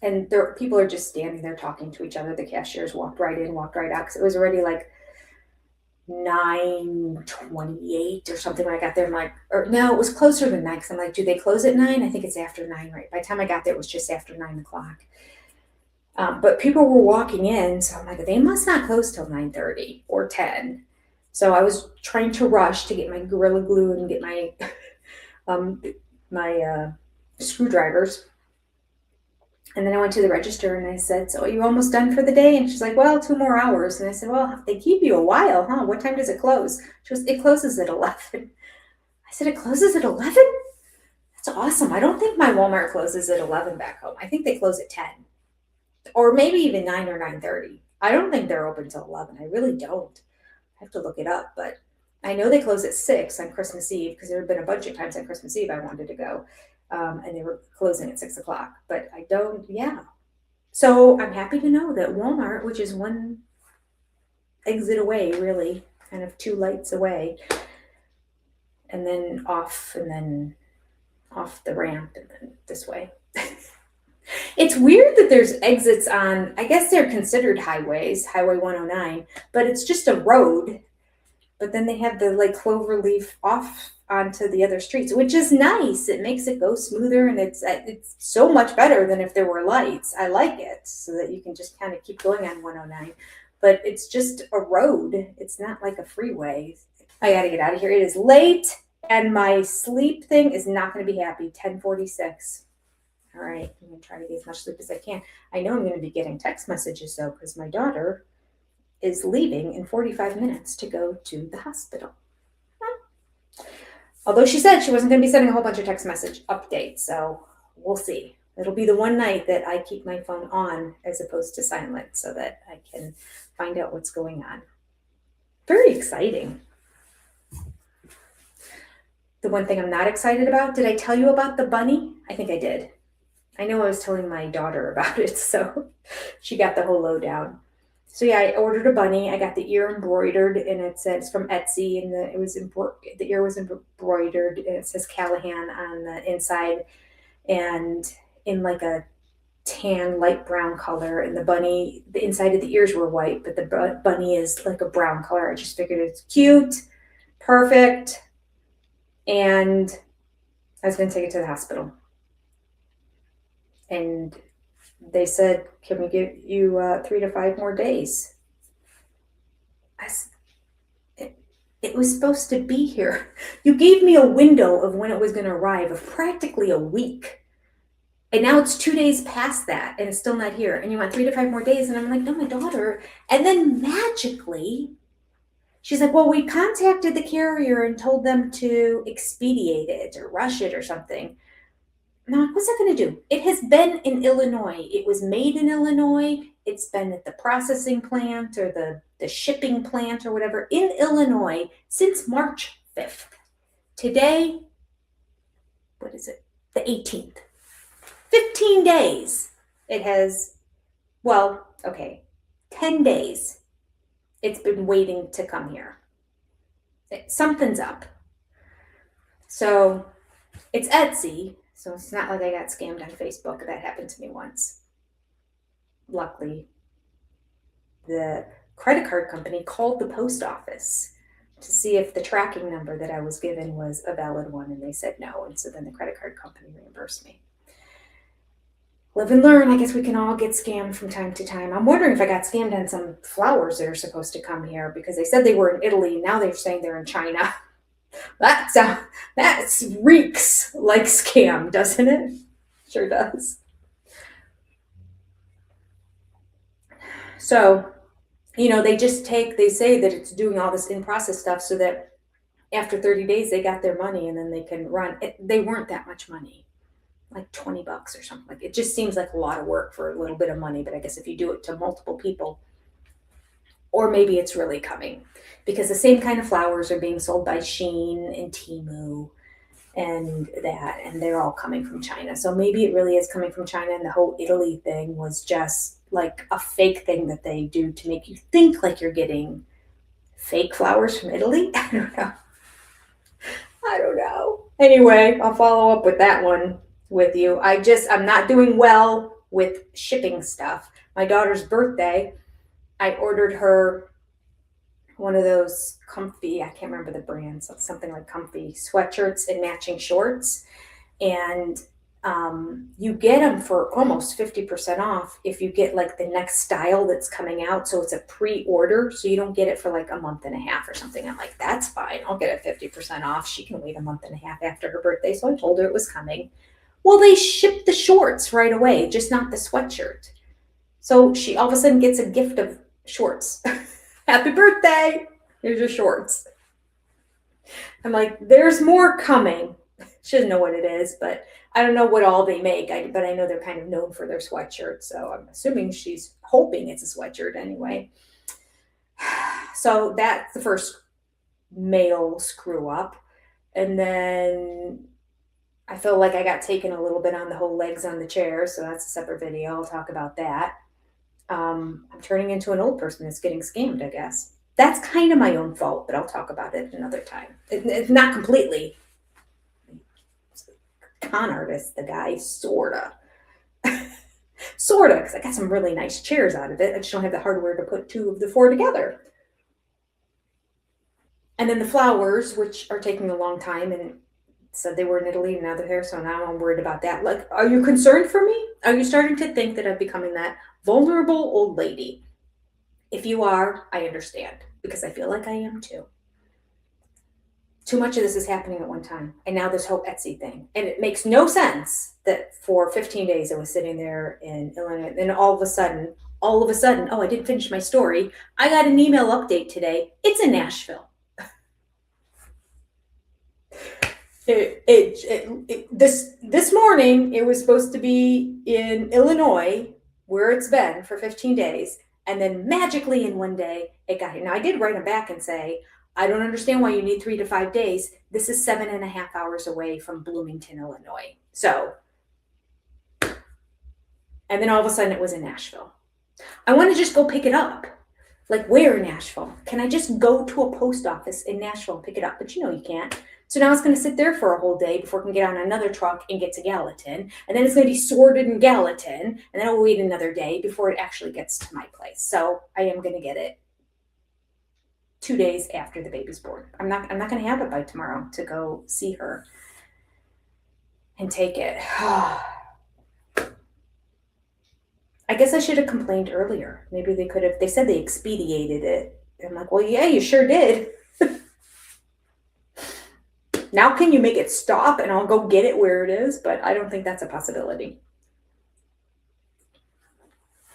and people are just standing there talking to each other. The cashiers walked right in, walked right out, because it was already like 9:28 or something when I got there. I'm like, or no, it was closer than 9, because I'm like, do they close at 9? I think it's after 9, right? By the time I got there, it was just after 9 o'clock. But people were walking in, so I'm like, they must not close till 9:30 or 10. So I was trying to rush to get my Gorilla Glue and get my my screwdrivers. And then I went to the register and I said, so are you almost done for the day? And she's like, well, 2 more hours. And I said, well, they keep you a while, huh? What time does it close? She goes, it closes at 11. I said, it closes at 11? That's awesome. I don't think my Walmart closes at 11 back home. I think they close at 10. Or maybe even 9 or 9:30. I don't think they're open till 11. I really don't. I have to look it up, but I know they close at 6 on Christmas Eve because there have been a bunch of times on Christmas Eve I wanted to go, and they were closing at 6 o'clock. But I don't. Yeah. So I'm happy to know that Walmart, which is one exit away, really, kind of 2 lights away, and then off the ramp, and then this way. It's weird that there's exits on, I guess they're considered highways, Highway 109, but it's just a road. But then they have the like clover leaf off onto the other streets, which is nice. It makes it go smoother, and it's so much better than if there were lights. I like it so that you can just kind of keep going on 109. But it's just a road. It's not like a freeway. I got to get out of here. It is late, and my sleep thing is not going to be happy. 10:46. All right, I'm going to try to get as much sleep as I can. I know I'm going to be getting text messages, though, because my daughter is leaving in 45 minutes to go to the hospital. Although she said she wasn't going to be sending a whole bunch of text message updates, so we'll see. It'll be the one night that I keep my phone on as opposed to silent so that I can find out what's going on. Very exciting. The one thing I'm not excited about, did I tell you about the bunny? I think I did. I know I was telling my daughter about it, so she got the whole lowdown. So yeah, I ordered a bunny. I got the ear embroidered, and it says from Etsy, and the ear was embroidered, and it says Callahan on the inside, and in like a tan light brown color. And the inside of the ears were white, but the bunny is like a brown color. I just figured it's cute, perfect, and I was going to take it to the hospital. And they said, can we give you 3 to 5 more days? It was supposed to be here. You gave me a window of when it was going to arrive of practically a week. And now it's 2 days past that, and it's still not here. And you want 3 to 5 more days. And I'm like, no, my daughter. And then magically, she's like, well, we contacted the carrier and told them to expedite it or rush it or something. Now, what's that going to do? It has been in Illinois. It was made in Illinois. It's been at the processing plant or the shipping plant or whatever in Illinois since March 5th. Today, what is it? The 18th. 15 days. It has, 10 days. It's been waiting to come here. Something's up. So it's Etsy. So it's not like I got scammed on Facebook. That happened to me once. Luckily, the credit card company called the post office to see if the tracking number that I was given was a valid one, and they said no. And so then the credit card company reimbursed me. Live and learn. I guess we can all get scammed from time to time. I'm wondering if I got scammed on some flowers that are supposed to come here because they said they were in Italy. Now they're saying they're in China. That reeks like scam, doesn't it? Sure does. So, they say that it's doing all this in-process stuff so that after 30 days they got their money and then they can run. They weren't that much money, like $20 or something. Like, it just seems like a lot of work for a little bit of money, but I guess if you do it to multiple people, or maybe it's really coming. Because the same kind of flowers are being sold by Shein and Temu and they're all coming from China. So maybe it really is coming from China, and the whole Italy thing was just like a fake thing that they do to make you think like you're getting fake flowers from Italy. I don't know. Anyway, I'll follow up with that one with you. I'm not doing well with shipping stuff. My daughter's birthday, I ordered her one of those comfy, I can't remember the brand, so something like comfy sweatshirts and matching shorts. And you get them for almost 50% off if you get like the next style that's coming out. So it's a pre-order, so you don't get it for like a month and a half or something. I'm like, that's fine. I'll get it 50% off. She can wait a month and a half after her birthday. So I told her it was coming. Well, they shipped the shorts right away, just not the sweatshirt. So she all of a sudden gets a gift of shorts. Happy birthday. Here's your shorts. I'm like, there's more coming. She doesn't know what it is, but I don't know what all they make. But I know they're kind of known for their sweatshirts. So I'm assuming she's hoping it's a sweatshirt anyway. So that's the first mail screw up. And then I feel like I got taken a little bit on the whole legs on the chair, so that's a separate video. I'll talk about that. I'm turning into an old person that's getting scammed, I guess. That's kind of my own fault, but I'll talk about it another time. It's not completely. Con artist, the guy, sorta. Sorta, because I got some really nice chairs out of it. I just don't have the hardware to put two of the four together. And then the flowers, which are taking a long time, and said they were in Italy and now they're here, so now I'm worried about that. Like, are you concerned for me? Are you starting to think that I'm becoming that vulnerable old lady? If you are, I understand, because I feel like I am too. Too much of this is happening at one time. And now this whole Etsy thing. And it makes no sense that for 15 days I was sitting there in Illinois, and all of a sudden, oh, I didn't finish my story. I got an email update today. It's in Nashville. This morning it was supposed to be in Illinois, where it's been for 15 days, and then magically in one day it got here. Now I did write them back and say, I don't understand why you need 3 to 5 days. This is 7.5 hours away from Bloomington, Illinois. So, and then all of a sudden it was in Nashville. I want to just go pick it up. Like, where in Nashville? Can I just go to a post office in Nashville and pick it up? But you know you can't. So now it's going to sit there for a whole day before it can get on another truck and get to Gallatin. And then it's going to be sorted in Gallatin. And then I'll wait another day before it actually gets to my place. So I am going to get it 2 days after the baby's born. I'm not going to have it by tomorrow to go see her and take it. I guess I should have complained earlier. Maybe they could have, they said they expedited it. I'm like, well, yeah, you sure did. Now can you make it stop and I'll go get it where it is? But I don't think that's a possibility.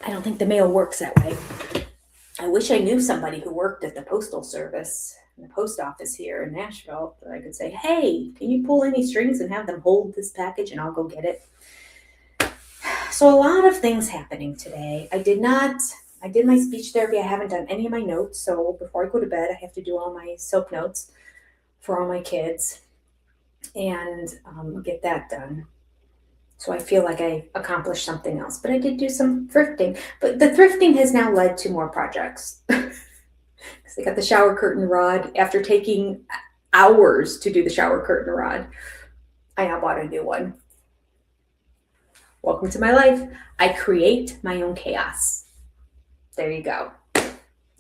I don't think the mail works that way. I wish I knew somebody who worked at the postal service, in the post office here in Nashville, that I could say, hey, can you pull any strings and have them hold this package and I'll go get it? So a lot of things happening today. I did my speech therapy. I haven't done any of my notes. So before I go to bed, I have to do all my soap notes for all my kids and get that done. So I feel like I accomplished something else, but I did do some thrifting. But the thrifting has now led to more projects. Because I got the shower curtain rod. After taking hours to do the shower curtain rod, I now bought a new one. Welcome to my life. I create my own chaos. There you go.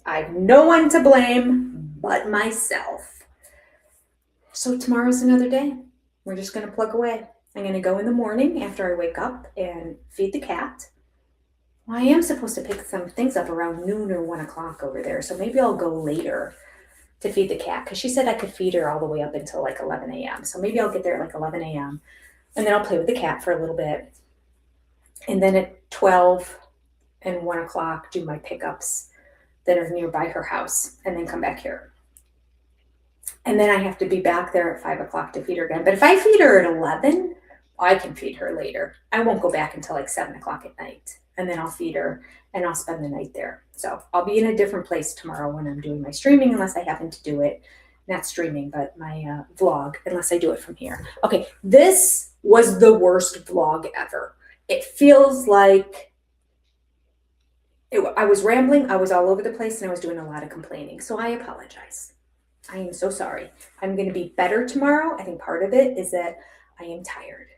I have no one to blame but myself. So tomorrow's another day. We're just going to plug away. I'm going to go in the morning after I wake up and feed the cat. Well, I am supposed to pick some things up around noon or 1 o'clock over there. So maybe I'll go later to feed the cat because she said I could feed her all the way up until like 11 a.m. So maybe I'll get there at like 11 a.m. and then I'll play with the cat for a little bit. And then at 12 and 1 o'clock, do my pickups that are nearby her house and then come back here. And then I have to be back there at 5 o'clock to feed her again. But if I feed her at 11, I can feed her later. I won't go back until like 7 o'clock at night. And then I'll feed her and I'll spend the night there. So I'll be in a different place tomorrow when I'm doing my streaming, unless I happen to do it. Not streaming, but my vlog, unless I do it from here. Okay, this was the worst vlog ever. It feels like I was rambling, I was all over the place, and I was doing a lot of complaining. So I apologize. I am so sorry. I'm going to be better tomorrow. I think part of it is that I am tired.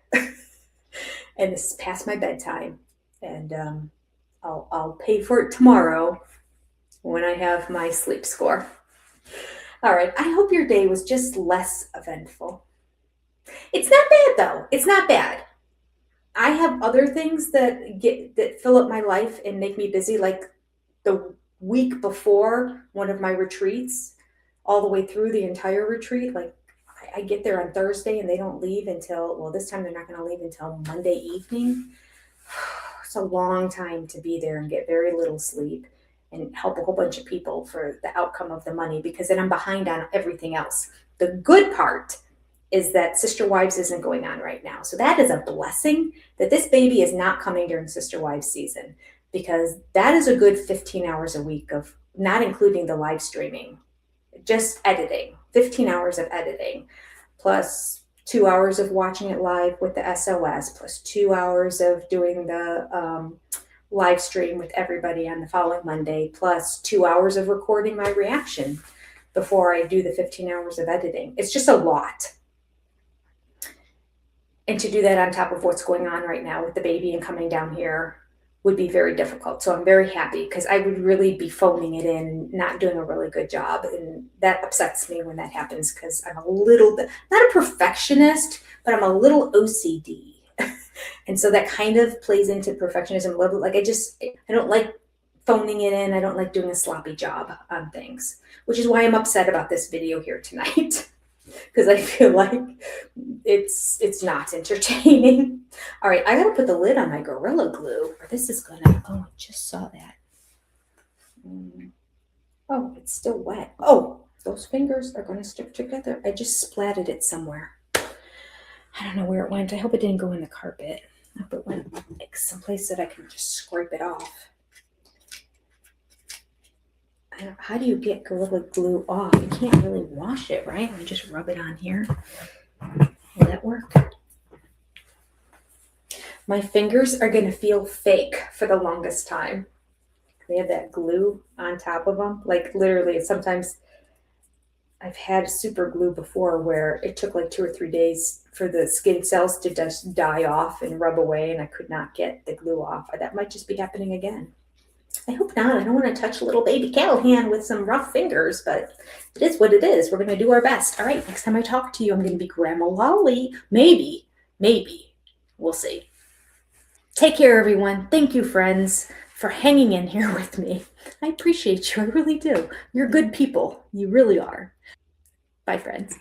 And this is past my bedtime. And I'll pay for it tomorrow when I have my sleep score. All right. I hope your day was just less eventful. It's not bad, though. It's not bad. I have other things that fill up my life and make me busy, like the week before one of my retreats, all the way through the entire retreat. Like I get there on Thursday and they don't leave until, well, this time they're not going to leave until Monday evening. It's a long time to be there and get very little sleep and help a whole bunch of people for the outcome of the money, because then I'm behind on everything else. The good part is that Sister Wives isn't going on right now. So that is a blessing that this baby is not coming during Sister Wives season, because that is a good 15 hours a week of, not including the live streaming, just editing 15 hours of editing, plus 2 hours of watching it live with the SOS, plus 2 hours of doing the live stream with everybody on the following Monday, plus 2 hours of recording my reaction before I do the 15 hours of editing. It's just a lot. And to do that on top of what's going on right now with the baby and coming down here would be very difficult. So I'm very happy because I would really be phoning it in, not doing a really good job. And that upsets me when that happens because I'm a little bit, not a perfectionist, but I'm a little OCD. And so that kind of plays into perfectionism a little bit. Like I don't like phoning it in. I don't like doing a sloppy job on things, which is why I'm upset about this video here tonight. Because I feel like it's not entertaining. All right, I gotta put the lid on my Gorilla Glue, or this is gonna. Oh, I just saw that. Oh, it's still wet. Oh, those fingers are gonna stick together. I just splatted it somewhere. I don't know where it went. I hope it didn't go in the carpet. I hope it went like someplace that I can just scrape it off. How do you get Gorilla Glue off? You can't really wash it, right? Let me just rub it on here. Will that work? My fingers are going to feel fake for the longest time. They have that glue on top of them. Like literally, sometimes I've had super glue before where it took like 2 or 3 days for the skin cells to just die off and rub away, and I could not get the glue off. That might just be happening again. I hope not. I don't want to touch little baby Callahan with some rough fingers, but it is what it is. We're going to do our best. All right, next time I talk to you, I'm going to be Grandma Lolly. Maybe. We'll see. Take care, everyone. Thank you, friends, for hanging in here with me. I appreciate you. I really do. You're good people. You really are. Bye, friends.